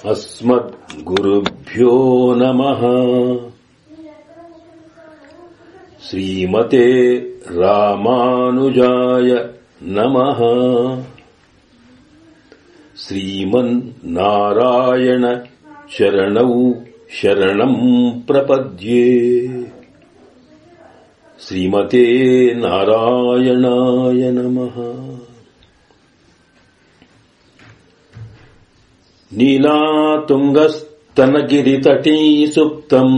అస్మద్గురుభ్యో నమః. శ్రీమతే రామానుజాయ నమః. శ్రీమన్నారాయణ శరణౌ శరణం ప్రపద్యే. శ్రీమతే నారాయణాయ నమః. నీలాతుంగస్తనగిరితటీ సుప్తం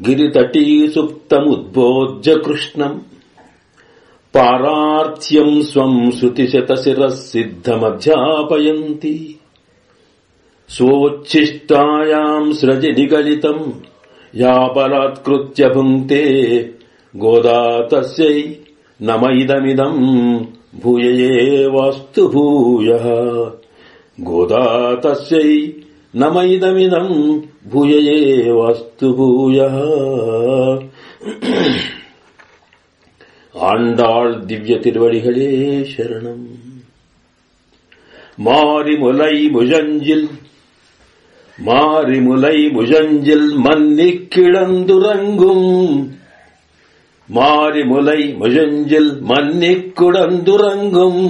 గిరితటీ సుప్తముద్బోధ్య కృష్ణం పారార్థ్యం స్వం శృతిశతశిరః సిద్ధమధ్యాపయంతి. స్వోచ్ఛిష్టాయాం స్రజి నిగలితం యా బలాత్కృత్య భుంక్తే గోదా తస్యై నమ ఇదమిదం భూయ ఏవాస్తు భూయః. గోదా తస్యై నమ ఇదమిదం భూయ ఏవాస్తు భూయః. ఆండాళ్ దివ్య తిరువడిகளே శరణం. மாரிமுலை முழஞ்சில் மன்னிக் கிடந்துறங்கும். மாரிமுலை முழஞ்சில் மன்னிக் கிடந்துறங்கும்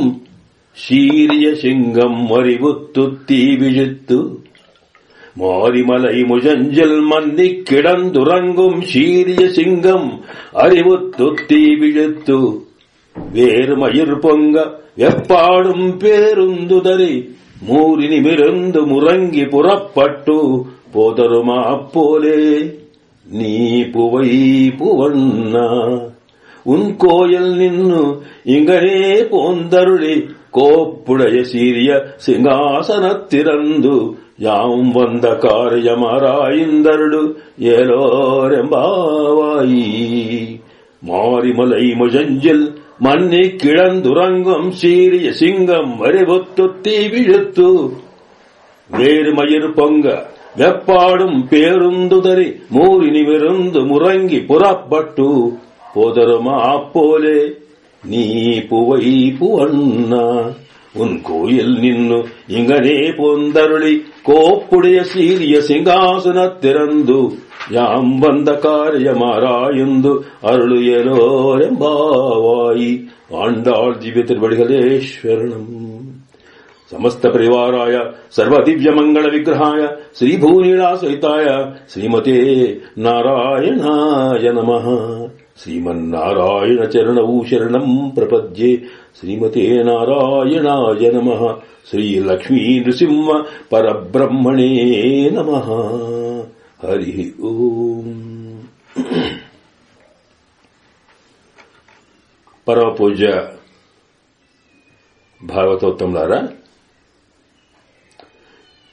சீரிய சிங்கம் அறிவுத்து தீவிழித்து. மாரிமலை முழஞ்சில் மன்னிக் கிடந்துறங்கும் சீரிய சிங்கம் அறிவுத்து தீவிழித்து. வேறு மயிர் பொங்க எப்பாடும் பேருந்துதறி மூறி நிமிர்ந்து முறங்கி புறப்பட்டு போதருமா போலே நீ புவை புவண்ணா. உன் கோயில் நின்னு இங்கனே போந்தருளி கோப்புடைய சீரிய சிங்காசனத்திறந்து யாம் வந்த காரியமராய்ந்தருடு ஏலோரெம்பாவாயி. மாரிமலை முழஞ்சில் மன்னிக் கிடந்துறங்கும் சீரிய சிங்கம் அறிவுத்து தீவிழித்து. வேறு மயிர் பொங்க வெப்பாடும் பேருந்துதறி மூறி நிமிர்ந்து முறங்கி புறப்பட்டு போதருமா போலே நீ புவை புவண்ணா. உன் கோயில் நின்னு இங்கனே போந்தருளி கோப்புடைய சீரிய சிங்காசனத்திறந்து யாம் வந்த காரியமாராயுந்து அருளு ஏலோரெம்பாவாயி. ஆண்டாள் திவ்ய திருவடிகளே శరణం. సమస్త పరివారాయ సర్వ దివ్య మంగళ విగ్రహాయ శ్రీ భూనీళా సహితాయ శ్రీమతే నారాయణాయ నమః. శ్రీమన్నారాయణ చరణౌ శరణం ప్రపద్యే. శ్రీమతే నారాయణాయ నమః. శ్రీ లక్ష్మీ నృసింహ పరబ్రహ్మణే నమః. హరి ఓం. పరమ పూజ్య భాగవతోత్తములారా,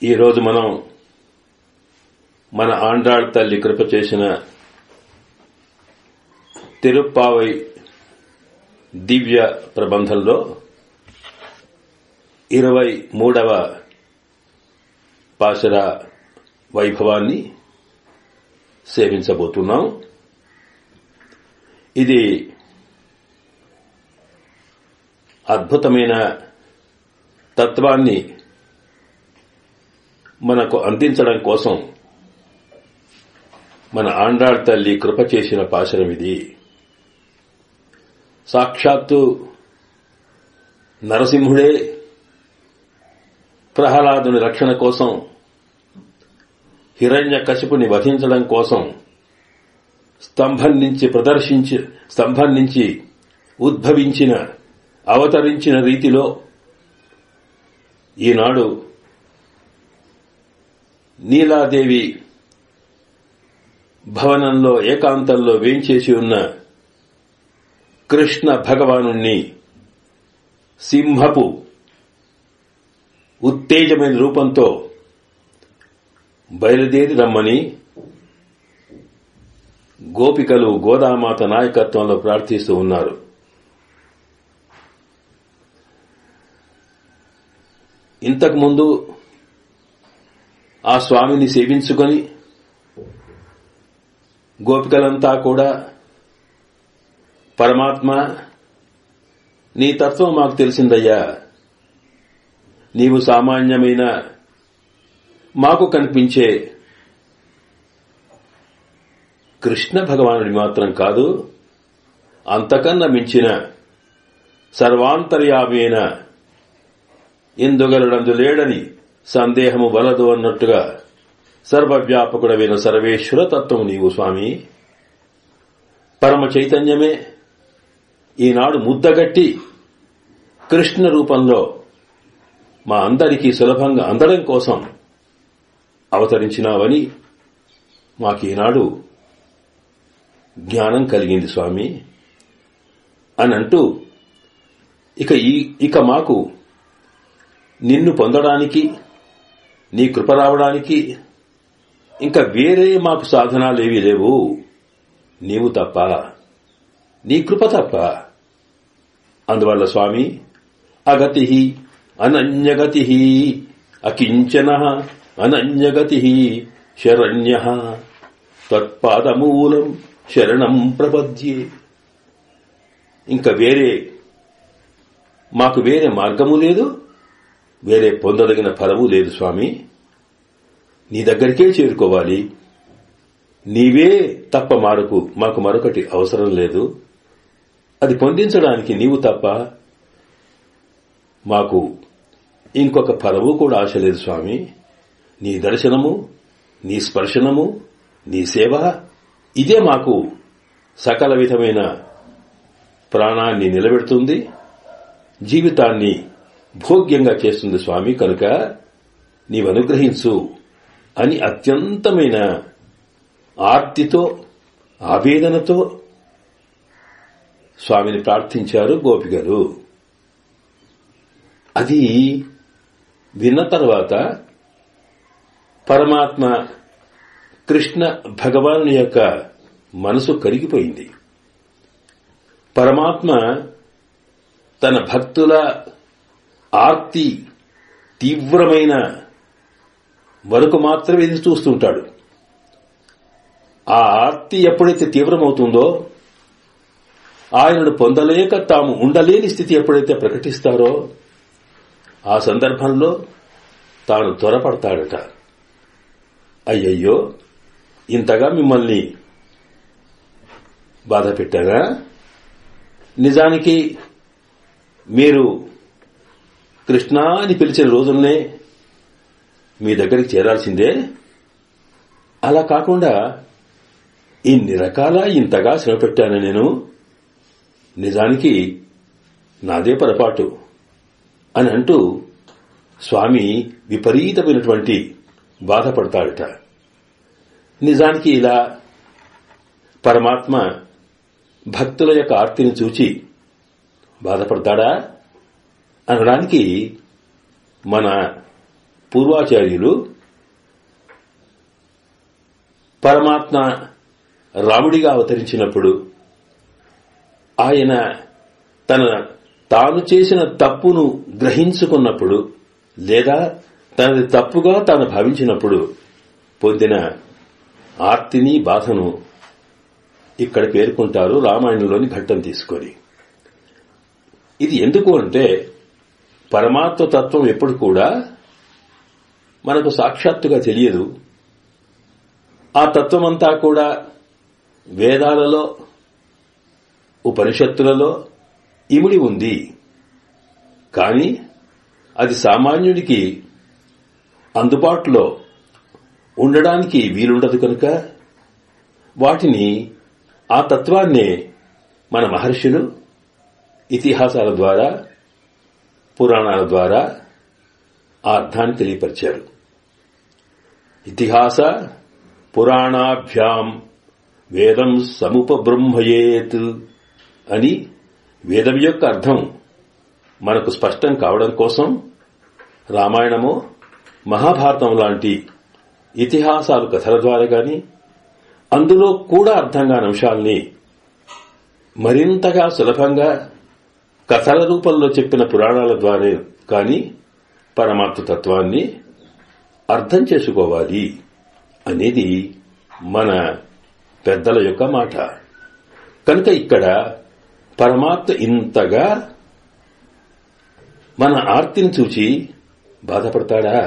ఈరోజు మనం మన ఆండాళ్ తల్లి కృప చేసిన తిరుప్పావై దివ్య ప్రబంధంలో 23వ పాశుర వైభవాన్ని సేవించబోతున్నాం. ఇది అద్భుతమైన తత్వాన్ని మనకు అందించడం కోసం మన ఆండాళ్ తల్లి కృప చేసిన పాశురం ఇది. సాక్షాత్తు నరసింహుడే ప్రహ్లాదుని రక్షణ కోసం, హిరణ్యకశిపుని వధించడం కోసం స్తంభం నుంచి ఉద్భవించిన అవతరించిన రీతిలో ఈనాడు నీలాదేవి భవనంలో ఏకాంతంలో వేంచేసి ఉన్న కృష్ణ భగవానుణ్ణి సింహపు ఉత్తేజమైన రూపంతో బయలుదేరి రమ్మని గోపికలు గోదామాత నాయకత్వంలో ప్రార్థిస్తూ ఉన్నారు. ఇంతకుముందు ఆ స్వామిని సేవించుకొని గోపికలంతా కూడా పరమాత్మ నీ తత్వం మాకు తెలిసిందయ్యా. నీవు సామాన్యమైన మాకు కనిపించే కృష్ణ భగవానుడి మాత్రం కాదు, అంతకన్నా మించిన సర్వాంతర్యామైన ఇందుగలడందు లేడని సందేహము వలదు అన్నట్టుగా సర్వవ్యాపకుడమైన సర్వేశ్వర తత్వము నీవు స్వామి. పరమ చైతన్యమే ఈనాడు ముద్దగట్టి కృష్ణ రూపంలో మా అందరికీ సులభంగా అందడం కోసం అవతరించినావని మాకీనాడు జ్ఞానం కలిగింది స్వామి అని అంటూ ఇక మాకు నిన్ను పొందడానికి, నీ కృప రావడానికి ఇంకా వేరే మాకు సాధనాలేవీ లేవు. నీవు తప్ప, నీ కృప తప్ప. అందువల్ల స్వామి అగతి అనన్యగతి అకించన అనన్యగతి శరణ్య త్వత్పాదమూలం శరణం ప్రపద్యే. ఇంకా మాకు వేరే మార్గము లేదు, వేరే పొందదగిన ఫలము లేదు స్వామి. నీ దగ్గరికే చేరుకోవాలి. నీవే తప్ప మాకు మరొకటి అవసరం లేదు. అది పొందించడానికి నీవు తప్ప మాకు ఇంకొక ఫలము కూడా ఆశ లేదు స్వామి. నీ దర్శనము, నీ స్పర్శనము, నీ సేవ, ఇదే మాకు సకల విధమైన ప్రాణాన్ని నిలబెడుతుంది, జీవితాన్ని భోగ్యంగా చేస్తుంది స్వామి. కనుక నీవనుగ్రహించు అని అత్యంతమైన ఆర్తితో, ఆవేదనతో స్వామిని ప్రార్థించారు గోపికలు. అది విన్న తర్వాత పరమాత్మ కృష్ణ భగవాను యొక్క మనసు కరిగిపోయింది. పరమాత్మ తన భక్తుల ఆర్తి తీవ్రమైన వరకు మాత్రమే ఎదురు చూస్తుంటాడు. ఆ ఆర్తి ఎప్పుడైతే తీవ్రమవుతుందో, ఆయనను పొందలేక తాము ఉండలేని స్థితి ఎప్పుడైతే ప్రకటిస్తారో, ఆ సందర్భంలో తాను త్వరపడతాడట. అయ్యయ్యో, ఇంతగా మిమ్మల్ని బాధ పెట్టానా? నిజానికి మీరు కృష్ణా అని పిలిచిన రోజుల్నే మీ దగ్గరికి చేరాల్సిందే. అలా కాకుండా ఇన్ని రకాల ఇంతగా శ్రమ పెట్టాను నేను. నిజానికి నాదే పొరపాటు అని అంటూ స్వామి విపరీతమైనటువంటి బాధపడతాడట. నిజానికి ఇలా పరమాత్మ భక్తుల యొక్క ఆర్తిని చూచి బాధపడతాడా అనడానికి మన పూర్వాచార్యులు పరమాత్మ రాముడిగా అవతరించినప్పుడు ఆయన తాను చేసిన తప్పును గ్రహించుకున్నప్పుడు, లేదా తనది తప్పుగా తాను భావించినప్పుడు పొందిన ఆర్తిని, బాధను ఇక్కడ పేర్కొంటారు రామాయణంలోని ఘట్టం తీసుకొని. ఇది ఎందుకు అంటే, పరమాత్మ తత్వం ఎప్పుడు కూడా మనకు సాక్షాత్తుగా తెలియదు. ఆ తత్వమంతా కూడా వేదాలలో, ఉపనిషత్తులలో ఇమిడి ఉంది. కాని అది సామాన్యుడికి అందుబాటులో ఉండడానికి వీలుండదు. కనుక వాటిని, ఆ తత్వాన్నే మన మహర్షులు ఇతిహాసాల ద్వారా, పురాణాల ద్వారా ఆ అర్థాన్ని తెలియపరిచారు. ఇతిహాస పురాణాభ్యాం వేదం సముపబ్రహ్మయేత్ అని వేదం యొక్క అర్థం మనకు స్పష్టం కావడం కోసం రామాయణమో, మహాభారతం లాంటి ఇతిహాసాలు కథల ద్వారా గాని, అందులో కూడా అర్థం కాని అంశాల్ని మరింతగా సులభంగా కథల రూపంలో చెప్పిన పురాణాల ద్వారా కాని పరమాత్మ తత్వాన్ని అర్థం చేసుకోవాలి అనేది మన పెద్దల యొక్క మాట. కనుక ఇక్కడ పరమాత్మ ఇంతగా మన ఆర్తిని చూచి బాధపడతాడా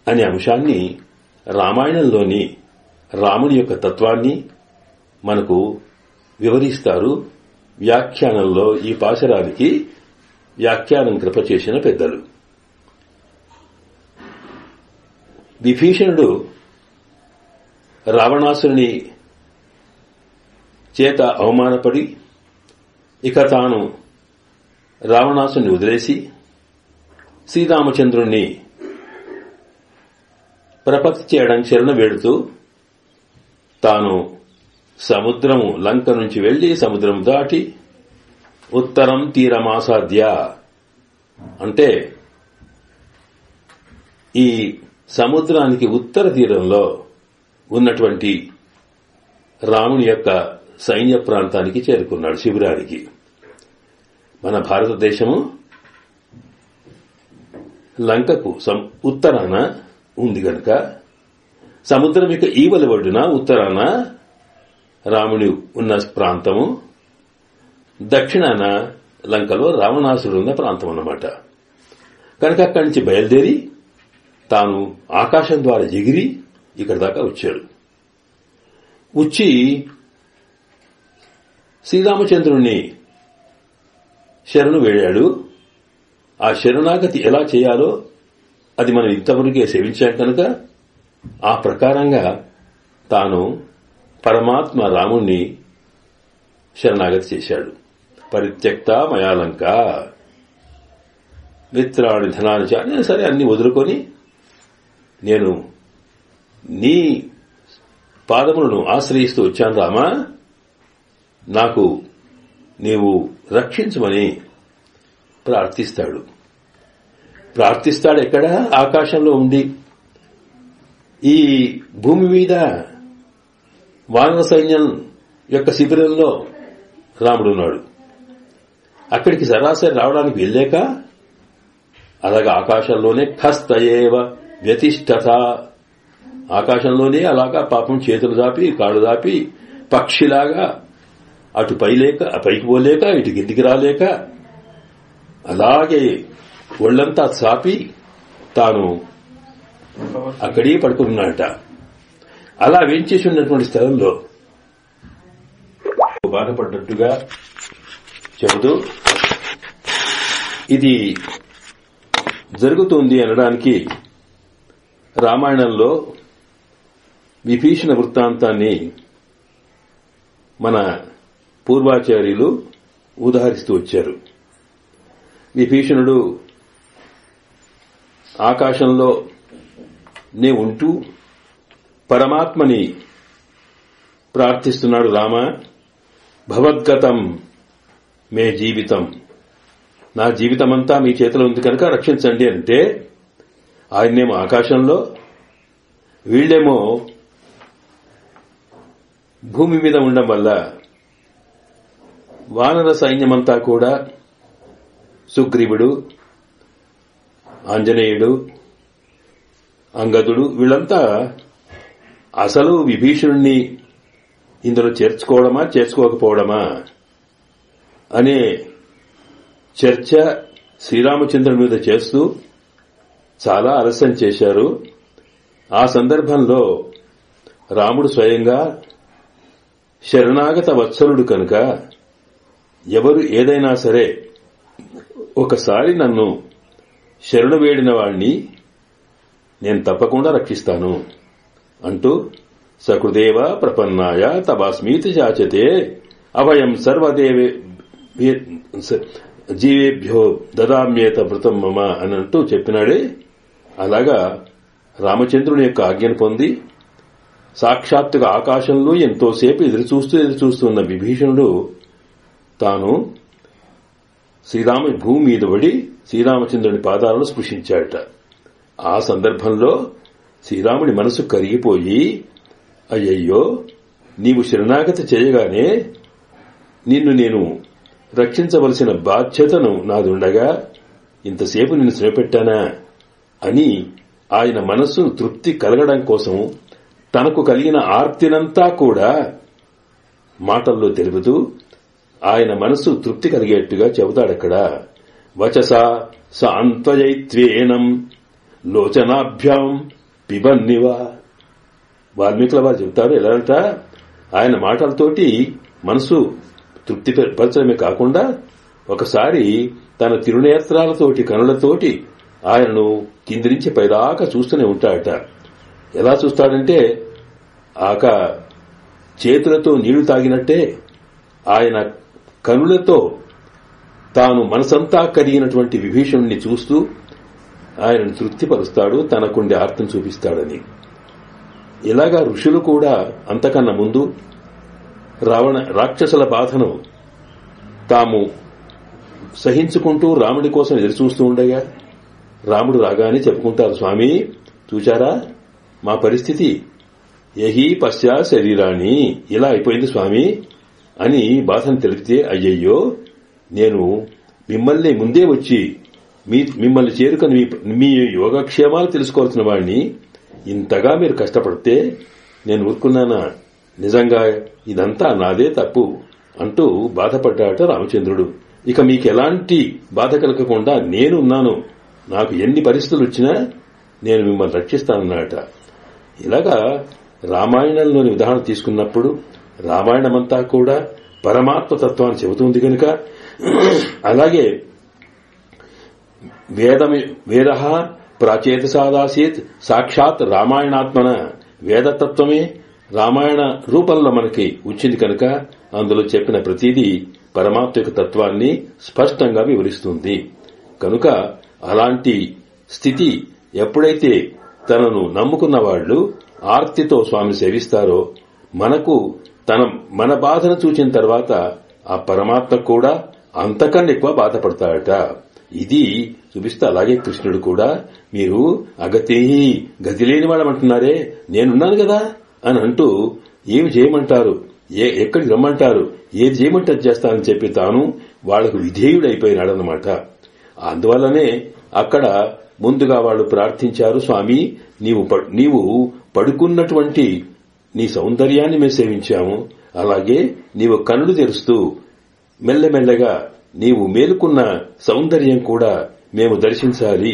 అనే అంశాన్ని రామాయణంలోని రాముని యొక్క తత్వాన్ని మనకు వివరిస్తారు వ్యాఖ్యానంలో. ఈ పాశరానికి వ్యాఖ్యానం కృప చేసిన పెద్దలు. విభీషణుడు రావణాసురుని చేత అవమానపడి ఇక తాను రావణాసుని వదిలేసి శ్రీరామచంద్రుణ్ణి ప్రపత్తి చేయడానికి శరణ వేడుతూ తాను సముద్రము లంక నుంచి వెళ్లి సముద్రం దాటి ఉత్తరం తీరమాసాద్య అంటే ఈ సముద్రానికి ఉత్తర తీరంలో ఉన్నటువంటి రాముని యొక్క సైన్య ప్రాంతానికి చేరుకున్నాడు, శిబిరానికి. మన భారతదేశము లంకకు ఉత్తరాన ఉంది గనక సముద్రం యొక్క ఈవలి ఒడ్డున ఉత్తరాన రాముని ఉన్న ప్రాంతము, దక్షిణాన లంకలో రావణాసురుడు ఉన్న ప్రాంతం అన్నమాట. కనుక అక్కడి నుంచి బయలుదేరి తాను ఆకాశం ద్వారా ఎగిరి ఇక్కడి దాకా వచ్చాడు. వచ్చి శ్రీరామచంద్రుణ్ణి శరణు వేడాడు. ఆ శరణాగతి ఎలా చేయాలో అది మనం ఇంతవరకే సేవించాం కనుక ఆ ప్రకారంగా తాను పరమాత్మ రాముణ్ణి శరణాగతి చేశాడు. పరిత్యక్త మయాలంక మిత్రాని ధనాన్ని నేను సరే అన్ని వదులుకొని నేను నీ పాదములను ఆశ్రయిస్తూ వచ్చాను రామా, నాకు నీవు రక్షించమని ప్రార్థిస్తాడు. ఎక్కడ? ఆకాశంలో ఉండి. ఈ భూమి మీద వానర సైన్యం యొక్క శిబిరంలో రాముడున్నాడు. అక్కడికి సరాసరి రావడానికి వెళ్ళాక అలాగా ఆకాశంలోనే ఖస్తయేవ వ్యతిష్ఠత, ఆకాశంలోనే అలాగా పాపం చేతులు దాపి కాళ్ళు దాపి పక్షిలాగా అటు పైకి పోలేక ఇటు కిందికి రాలేక అలాగే ఒళ్లంతా చాపి తాను అక్కడే పడుకున్నాడట. అలా వేంచేసి ఉన్నటువంటి స్థలంలో బాధపడ్డట్టుగా చెబుతూ ఇది జరుగుతోంది అనడానికి రామాయణంలో విభీషణ వృత్తాంతాన్ని మన పూర్వాచార్యులు ఉదాహరిస్తూ వచ్చారు. విభీషణుడు ఆకాశంలో ఉంటూ పరమాత్మని ప్రార్థిస్తున్నాడు. రామ భవద్గతం మే జీవితం, నా జీవితమంతా మీ చేతిలో ఉంది కనుక రక్షించండి అంటే ఆయన్నేమో ఆకాశంలో, వీళ్లేమో భూమి మీద ఉండడం వల్ల వానర సైన్యమంతా కూడా సుగ్రీవుడు, ఆంజనేయుడు, అంగదుడు వీళ్లంతా అసలు విభీషణుణ్ణి ఇందులో చేర్చుకోవడమా చేర్చుకోకపోవడమా అనే చర్చ శ్రీరామచంద్రుని మీద చేస్తూ చాలా ఆలస్యం చేశారు. ఆ సందర్భంలో రాముడు స్వయంగా శరణాగత వత్సలుడు కనుక ఎవరు ఏదైనా సరే ఒకసారి నన్ను శరణు వేడిన వాణ్ణి నేను తప్పకుండా రక్షిస్తాను అంటూ సకృదేవ ప్రపన్నాయ తబాస్మీతి చాచతే అభయం సర్వదేవే జీవేభ్యో దదామ్యేత వృతం మమ అనంటూ చెప్పినాడే. అలాగా రామచంద్రుని యొక్క ఆజ్ఞను పొంది సాక్షాత్తుగా ఆకాశంలో ఎంతోసేపు ఎదురుచూస్తున్న విభీషణుడు తాను భూమి మీద పడి శ్రీరామచంద్రుని పాదాలను స్పృశించాడట. ఆ సందర్భంలో శ్రీరాముడి మనసు కరిగిపోయి, అయ్యయ్యో నీవు శరణాగతి చేయగానే నిన్ను నేను రక్షించవలసిన బాధ్యతను నాదుండగా ఇంతసేపు నిన్ను శ్రమపెట్టానా అని ఆయన మనస్సు తృప్తి కలగడం కోసం తనకు కలిగిన ఆర్తినంతా కూడా మాటల్లో తెలుపుతూ ఆయన మనస్సు తృప్తి కలిగేట్టుగా చెబుతాడక్కడ. వచసా సాంత్వయైత్వేనం లోచనాభ్యాం పిబన్నివా. వాల్మీకుల వారు చెబుతారు ఎలాంట ఆయన మాటలతోటి మనసు తృప్తిపరచడమే కాకుండా ఒకసారి తన తిరునేత్రాలతోటి కనులతోటి ఆయనను కిందిరించి పైదాకా చూస్తూనే ఉంటాడట. ఎలా చూస్తాడంటే చేతులతో నీళ్లు తాగినట్టే ఆయన కనులతో తాను మనసంతా కరిగినటువంటి విభీషణుణ్ణి చూస్తూ ఆయనను తృప్తిపరుస్తాడు, తనకుండే ఆర్తం చూపిస్తాడని. ఇలాగా ఋషులు కూడా అంతకన్నా ముందు రాక్షసుల బాధను తాము సహించుకుంటూ రాముడి కోసం ఎదురుచూస్తూ ఉండగా రాముడు రాగానే చెప్పుకుంటారు, స్వామి చూచారా మా పరిస్థితి, యహీ పశ్చా శరీరాన్ని ఇలా అయిపోయింది స్వామి అని బాధను తెలిపితే, అయ్యయ్యో నేను మిమ్మల్ని ముందే వచ్చి మిమ్మల్ని చేరుకొని మీ యోగక్షేమాలు తెలుసుకోవాల్సిన వాడిని ఇంతగా మీరు కష్టపడితే నేను ఊరుకున్నానా, నిజంగా ఇదంతా నాదే తప్పు అంటూ బాధపడ్డాట రామచంద్రుడు. ఇక మీకెలాంటి బాధ కలగకుండా నేనున్నాను, నాకు ఎన్ని పరిస్థితులు వచ్చినా నేను మిమ్మల్ని రక్షిస్తానన్నాట. ఇలాగా రామాయణంలోని ఉదాహరణ తీసుకున్నప్పుడు రామాయణమంతా కూడా పరమాత్మ తత్వాన్ని చెబుతుంది కనుక, అలాగే వేద ప్రాచేతసాదాసీత్ సాక్షాత్ రామాయణాత్మన, వేదతత్వమే రామాయణ రూపంలో మనకి వచ్చింది కనుక అందులో చెప్పిన ప్రతిదీ పరమాత్మ యొక్క తత్వాన్ని స్పష్టంగా వివరిస్తుంది. కనుక అలాంటి స్థితి ఎప్పుడైతే తనను నమ్ముకున్న వాళ్లు ఆర్తితో స్వామిని సేవిస్తారో మన బాధను చూచిన తర్వాత ఆ పరమాత్మ కూడా అంతకన్నా ఎక్కువ బాధపడతాడట. ఇది చూపిస్తే అలాగే కృష్ణుడు కూడా మీరు గతి లేని వాడమంటున్నారే, నేనున్నాను కదా అని అంటూ ఏమి చేయమంటారు, ఎక్కడికి రమ్మంటారు, ఏది చేయమంటే చేస్తానని చెప్పి తాను వాళ్లకు విధేయుడైపోయినాడనమాట. అందువల్లనే అక్కడ ముందుగా వాళ్ళు ప్రార్థించారు, స్వామి నీవు పడుకున్నటువంటి నీ సౌందర్యాన్ని మేము సేవించాము, అలాగే నీవు కన్నులు తెరుస్తూ మెల్లమెల్లగా నీవు మేలుకున్న సౌందర్యం కూడా మేము దర్శించాలి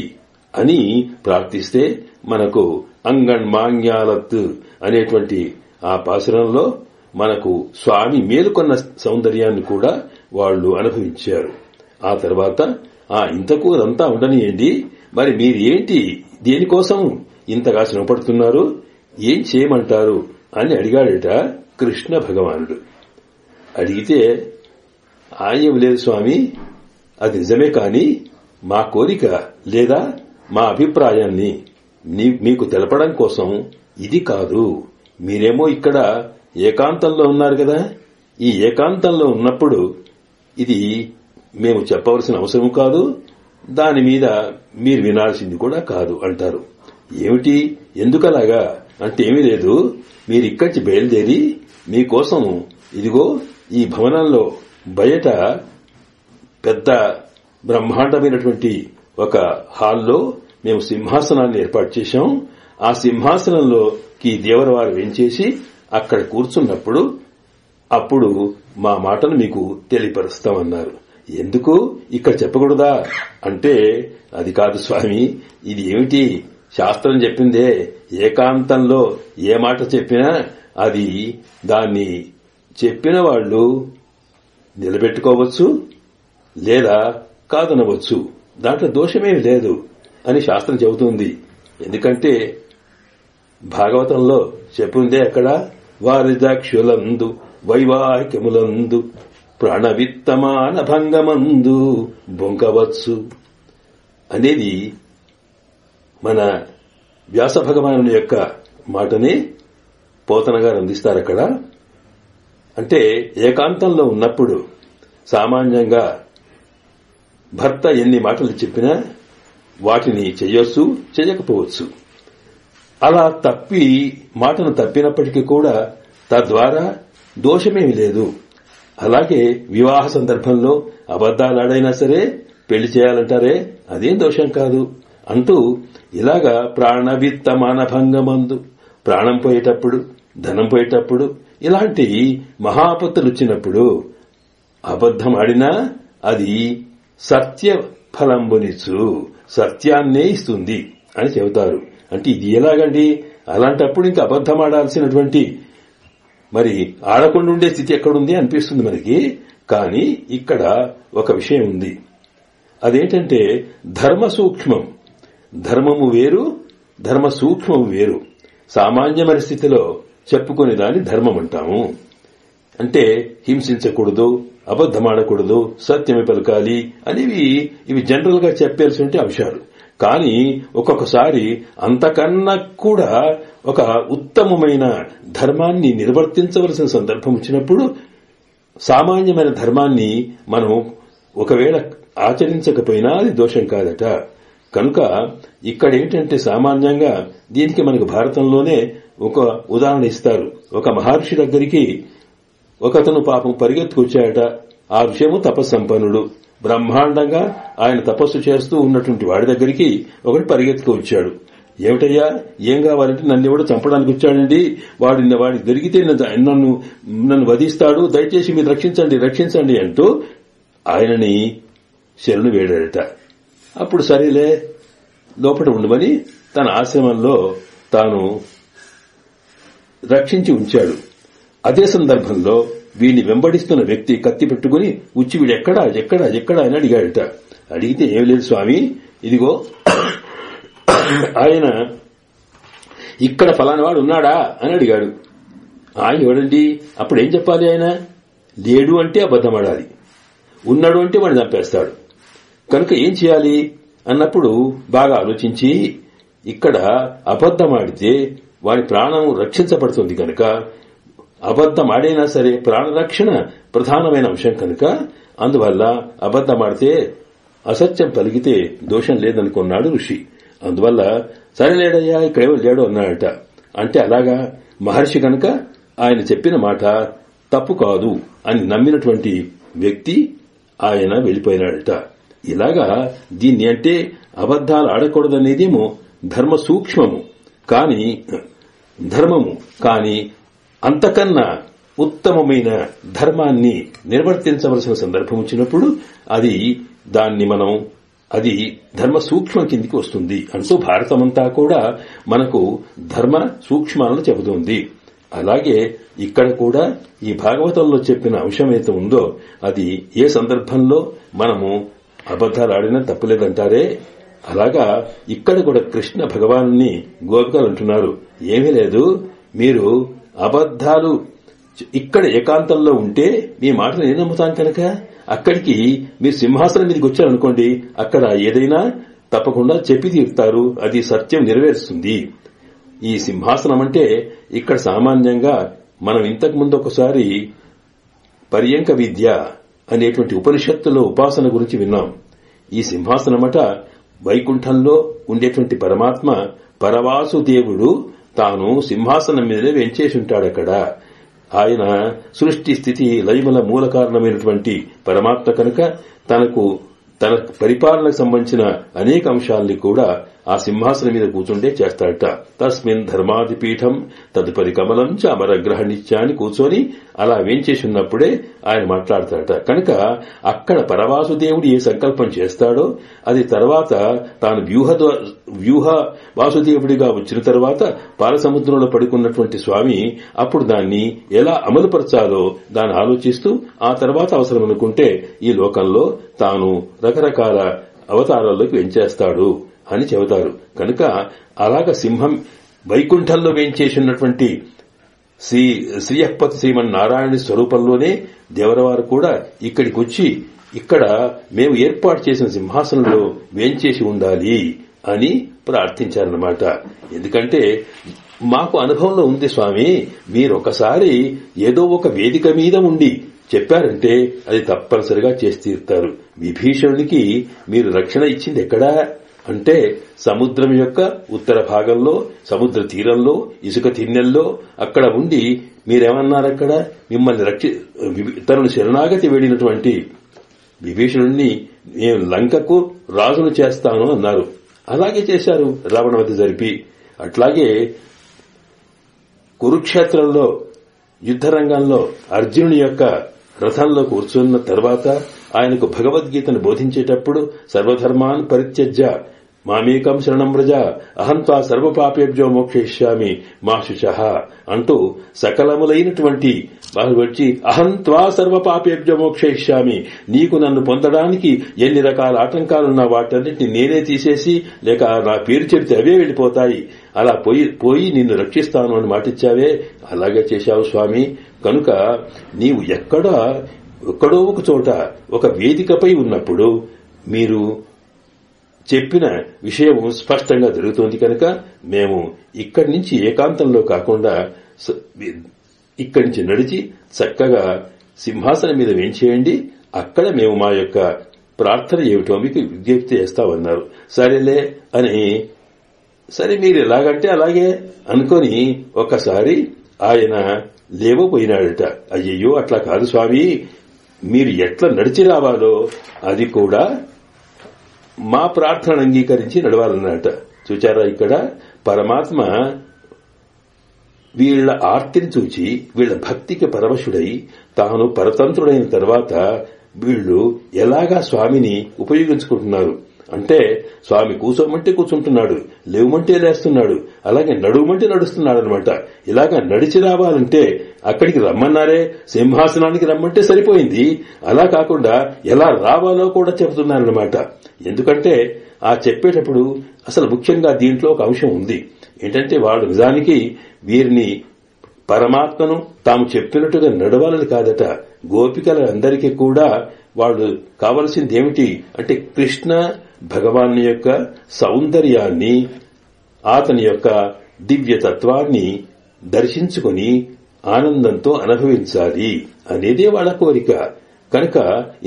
అని ప్రార్థిస్తే మనకు అంగణ్ మాంగ్యాలత్ అనేటువంటి ఆ పాసురంలో మనకు స్వామి మేలుకొన్న సౌందర్యాన్ని కూడా వాళ్లు అనుభవించారు. ఆ తర్వాత ఇంతకు అదంతా ఉండనియండి, మరి మీరేంటి దేనికోసం ఇంతగా శ్రమపడుతున్నారు, ఏం చేయమంటారు అని అడిగాడట కృష్ణ భగవానుడు. అడిగితే ఆయన లేదు స్వామి, అది నిజమే కాని మా కోరిక లేదా మా అభిప్రాయాన్ని మీకు తెలపడం కోసం ఇది కాదు. మీరేమో ఇక్కడ ఏకాంతంలో ఉన్నారు కదా, ఈ ఏకాంతంలో ఉన్నప్పుడు ఇది మేము చెప్పవలసిన అవసరం కాదు, దాని మీద మీరు వినాల్సింది కూడా కాదు అంటారు. ఏమిటి ఎందుకలాగా అంటే ఏమీ లేదు, మీరిక్కడి బయలుదేరి మీకోసం ఇదిగో ఈ భవనంలో బయట పెద్ద బ్రహ్మాండమైనటువంటి ఒక హాల్లో మేము సింహాసనాన్ని ఏర్పాటు చేశాం. ఆ సింహాసనంలోకి దేవరవారు వేంచేసి అక్కడ కూర్చున్నప్పుడు అప్పుడు మా మాటను మీకు తెలియపరుస్తామన్నారు. ఎందుకు ఇక్కడ చెప్పకూడదా అంటే, అది కాదు స్వామి, ఇది ఏమిటి శాస్త్రం చెప్పిందే, ఏకాంతంలో ఏ మాట చెప్పినా అది దాన్ని చెప్పిన వాళ్ళు నిలబెట్టుకోవచ్చు లేదా కాదనవచ్చు, దాంట్లో దోషమేమి లేదు అని శాస్త్రం చెబుతుంది. ఎందుకంటే భాగవతంలో చెప్పిందే అక్కడ వారిదాక్షులందు వైవాహికములందు ప్రాణవిత్తమాన భంగమందు బొంకవచ్చు అనేది మన వ్యాస భగవానుని యొక్క మాటనే పోతన గారు అందిస్తారు అక్కడ. అంటే ఏకాంతంలో ఉన్నప్పుడు సామాన్యంగా భర్త ఎన్ని మాటలు చెప్పినా వాటిని చెయ్యొచ్చు, చెయ్యకపోవచ్చు. అలా మాటను తప్పినప్పటికీ కూడా తద్వారా దోషమేమి లేదు. అలాగే వివాహ సందర్భంలో అబద్దాలాడైనా సరే పెళ్లి చేయాలంటారే, అదేం దోషం కాదు అంటూ ఇలాగా ప్రాణవిత్త మానభంగమందు, ప్రాణం పోయేటప్పుడు, ధనం పోయేటప్పుడు, ఇలాంటి మహాపత్తులు వచ్చినప్పుడు అబద్దం ఆడినా అది సత్య ఫలంబునిచ్చు, సత్యాన్నే ఇస్తుంది అని చెబుతారు. అంటే ఇది ఎలాగండి? అలాంటప్పుడు ఇంకా అబద్ధం ఆడాల్సినటువంటి మరి ఆడకుండా ఉండే స్థితి ఎక్కడుంది అనిపిస్తుంది మనకి. కానీ ఇక్కడ ఒక విషయం ఉంది. అదేంటంటే ధర్మ సూక్ష్మం. ధర్మము వేరు, ధర్మ సూక్ష్మము వేరు. సామాన్యమైన స్థితిలో చెప్పుకునే దాన్ని ధర్మం అంటాము. అంటే హింసించకూడదు, అబద్ధమాడకూడదు, సత్యమే పలకాలి అనేవి ఇవి జనరల్ గా చెప్పాల్సిన అంశాలు. కానీ ఒక్కొక్కసారి అంతకన్నా కూడా ఒక ఉత్తమమైన ధర్మాన్ని నిర్వర్తించవలసిన సందర్భం వచ్చినప్పుడు సామాన్యమైన ధర్మాన్ని మనం ఒకవేళ ఆచరించకపోయినా అది దోషం కాదట. కనుక ఇక్కడేంటంటే సామాన్యంగా దీనికి మనకు భారతంలోనే ఒక ఉదాహరణ ఇస్తారు. ఒక మహర్షి దగ్గరికి ఒకతను పాపం పరిగెత్తుకొచ్చాడట. ఆ విషయము తపస్సంపన్నుడు, బ్రహ్మాండంగా ఆయన తపస్సు చేస్తూ ఉన్నటువంటి వాడి దగ్గరికి ఒకటి పరిగెత్తుకు వచ్చాడు. ఏమిటయ్యా, ఏం కావాలంటే నన్ను ఎవడో చంపడానికి వచ్చాడండి, వాడికి దొరికితే నన్ను వధిస్తాడు, దయచేసి మీరు రక్షించండి అంటూ ఆయనని శరణు వేడాడట. అప్పుడు సరేలే లోపల ఉండమని తన ఆశ్రమంలో తాను రక్షించి ఉంచాడు. అదే సందర్భంలో వీడిని వెంబడిస్తున్న వ్యక్తి కత్తి పెట్టుకుని ఉచ్చి వీడు ఎక్కడా అని అడిగాడట. అడిగితే ఏం లేదు స్వామి, ఇదిగో ఆయన ఇక్కడ ఫలానా వాడు ఉన్నాడా అని అడిగాడు. ఆయన ఎవడండి? అప్పుడు ఏం చెప్పాలి? ఆయన లేడు అంటే అబద్ధమాడాలి, ఉన్నాడు అంటే వాడిని చంపేస్తాడు. కనుక ఏం చేయాలి అన్నప్పుడు బాగా ఆలోచించి ఇక్కడ అబద్ధమాడితే వాడి ప్రాణం రక్షించబడుతుంది కనుక అబద్ధమాడైనా సరే ప్రాణరక్షణ ప్రధానమైన అంశం కనుక అందువల్ల అబద్ధమాడితే అసత్యం పలిగితే దోషం లేదనుకున్నాడు ఋషి. అందువల్ల సరేలేడయ్యా ఇక్కడేమో లేడు అన్నాడట. అంటే అలాగా మహర్షి కనుక ఆయన చెప్పిన మాట తప్పు కాదు అని నమ్మినటువంటి వ్యక్తి ఆయన వెళ్లిపోయినాడట. ఇలాగా దీన్ని అంటే అబద్దాలు ఆడకూడదనేదేమో ధర్మ సూక్ష్మము కానీ ధర్మము, కానీ అంతకన్నా ఉత్తమమైన ధర్మాన్ని నిర్వర్తించవలసిన సందర్భం వచ్చినప్పుడు అది ధర్మ సూక్ష్మం కిందికి వస్తుంది అంటూ భారతమంతా కూడా మనకు ధర్మ సూక్ష్మాలను చెబుతుంది. అలాగే ఇక్కడ కూడా ఈ భాగవతంలో చెప్పిన అంశమైతే ఉందో అది ఏ సందర్భంలో మనము అబద్దాలు ఆడినా తప్పులేదంటారే, అలాగా ఇక్కడ కూడా కృష్ణ భగవానుని గోపికలు అంటున్నారు, ఏమీ లేదు, మీరు అబద్దాలు ఇక్కడ ఏకాంతంలో ఉంటే మీ మాటలు నేను నమ్ముతాను కనుక అక్కడికి మీరు సింహాసనం మీదకి వచ్చారనుకోండి, అక్కడ ఏదైనా తప్పకుండా చెప్పి తీరుతారు, అది సత్యం నెరవేరుస్తుంది. ఈ సింహాసనం అంటే ఇక్కడ సామాన్యంగా మనం ఇంతకు ముందు ఒకసారి పర్యంక విద్య అనేటువంటి ఉపనిషత్తులో ఉపాసన గురించి విన్నాం. ఈ సింహాసనమట వైకుంఠంలో ఉండేటువంటి పరమాత్మ పరవాసుదేవుడు తాను సింహాసనం మీదనే వెంచేసి ఉంటాడక్కడ. ఆయన సృష్టి స్థితి లయముల మూల కారణమైనటువంటి పరమాత్మ కనుక తన పరిపాలనకు సంబంధించిన అనేక అంశాల్ని కూడా ఆ సింహాసనం మీద కూర్చుంటే చేస్తాడట. తస్మిన్ ధర్మాదిపీఠం తదుపరి కమలం చ అమరగ్రహణిత్య అని కూర్చొని అలా వేంచేసి ఉన్నప్పుడే ఆయన మాట్లాడతాడట. కనుక అక్కడ పరవాసుదేవుడు ఏ సంకల్పం చేస్తాడో అది తర్వాత తాను వ్యూహ వాసుదేవుడిగా వచ్చిన తర్వాత పాలసముద్రంలో పడుకున్నటువంటి స్వామి అప్పుడు దాన్ని ఎలా అమలుపరచాలో దాన్ని ఆలోచిస్తూ ఆ తర్వాత అవసరం అనుకుంటే ఈ లోకంలో తాను రకరకాల అవతారాల్లోకి వెంచేస్తాడు అని చెబుతారు. కనుక అలాగ సింహం వైకుంఠంలో వేంచేసినటువంటి శ్రీయపతి శ్రీమన్నారాయణ స్వరూపంలోనే దేవరవారు కూడా ఇక్కడికి వచ్చి ఇక్కడ మేము ఏర్పాటు చేసిన సింహాసనంలో వేంచేసి ఉండాలి అని ప్రార్థించారన్నమాట. ఎందుకంటే మాకు అనుభవంలో ఉంది స్వామి, మీరొకసారి ఏదో ఒక వేదిక మీద ఉండి చెప్పారంటే అది తప్పనిసరిగా చేసి తీరుతారు. విభీషణుడికి మీరు రక్షణ ఇచ్చింది ఎక్కడా అంటే సముద్రం యొక్క ఉత్తర భాగంలో సముద్ర తీరంలో ఇసుక తిన్నెల్లో అక్కడ ఉండి మీరేమన్నారక్కడ మిమ్మల్ని తనను శరణాగతి వేడినటువంటి విభీషణుడిని నేను లంకకు రాజును చేస్తాను అన్నారు. అలాగే చేశారు రావణవధ జరిపి. అట్లాగే కురుక్షేత్రంలో యుద్ధరంగంలో అర్జునుని యొక్క రథంలో కూర్చున్న తర్వాత ఆయనకు భగవద్గీతను బోధించేటప్పుడు సర్వధర్మాన్ పరిత్యజ్య మామేకం శరణం వ్రజ అహంత్వా సర్వపాపేభ్యో మోక్షయిష్యామి మా శుచః అంటూ సకలములైనటువంటి వచ్చి అహంత్వా సర్వపాపేభ్యో మోక్షయిష్యామి, నీకు నన్ను పొందడానికి ఎన్ని రకాల ఆటంకాలున్నా వాటన్నిటిని నేనే తీసేసి లేక నా పేరు చెబితే అవే వెళ్లిపోతాయి, అలా పోయి నిన్ను రక్షిస్తాను అని మాటిచ్చావే, అలాగే చేశావు స్వామి. కనుక నీవు ఎక్కడో ఒక చోట ఒక వేదికపై ఉన్నప్పుడు మీరు చెప్పిన విషయం స్పష్టంగా జరుగుతోంది కనుక మేము ఇక్కడి నుంచి ఏకాంతంలో కాకుండా ఇక్కడి నుంచి నడిచి చక్కగా సింహాసనం మీద వేంచేయండి, అక్కడ మేము మా యొక్క ప్రార్థన ఏమిటో మీకు విజ్ఞప్తి చేస్తామన్నారు. సరేలే అని సరే మీరు ఎలాగంటే అలాగే అనుకొని ఒక్కసారి ఆయన లేవపోయినాడట. అయ్యయ్యో అట్లా కాదు స్వామి, మీరు ఎట్లా నడిచి రావాలో అది కూడా మా ప్రార్థన అంగీకరించి నడవాలన్నట. చూచారా, ఇక్కడ పరమాత్మ వీళ్ల ఆర్తిని చూచి వీళ్ల భక్తికి పరవశుడై తాను పరతంత్రుడైన తర్వాత వీళ్లు ఎలాగా స్వామిని ఉపయోగించుకుంటున్నారు అంటే, స్వామి కూర్చోమంటే కూర్చుంటున్నాడు, లేవమంటే లేస్తున్నాడు, అలాగే నడుమంటే నడుస్తున్నాడు అనమాట. ఇలాగా నడిచి రావాలంటే అక్కడికి రమ్మన్నారే, సింహాసనానికి రమ్మంటే సరిపోయింది. అలా కాకుండా ఎలా రావాలో కూడా చెబుతున్నారనమాట. ఎందుకంటే ఆ చెప్పేటప్పుడు అసలు ముఖ్యంగా దీంట్లో ఒక అంశం ఉంది. ఏంటంటే వాళ్ళు నిజానికి వీరిని పరమాత్మను తాము చెప్పినట్టుగా నడవాలని కాదట, గోపికలందరికీ కూడా వాళ్ళు కావలసింది ఏమిటి అంటే కృష్ణ భగవాన్ యొక్క సౌందర్యాన్ని, అతని యొక్క దివ్యతత్వాన్ని దర్శించుకుని ఆనందంతో అనుభవించాలి అనేదే వాళ్ళ కోరిక. కనుక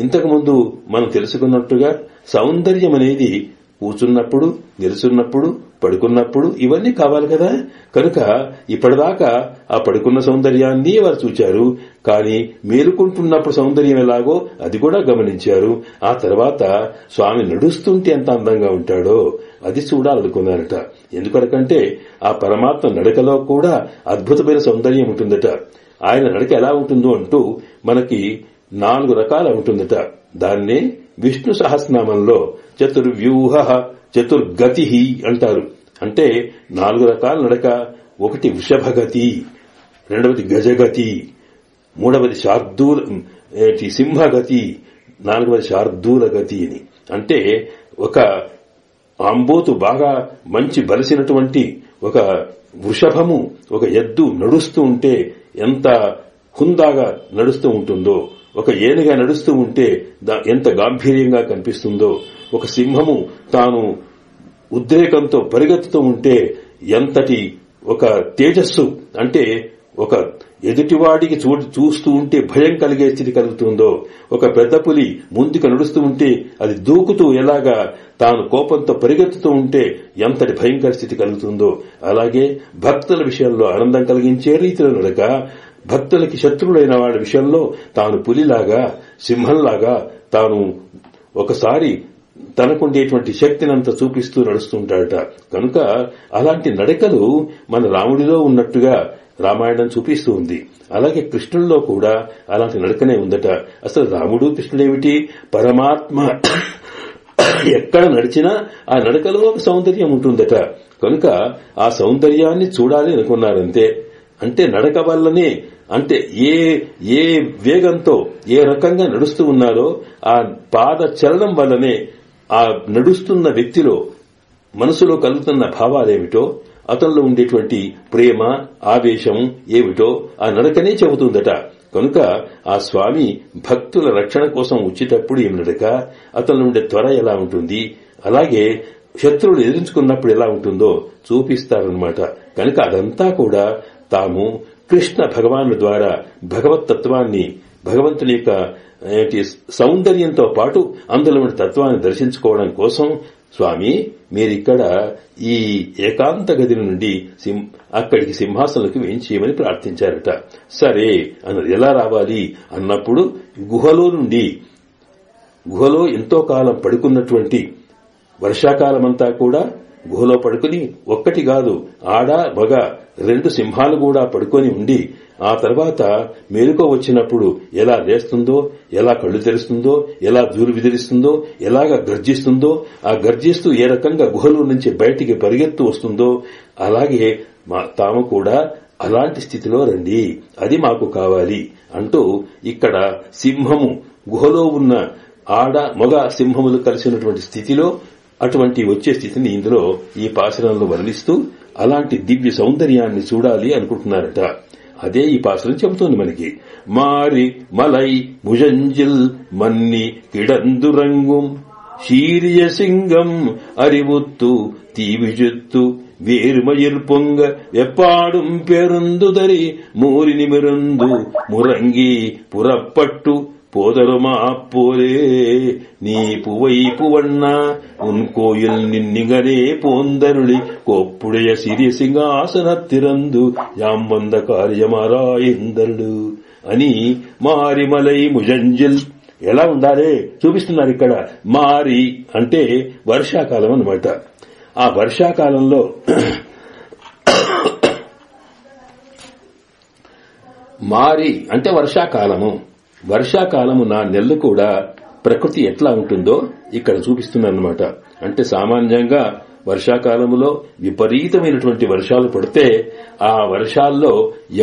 ఇంతకుముందు మనం తెలుసుకున్నట్టుగా సౌందర్యం అనేది కూర్చున్నప్పుడు, నిలుచున్నప్పుడు, పడుకున్నప్పుడు ఇవన్నీ కావాలి కదా. కనుక ఇప్పటిదాకా ఆ పడుకున్న సౌందర్యాన్ని వారు చూచారు, కానీ మేలుకుంటున్నప్పుడు సౌందర్యం ఎలాగో అది కూడా గమనించారు. ఆ తర్వాత స్వామి నడుస్తుంటే ఎంత అందంగా ఉంటాడో అది చూడాలనుకున్నారట. ఎందుకంటే ఆ పరమాత్మ నడకలో కూడా అద్భుతమైన సౌందర్యం ఉంటుందట. ఆయన నడక ఎలా ఉంటుందో అంటూ మనకి 4 రకాల ఉంటుందట. దాన్నే విష్ణు సహస్రనామంలో చతుర్వ్యూహ చతుర్గతి అంటారు. అంటే 4 రకాల నడక. ఒకటి వృషభగతి, రెండవది గజగతి, మూడవది సింహగతి, 4వది శార్దూల గతి అని. అంటే ఒక ఆంబోతు బాగా మంచి బలిసినటువంటి ఒక వృషభము, ఒక ఎద్దు నడుస్తూ ఉంటే ఎంత హుందాగా నడుస్తూ ఉంటుందో, ఒక ఏనుగా నడుస్తూ ఉంటే ఎంత గాంభీర్యంగా కనిపిస్తుందో, ఒక సింహము తాను ఉద్రేకంతో పరిగెత్తుతూ ఉంటే ఎంతటి ఒక తేజస్సు, అంటే ఒక ఎదుటివాడికి చూస్తూ ఉంటే భయం కలిగే స్థితి కలుగుతుందో, ఒక పెద్ద పులి ముందుకు నడుస్తూ ఉంటే అది దూకుతూ ఎలాగా తాను కోపంతో పరిగెత్తుతూ ఉంటే ఎంతటి భయంకర స్థితి కలుగుతుందో, అలాగే భక్తుల విషయంలో ఆనందం కలిగించే రీతిలో నడక, భక్తులకి శత్రువులైన వాళ్ళ విషయంలో తాను పులిలాగా, సింహంలాగా తాను ఒకసారి తనకుండేటువంటి శక్తినంతా చూపిస్తూ నడుస్తుంటాడట. కనుక అలాంటి నడకలు మన రాముడిలో ఉన్నట్టుగా రామాయణం చూపిస్తూ ఉంది. అలాగే కృష్ణుల్లో కూడా అలాంటి నడకనే ఉందట. అసలు రాముడు కృష్ణుడేమిటి, పరమాత్మ ఎక్కడ నడిచినా ఆ నడకలో ఒక సౌందర్యం ఉంటుందట. కనుక ఆ సౌందర్యాన్ని చూడాలి అనుకున్నారంతే. అంటే నడక వల్లనే, అంటే ఏ వేగంతో ఏ రకంగా నడుస్తూ ఉన్నారో ఆ పాద చలనం వల్లనే ఆ నడుస్తున్న వ్యక్తిలో మనసులో కలుగుతున్న భావాలేమిటో, అతనిలో ఉండేటువంటి ప్రేమ ఆవేశం ఏమిటో ఆ నడకనే చెబుతుందట. కనుక ఆ స్వామి భక్తుల రక్షణ కోసం వచ్చేటప్పుడు ఏమి నడక, అతనిలో ఉండే త్వర ఎలా ఉంటుంది, అలాగే శత్రువులు ఎదిరించుకున్నప్పుడు ఎలా ఉంటుందో చూపిస్తారనమాట. కనుక అదంతా కూడా తాము కృష్ణ భగవాను ద్వారా భగవతత్వాన్ని, భగవంతుని యొక్క సౌందర్యంతో పాటు అందులో ఉన్న తత్వాన్ని దర్శించుకోవడం కోసం స్వామి మీరిక్కడ ఈ ఏకాంత గది నుండి అక్కడికి సింహాసనకు వేయించేయమని ప్రార్థించారట. సరే అన్నది. ఎలా రావాలి అన్నప్పుడు గుహలో ఎంతో కాలం పడుకున్నటువంటి, వర్షాకాలమంతా కూడా గుహలో పడుకుని ఒక్కటి కాదు ఆడ మగ 2 సింహాలు కూడా పడుకొని ఉండి ఆ తర్వాత మేలుకో వచ్చినప్పుడు ఎలా లేస్తుందో, ఎలా కళ్ళు తెరుస్తుందో, ఎలా జూరు విదిరిస్తుందో, ఎలాగ గర్జిస్తుందో, ఆ గర్జిస్తూ ఏ రకంగా గుహలో నుంచి బయటికి పరిగెత్తు వస్తుందో అలాగే తాము కూడా అలాంటి స్థితిలో రండి, అది మాకు కావాలి అంటూ ఇక్కడ సింహము గుహలో ఉన్న ఆడ మగ సింహములు కలిసినటువంటి స్థితిలో అటువంటి వచ్చే స్థితిని ఇందులో ఈ పాశురంలో వర్ణిస్తూ అలాంటి దివ్య సౌందర్యాన్ని చూడాలి అనుకుంటున్నారట. అదే ఈ పాశురం చెబుతోంది మనకి. మారి మలై ముజంజిల్ మన్ని కిడందురంగుం శీరియ సింగం అరివుత్తు తీవిజుత్తు వేరుమయిర్ పొంగ వెప్పాడుం పెరుందుదరి మూరి నిమిరుందు మురంగి పురప్పట్టు போதருமா போரே நீ புவைப்பு வண்ணா உன் கோயில் நின்னிகனே போந்தருளி கொப்புடைய சிறிய సింహాసనత్తిరందు యాం వంద కార్యమారాయిందరుడు అని మారిమలై ముజంజిల్ ఎలా ఉండాలి చూపిస్తున్నారు ఇక్కడ. మారి అంటే వర్షాకాలం అన్నమాట. ఆ వర్షాకాలంలో మారి అంటే వర్షాకాలము. వర్షాకాలము 4 నెలలు కూడా ప్రకృతి ఎట్లా ఉంటుందో ఇక్కడ చూపిస్తున్నారన్నమాట. అంటే సామాన్యంగా వర్షాకాలములో విపరీతమైనటువంటి వర్షాలు పడితే ఆ వర్షాల్లో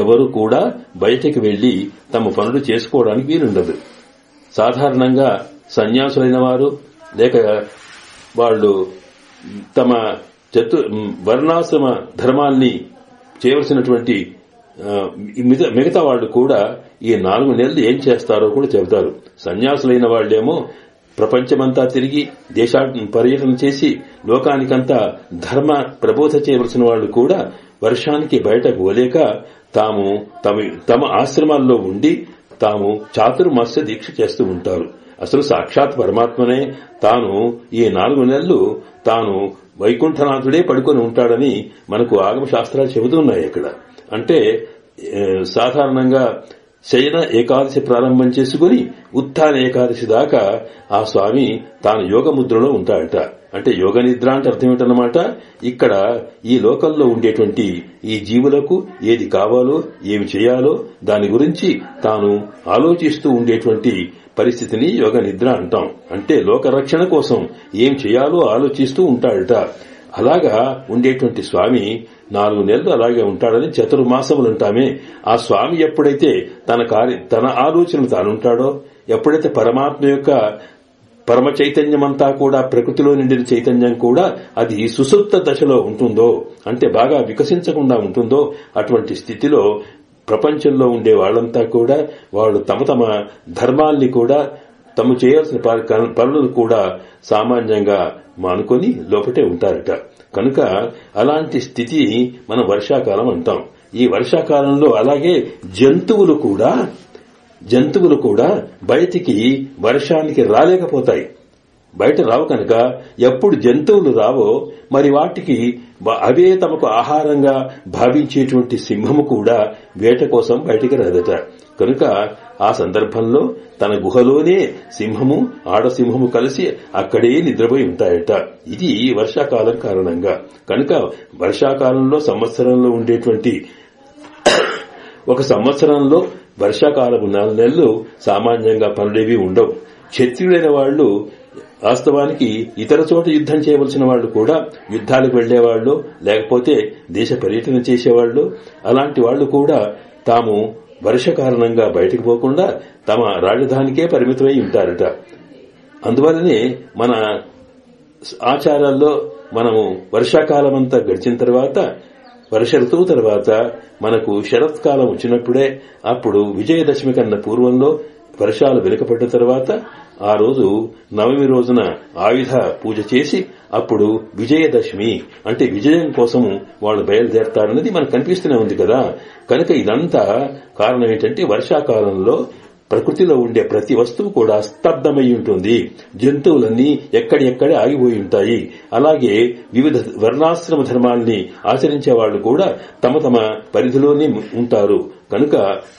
ఎవరు కూడా బయటికి వెళ్లి తమ పనులు చేసుకోవడానికి వీలుండదు. సాధారణంగా సన్యాసులైన వారు లేక వాళ్ళు తమ వర్ణాశ్రమ ధర్మాల్ని చేయవలసినటువంటి మిగతా వాళ్ళు కూడా ఈ 4 నెలలు ఏం చేస్తారో కూడా చెబుతారు. సన్యాసులైన వాళ్లేమో ప్రపంచమంతా తిరిగి దేశాన్ని పర్యటన చేసి లోకానికంతా ధర్మ ప్రబోధ చేయవలసిన వాళ్లు కూడా వర్షానికి బయటకు పోలేక తమ ఆశ్రమాల్లో ఉండి తాము చాతుర్మాస్య దీక్ష చేస్తూ ఉంటారు. అసలు సాక్షాత్ పరమాత్మనే తాను ఈ 4 నెలలు తాను వైకుంఠనాథుడే పడుకొని ఉంటాడని మనకు ఆగమ శాస్త్రాలు చెబుతున్నాయి. ఇక్కడ అంటే సాధారణంగా శయన ఏకాదశి ప్రారంభం చేసుకుని ఉత్థాన ఏకాదశి దాకా ఆ స్వామి తాను యోగ ముద్రలో ఉంటాడట. అంటే యోగ నిద్ర అంటే అర్థం ఏంటన్నమాట, ఇక్కడ ఈ లోకంలో ఉండేటువంటి ఈ జీవులకు ఏది కావాలో ఏమి చేయాలో దాని గురించి తాను ఆలోచిస్తూ ఉండేటువంటి పరిస్థితిని యోగ నిద్ర అంటాం. అంటే లోక రక్షణ కోసం ఏం చేయాలో ఆలోచిస్తూ ఉంటాడట. అలాగా ఉండేటువంటి స్వామి 4 నెలలు అలాగే ఉంటాడని చతుర్మాసములంటామే. ఆ స్వామి ఎప్పుడైతే తన ఆలోచనలు తానుంటాడో, ఎప్పుడైతే పరమాత్మ యొక్క పరమ చైతన్యమంతా కూడా ప్రకృతిలో నిండిన చైతన్యం కూడా అది సుసుప్త దశలో ఉంటుందో, అంటే బాగా వికసించకుండా ఉంటుందో, అటువంటి స్థితిలో ప్రపంచంలో ఉండే వాళ్లంతా కూడా వాళ్ళు తమ ధర్మాల్ని కూడా తమ చేయాల్సిన పనులను కూడా సామాన్యంగా మానుకొని లోపటే ఉంటారట. కనుక అలాంటి స్థితి మనం వర్షాకాలం అంటాం. ఈ వర్షాకాలంలో అలాగే జంతువులు కూడా బయటికి వర్షానికి రాలేకపోతాయి. బయట రావు కనుక ఎప్పుడు జంతువులు రావో మరి వాటికి అవే తమకు ఆహారంగా భావించేటువంటి సింహము కూడా వేట కోసం బయటికి రాదట. కనుక ఆ సందర్భంలో తన గుహలోనే సింహము ఆడసింహము కలిసి అక్కడే నిద్రపోయి ఉంటాయట. ఇది వర్షాకాలం కారణంగా. కనుక వర్షాకాలంలో సంవత్సరంలో ఉండేటువంటి ఒక సంవత్సరంలో వర్షాకాలపు 4 నెలలు సామాన్యంగా పనులేవి ఉండవు. క్షత్రియులైన వాళ్లు వాస్తవానికి ఇతర చోట యుద్ధం చేయవలసిన వాళ్లు కూడా యుద్ధాలకు వెళ్లేవాళ్లు లేకపోతే దేశ పర్యటన చేసేవాళ్లు అలాంటి వాళ్లు కూడా తాము వర్ష కారణంగా బయటకు పోకుండా తమ రాజధానికే పరిమితమై ఉంటారట. అందువల్లనే మన ఆచారాల్లో మనము వర్షాకాలమంతా గడిచిన తర్వాత వర్ష ఋతువు తర్వాత మనకు శరత్కాలం వచ్చినప్పుడే అప్పుడు విజయదశమి కన్నా పూర్వంలో వర్షాలు వెనుకపడ్డ తర్వాత ఆ రోజు నవమి రోజున ఆయుధ పూజ చేసి అప్పుడు విజయదశమి అంటే విజయం కోసము వాళ్ళు బయలుదేరతారన్నది మనకు కనిపిస్తూనే ఉంది కదా. కనుక ఇదంతా కారణం ఏంటంటే వర్షాకాలంలో ప్రకృతిలో ఉండే ప్రతి వస్తువు కూడా స్తబ్దమై ఉంటుంది. జంతువులన్నీ ఎక్కడెక్కడే ఆగిపోయి ఉంటాయి. అలాగే వివిధ వర్ణాశ్రమ ధర్మాల్ని ఆచరించే వాళ్లు కూడా తమ పరిధిలోనే ఉంటారు. కనుక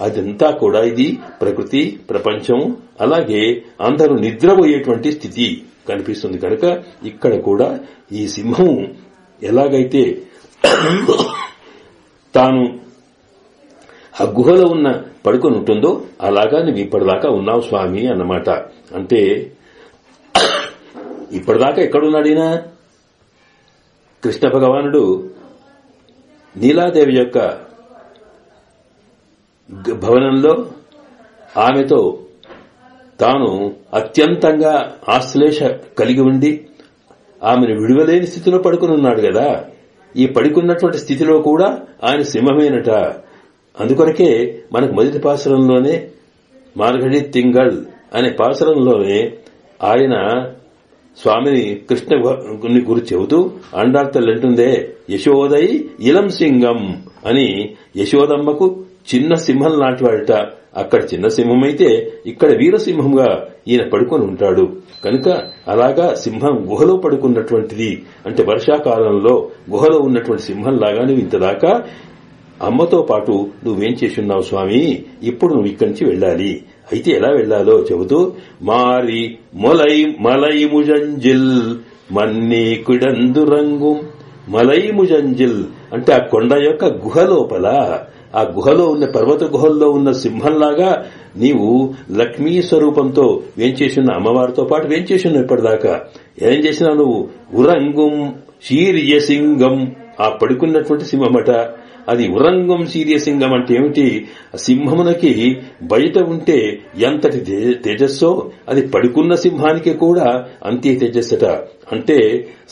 అదంతా కూడా ఇది ప్రకృతి ప్రపంచం అలాగే అందరూ నిద్రపోయేటువంటి స్థితి కనిపిస్తుంది. కనుక ఇక్కడ కూడా ఈ సింహం ఎలాగైతే తాను ఆ గుహలో ఉన్న పడుకొని ఉంటుందో అలాగా నువ్వు ఇప్పటిదాకా ఉన్నావు స్వామి అన్నమాట. అంటే ఇప్పటిదాకా ఎక్కడున్నాడినా కృష్ణ భగవానుడు నీలాదేవి యొక్క భవనంలో ఆమెతో తాను అత్యంతంగా ఆశ్లేష కలిగి ఉండి ఆమెను విడువలేని స్థితిలో పడుకుని ఉన్నాడు కదా. ఈ పడుకున్నటువంటి స్థితిలో కూడా ఆయన సింహమేనట. అందుకొరకే మనకు మొదటి పాసురంలోనే మార్గడి తింగళ్ అనే పాసురంలోనే ఆయన స్వామిని కృష్ణ గురించి చెబుతూ అండార్తలంటుందే యశోదై ఇలం సింగం అని. యశోదమ్మకు చిన్న సింహం లాంటివాడట. అక్కడ చిన్న సింహమైతే ఇక్కడ వీరసింహంగా ఈయన పడుకొని ఉంటాడు కనుక అలాగా సింహం గుహలో పడుకున్నటువంటిది. అంటే వర్షాకాలంలో గుహలో ఉన్నటువంటి సింహంలాగా నువ్వు ఇంతదాకా అమ్మతో పాటు నువ్వేం చేసున్నావు స్వామి, ఇప్పుడు నువ్వు ఇక్కడి నుంచి వెళ్ళాలి. అయితే ఎలా వెళ్లాలో చెబుతూ మారి మొలై మలై ముజంజిల్ మన్నీ కుడందు రంగు. మలై ముజంజిల్ అంటే ఆ కొండ యొక్క గుహ లోపల, ఆ గుహలో ఉన్న పర్వత గుహల్లో ఉన్న సింహంలాగా నీవు లక్ష్మీ స్వరూపంతో వేంచేసిన అమ్మవారితో పాటు వేంచేసిన ఇప్పటిదాకా ఏం చేసినా నువ్వు ఉరంగుం శీర్యసింగం ఆ పడుకున్నటువంటి సింహమట. అది ఉరంగం శీర్యసింగం అంటే ఏమిటి? సింహమునకి బయట ఉంటే ఎంతటి తేజస్సో అది పడుకున్న సింహానికి కూడా అంతే తేజస్సట. అంటే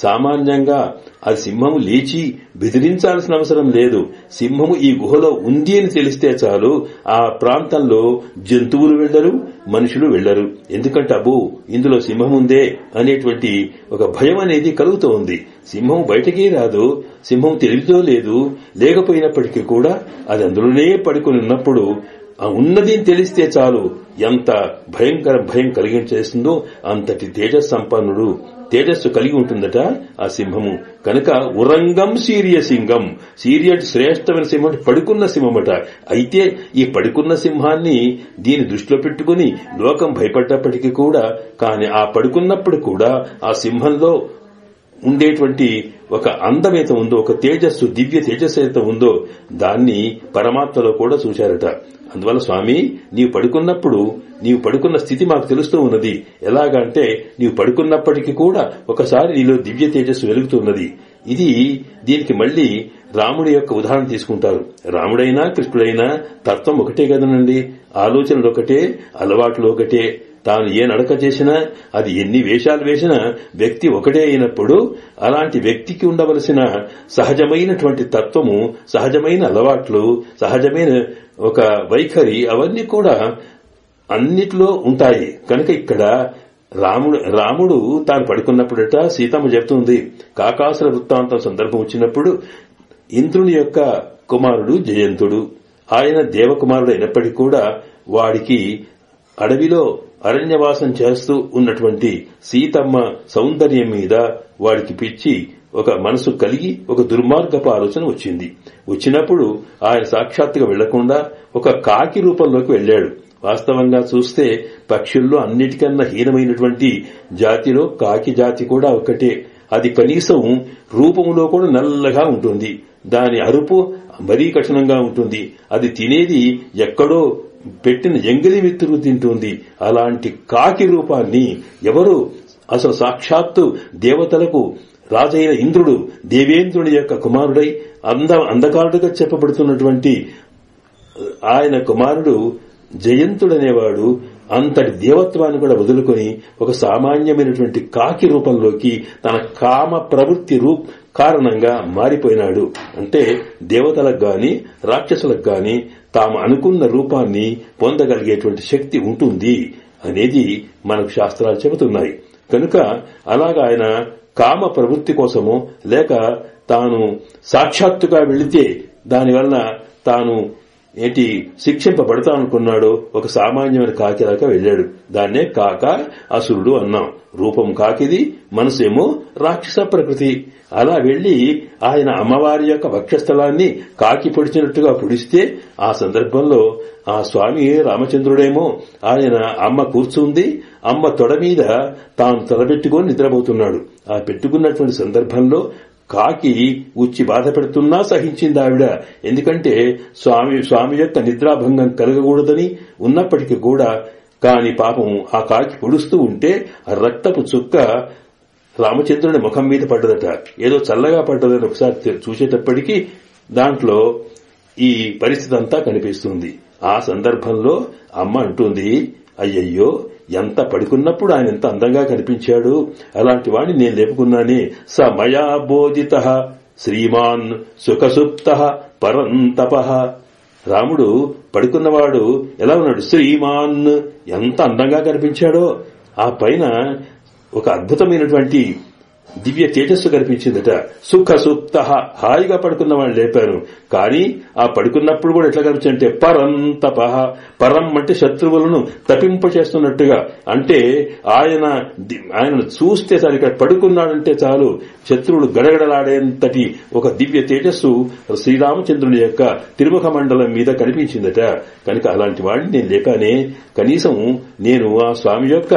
సామాన్యంగా అది సింహము లేచి బెదిరించాల్సిన అవసరం లేదు. సింహము ఈ గుహలో ఉంది అని తెలిస్తే చాలు ఆ ప్రాంతంలో జంతువులు వెళ్లరు, మనుషులు వెళ్లరు. ఎందుకంటే అబ్బో ఇందులో సింహం ఉందే అనేటువంటి ఒక భయం అనేది కలుగుతూ ఉంది. సింహం బయటకే రాదు, సింహం తెలివితో లేదు. లేకపోయినప్పటికీ కూడా అది అందులోనే పడుకుని ఉన్నప్పుడు ఉన్నది తెలిస్తే చాలు ఎంత భయం కలిగించేస్తుందో అంతటి తేజస్సంపన్నుడు, తేజస్సు కలిగి ఉంటుందట ఆ సింహము. కనుక ఉరంగం శీర్యసింగం, శీర్య శ్రేష్టమైన సింహం పడుకున్న సింహమట. అయితే ఈ పడుకున్న సింహాన్ని దీని దృష్టిలో పెట్టుకుని లోకం భయపడ్డప్పటికీ కూడా కానీ ఆ పడుకున్నప్పుడు కూడా ఆ సింహంలో ఉండేటువంటి ఒక అందమైతే ఉందో, ఒక తేజస్సు, దివ్య తేజస్సు అయితే ఉందో దాన్ని పరమాత్మలో కూడా చూశారట. అందువల్ల స్వామి నీవు పడుకున్నప్పుడు నీవు పడుకున్న స్థితి మాకు తెలుస్తూ ఉన్నది. ఎలాగంటే నీవు పడుకున్నప్పటికీ కూడా ఒకసారి నీలో దివ్య తేజస్సు వెలుగుతున్నది. ఇది దీనికి మళ్లీ రాముడి యొక్క ఉదాహరణ తీసుకుంటారు. రాముడైనా కృష్ణుడైనా తత్వం ఒకటే కదనండి. ఆలోచనలు ఒకటే, అలవాట్లు ఒకటే. తాను ఏ నడక చేసినా అది ఎన్ని వేషాలు వేసినా వ్యక్తి ఒకటే అయినప్పుడు అలాంటి వ్యక్తికి ఉండవలసిన సహజమైనటువంటి తత్వము, సహజమైన అలవాట్లు, సహజమైన ఒక వైఖరి అవన్నీ కూడా అన్నిట్లో ఉంటాయి. కనుక ఇక్కడ రాముడు తాను పడుకున్నప్పుడట సీతమ్మ చెప్తుంది. కాకాసుర వృత్తాంతం సందర్భం వచ్చినప్పుడు ఇంద్రుని యొక్క కుమారుడు జయంతుడు, ఆయన దేవకుమారుడు అయినప్పటికీ కూడా వాడికి అడవిలో అరణ్యవాసం చేస్తూ ఉన్నటువంటి సీతమ్మ సౌందర్యం మీద వాడికి పిచ్చి ఒక మనసు కలిగి ఒక దుర్మార్గపు ఆలోచన వచ్చింది. వచ్చినప్పుడు ఆయన సాక్షాత్తుగా వెళ్లకుండా ఒక కాకి రూపంలోకి వెళ్లాడు. వాస్తవంగా చూస్తే పక్షుల్లో అన్నిటికన్నా హీనమైనటువంటి జాతిలో కాకి జాతి కూడా ఒకటే. అది కనీసం రూపములో కూడా నల్లగా ఉంటుంది. దాని అరుపు మరీ కఠినంగా ఉంటుంది. అది తినేది ఎక్కడో పెట్టిన ఎంగిలి విత్తురు తింటుంది. అలాంటి కాకి రూపాన్ని ఎవరు అసలు సాక్షాత్తు దేవతలకు రాజైన ఇంద్రుడు, దేవేంద్రుడి యొక్క కుమారుడై అంధకారుడుగా చెప్పబడుతున్నటువంటి ఆయన కుమారుడు జయంతుడనేవాడు అంతటి దేవత్వాన్ని కూడా వదులుకొని ఒక సామాన్యమైనటువంటి కాకి రూపంలోకి తన కామ ప్రవృత్తి కారణంగా మారిపోయినాడు. అంటే దేవతలకు గాని రాక్షసులకు గాని తాము అనుకున్న రూపాన్ని పొందగలిగేటువంటి శక్తి ఉంటుంది అనేది మనకు శాస్త్రాలు చెబుతున్నాయి. కనుక అలాగా ఆయన కామ ప్రవృత్తి కోసమో లేక తాను సాక్షాత్తుగా వెళితే దానివల్ల తాను శిక్షింపబడతా అనుకున్నాడో ఒక సామాన్యమైన కాకిలాగా వెళ్లాడు. దాన్నే కాక అసురుడు అన్నాం. రూపం కాకిది, మనసేమో రాక్షస ప్రకృతి. అలా వెళ్లి ఆయన అమ్మవారి యొక్క వక్షస్థలాన్ని కాకి పొడిచినట్టుగా పొడిస్తే ఆ సందర్భంలో ఆ స్వామి రామచంద్రుడేమో ఆయన అమ్మ కూర్చుంది, అమ్మ తొడ మీద తాను తలబెట్టుకొని నిద్రపోతున్నాడు. ఆ పెట్టుకున్నటువంటి సందర్భంలో కాకి ఉచ్చి బాధ పెడుతున్నా సహించింది ఆవిడ. ఎందుకంటే స్వామి యొక్క నిద్రాభంగం కలగకూడదని ఉన్నప్పటికీ కూడా. కాని పాపం ఆ కాకి పొడుస్తూ ఉంటే ఆ రక్తపు చుక్క రామచంద్రుని ముఖం మీద పడ్డదట. ఏదో చల్లగా పడ్డదని ఒకసారి చూసేటప్పటికీ దాంట్లో ఈ పరిస్థితి అంతా కనిపిస్తుంది. ఆ సందర్భంలో అమ్మ అంటుంది, అయ్యయ్యో, ఎంత పడుకున్నప్పుడు ఆయన ఎంత అందంగా కనిపించాడు, అలాంటి వాడిని నేను లేపుకున్నానే. స మయా బోధిత శ్రీమాన్ సుఖసుప్త పరంతప. రాముడు పడుకున్నవాడు ఎలా ఉన్నాడు? శ్రీమాన్, ఎంత అందంగా కనిపించాడో. ఆ పైన ఒక అద్భుతమైనటువంటి దివ్య తేజస్సు కనిపించిందట. సుఖసుప్త, హాయిగా పడుకున్నవాడిని లేపాను. కానీ ఆ పడుకున్నప్పుడు కూడా ఎట్లా కనిపించిందంటే పరంతప. పరం అంటే శత్రువులను తప్పింపచేస్తున్నట్టుగా. అంటే ఆయనను చూస్తే చాలు, ఇక్కడ పడుకున్నాడంటే చాలు శత్రువులు గడగడలాడేంతటి ఒక దివ్య తేజస్సు శ్రీరామచంద్రుని యొక్క తిరుముఖ మండలం మీద కనిపించిందట. కనుక అలాంటి వాడిని నేను లేపానే. కనీసం నేను ఆ స్వామి యొక్క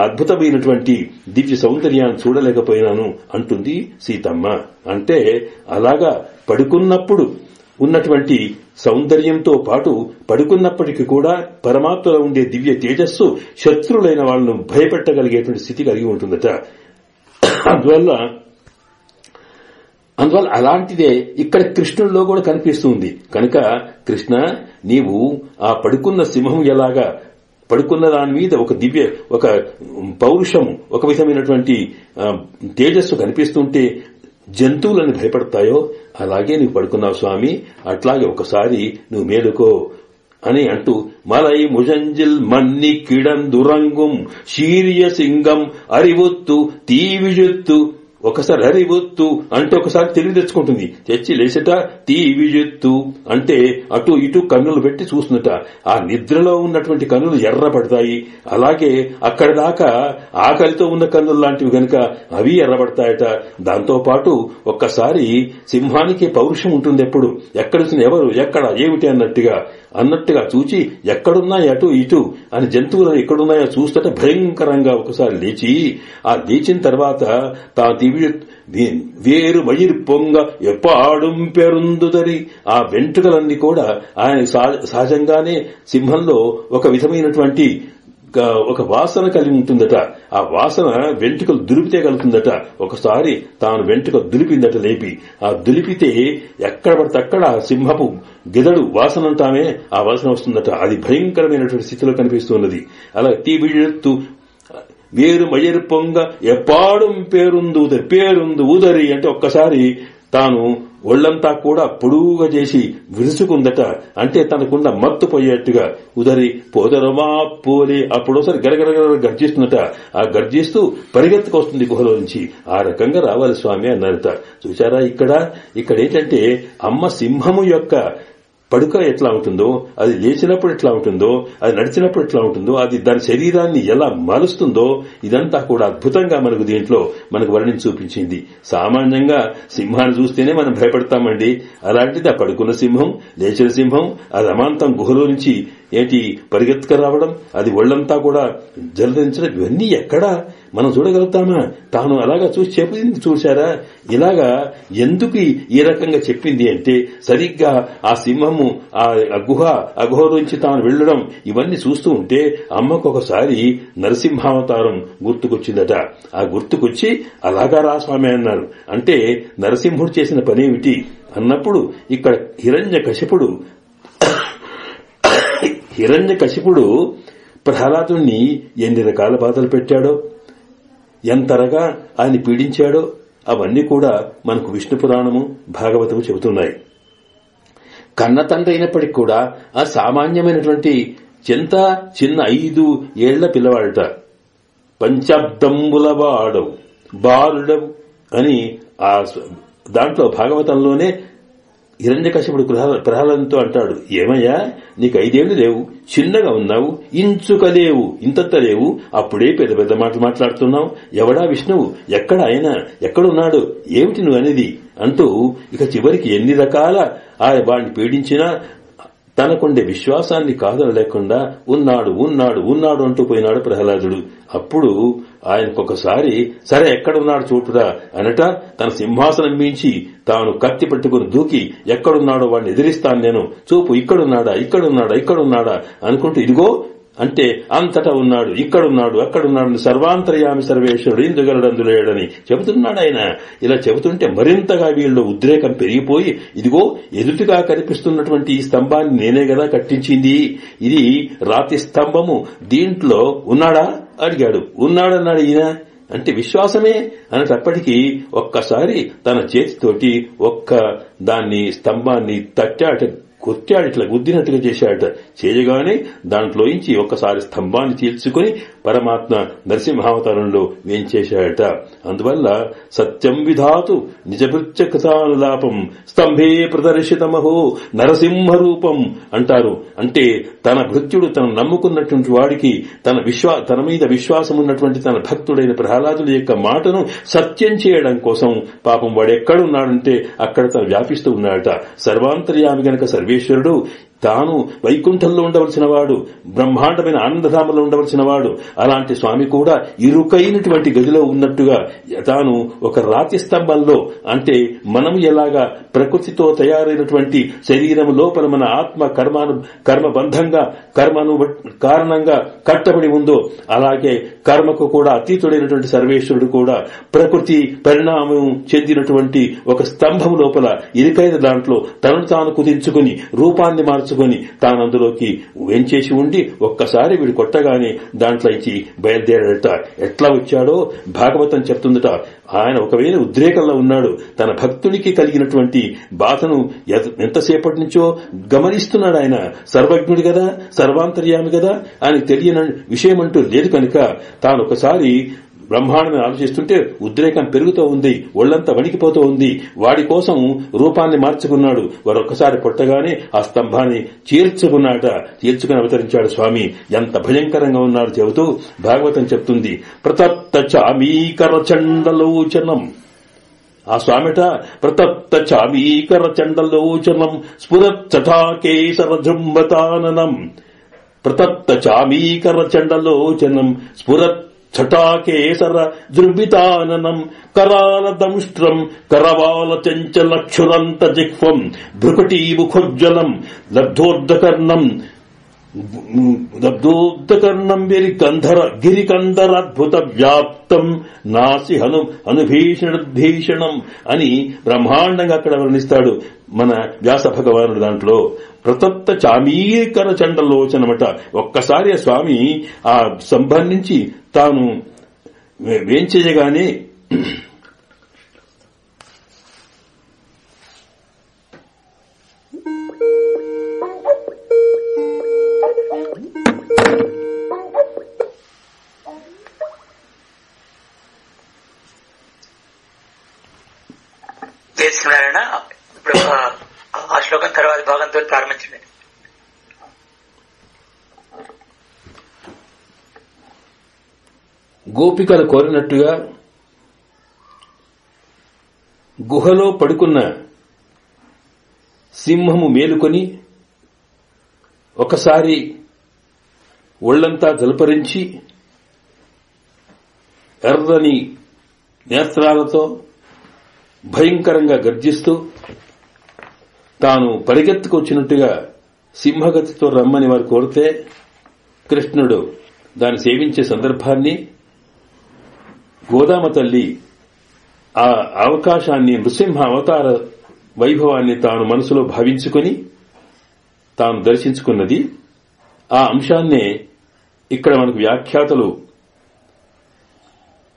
అద్భుతమైనటువంటి దివ్య సౌందర్యాన్ని చూడలేకపోయినాను అంటుంది సీతమ్మ. అంటే అలాగా పడుకున్నప్పుడు ఉన్నటువంటి సౌందర్యంతో పాటు పడుకున్నప్పటికీ కూడా పరమాత్మలో ఉండే దివ్య తేజస్సు శత్రులైన వాళ్ళను భయపెట్టగలిగేటువంటి స్థితి కలిగి ఉంటుందట. అందువల్ల అలాంటిదే ఇక్కడ కృష్ణుల్లో కూడా కనిపిస్తుంది. కనుక కృష్ణ, నీవు ఆ పడుకున్న సింహం ఎలాగా పడుకున్న దాని మీద ఒక పౌరుషము, ఒక విధమైనటువంటి తేజస్సు కనిపిస్తుంటే జంతువులను భయపడతాయో అలాగే నువ్వు పడుకున్నావు స్వామి. అట్లాగే ఒకసారి నువ్వు మేలుకో అని అంటూ మలై ముజంజిల్ మన్ని కిడందురంగుం శీర్య సింగం అరివొత్తు తీవిజుత్తు. ఒకసారి అరివొత్తు అంటే ఒకసారి తెలివి తెచ్చుకుంటుంది. తెచ్చి లేచట తీవిజుత్తు అంటే అటు ఇటు కన్నులు పెట్టి చూస్తున్నట. ఆ నిద్రలో ఉన్నటువంటి కన్నులు ఎర్రబడతాయి. అలాగే అక్కడి దాకా ఆకలితో ఉన్న కన్నులు లాంటివి గనుక అవి ఎర్రబడతాయట. దాంతో పాటు ఒక్కసారి సింహానికి పౌరుషం ఉంటుంది. ఎప్పుడు ఎక్కడ ఎవరు ఎక్కడ ఏమిటి అన్నట్టుగా చూచి ఎక్కడున్నాయి అటు ఇటు అని జంతువులను ఎక్కడున్నాయో చూస్తట భయంకరంగా ఒకసారి లేచి, ఆ లేచిన తర్వాత తా వేరు మయిర్ పొంగ ఎప్పాడుం పెరుందుదరి. ఆ వెంట్రుకలన్నీ కూడా ఆయన సహజంగానే సింహంలో ఒక విధమైనటువంటి ఒక వాసన కలిగి ఉంటుందట. ఆ వాసన వెంట్రుకలు దులిపితే కలుగుతుందట. ఒకసారి తాను వెంట్రుక దులిపిందట లేపి. ఆ దులిపితే ఎక్కడ పడితే అక్కడ ఆ సింహపు గిదడు వాసన అంటామే ఆ వాసన వస్తుందట. అది భయంకరమైనటువంటి స్థితిలో కనిపిస్తున్నది. అలా తీవిడెత్తు వేరు మయర్ పొంగ ఎప్పాడు పేరుందు ఉదరి అంటే ఒక్కసారి తాను ఒళ్లంతా కూడా పొడువుగా చేసి విరుచుకుందట. అంటే తనకున్న మత్తు పోయేట్టుగా ఉదరి పోదరమా పోలే. అప్పుడోసారి గరగరగర గర్జిస్తుందట. ఆ గర్జిస్తూ పరిగెత్తుకొస్తుంది గుహలో నుంచి. ఆ రకంగా రావాలి స్వామి అన్నారట. చూచారా ఇక్కడ ఏంటంటే అమ్మ సింహము యొక్క పడుక ఎట్లా ఉంటుందో, అది లేచినప్పుడు ఎట్లా ఉంటుందో, అది నడిచినప్పుడు ఎట్లా ఉంటుందో, అది దాని శరీరాన్ని ఎలా మారుస్తుందో ఇదంతా కూడా అద్భుతంగా దీంట్లో మనకు వర్ణించి చూపించింది. సామాన్యంగా సింహాన్ని చూస్తేనే మనం భయపడతామండి. అలాంటిది ఆ పడుకున్న సింహం, లేచిన సింహం, అది అమాంతం గుహలో నుంచి పరిగెత్తుకు రావడం, అది ఒళ్లంతా కూడా జలదించడం, ఇవన్నీ ఎక్కడా మనం చూడగలుగుతామా? తాను అలాగా చూసి చెప్పింది చూశారా? ఇలాగా ఎందుకు ఈ రకంగా చెప్పింది అంటే సరిగ్గా ఆ సింహము ఆ గుహ నుంచి తాను వెళ్లడం ఇవన్నీ చూస్తూ ఉంటే అమ్మకు ఒకసారి నరసింహావతారం గుర్తుకొచ్చిందట. ఆ గుర్తుకొచ్చి అలాగా రా స్వామి అన్నారు. అంటే నరసింహుడు చేసిన పనేమిటి అన్నప్పుడు ఇక్కడ హిరణ్యకశిపుడు ప్రహ్లాదుణ్ణి ఎన్ని రకాల బాధలు పెట్టాడో, ఎంతరగా ఆయన పీడించాడో అవన్నీ కూడా మనకు విష్ణు పురాణము భాగవతము చెబుతున్నాయి. కన్న తండ్రి అయినప్పటికీ కూడా ఆ సామాన్యమైనటువంటి చిన్న 5 ఏళ్ల పిల్లవాడట. పంచాబ్దంబుల వాడవు బాలుడవు అని ఆ దాంట్లో భాగవతంలోనే హిరణ్యకశిపుడు ప్రహ్లాదంతో అంటాడు, ఏమయ్యా నీకు 5 ఏళ్లు లేవు, చిన్నగా ఉన్నావు, ఇంచుక లేవు, ఇంతంత లేవు, అప్పుడే పెద్ద పెద్ద మాటలు మాట్లాడుతున్నావు, ఎవడా విష్ణువు, ఎక్కడ ఆయన, ఎక్కడున్నాడు, ఏమిటి నువ్వు అనేది అంటూ ఇక చివరికి ఎన్ని రకాల వాడిని పీడించినా తనకుండే విశ్వాసాన్ని కాదనలేకుండా ఉన్నాడు అంటూ పోయినాడు ప్రహ్లాదుడు. అప్పుడు ఆయనకొకసారి సరే ఎక్కడున్నాడు చూపురా అనట తన సింహాసనం మించి తాను కత్తి పట్టుకుని దూకి ఎక్కడున్నాడో వాడిని ఎదిరిస్తాను నేను, చూపు ఇక్కడున్నాడా అనుకుంటూ ఇదిగో అంటే అంతటా ఉన్నాడు, ఇక్కడున్నాడు, అక్కడున్నాడు, సర్వాంతర్యామి సర్వేశ్వరుడు ఇందుగలడందులేడని చెబుతున్నాడు ఆయన. ఇలా చెబుతుంటే మరింతగా వీళ్ళు ఉద్రేకం పెరిగిపోయి ఇదిగో ఎదుటిగా కనిపిస్తున్నటువంటి ఈ స్తంభాన్ని నేనే కదా కట్టించింది, ఇది రాతి స్తంభము, దీంట్లో ఉన్నాడా అడిగాడు. ఉన్నాడన్నాడు ఈయన. అంటే విశ్వాసమే అనేటప్పటికీ ఒక్కసారి తన చేతితోటి దాన్ని స్తంభాన్ని కొట్టాడు, ఇట్లా గుద్దినట్టుగా చేశాడట. చేయగానే దాంట్లోంచి ఒక్కసారి స్తంభాన్ని చీల్చుకుని పరమాత్మ నరసింహావతారంలో వేంచేశాడట. అందువల్ల సత్యం విధాతు నిజభృత్యకృతానులాపం స్తంభే ప్రదర్శితమహో నరసింహ రూపం అంటారు. అంటే తన భృత్యుడు తను నమ్ముకున్నటువంటి వాడికి తన మీద విశ్వాసం ఉన్నటువంటి తన భక్తుడైన ప్రహ్లాదుడి యొక్క మాటను సత్యం చేయడం కోసం పాపం వాడు ఎక్కడున్నాడంటే అక్కడ తను వ్యాపిస్తూ ఉన్నాడట. సర్వాంతర్యామి గనక సర్వేశ్వరుడు తాను వైకుంఠంలో ఉండవలసిన వాడు, బ్రహ్మాండమైన ఆనందధామంలో ఉండవలసిన వాడు. అలాంటి స్వామి కూడా ఇరుకైనటువంటి గదిలో ఉన్నట్టుగా తాను ఒక రాతి స్తంభంలో, అంటే మనం ఎలాగా ప్రకృతితో తయారైనటువంటి శరీరం లోపల మన ఆత్మ కర్మబంధంగా కర్మను కారణంగా కట్టబడి ఉందో అలాగే కర్మకు కూడా అతీతుడైనటువంటి సర్వేశ్వరుడు కూడా ప్రకృతి పరిణామం చెందినటువంటి ఒక స్తంభం లోపల ఇరుకైన దాంట్లో తనను తాను కుదించుకుని రూపాన్ని మార్చుకుని తానందులోకి వెంచేసి ఉండి ఒక్కసారి వీడు కొట్టగానే దాంట్లోంచి బయలుదేరాడట. ఎట్లా వచ్చాడో భాగవతం చెప్తుందట. ఆయన ఒకవేళ ఉద్రేకంలో ఉన్నాడు, తన భక్తునికి కలిగినటువంటి బాధను ఎంతసేపటి నుంచో గమనిస్తున్నాడు. ఆయన సర్వజ్ఞుడు కదా, సర్వాంతర్యామి కదా, ఆయనకు తెలియని విషయం అంటూ లేదు కనుక తాను ఒకసారి బ్రహ్మాండని ఆలోచిస్తుంటే ఉద్రేకం పెరుగుతూ ఉంది, ఒళ్లంతా వణికిపోతూ ఉంది. వాడి కోసం రూపాన్ని మార్చుకున్నాడు. వారొక్కసారి పొట్టగానే ఆ స్తంభాన్ని చీల్చుకుని అవతరించాడు స్వామి. ఎంత భయంకరంగా ఉన్నాడు చెబుతూ భాగవతం చెప్తుంది. ప్రతప్త చామీకర చండలోచనం, ఆ స్వామిట ప్రతప్త చామీకర చండలోచనం స్ఫురచ్చటాకేశర జృంభతాననం. ప్రతప్త చామీకర చండలోచనం స్ఫురత్ ఛటాకేసర దృంభితాననం కరాల దంష్ట్రం కరవాల చంచలక్షురంత జిహ్వం భృకుటీముఖోజ్వలం లబ్ధోద్దకర్ణం గిరికంధరాద్భుత వ్యాప్తం నాసి అనుభీషణం అని బ్రహ్మాండంగా అక్కడ వర్ణిస్తాడు మన వ్యాస భగవానుడు. దాంట్లో ప్రతప్త చామీకర చండలోచనమట. ఒక్కసారి ఆ స్వామి ఆ సంబంధించి తాను వేంచేయగానే చేస్తున్నారన్న. ఇప్పుడు ఆ శ్లోకం తర్వాత భాగంతో ప్రారంభించండి. గోపికలు కోరినట్టుగా గుహలో పడుకున్న సింహము మేలుకొని ఒకసారి ఒళ్లంతా జలపరించి ఎర్రని నేత్రాలతో భయంకరంగా గర్జిస్తూ తాను పరిగెత్తుకొచ్చినట్టుగా సింహగతితో రమ్మని వారు కోరితే కృష్ణుడు దాన్ని సేవించే సందర్భాన్ని గోదామ తల్లి ఆ అవకాశాన్ని నృసింహ అవతార వైభవాన్ని తాను మనసులో భావించుకుని తాను దర్శించుకున్నది. ఆ అంశాన్నే ఇక్కడ మనకు వ్యాఖ్యాతలు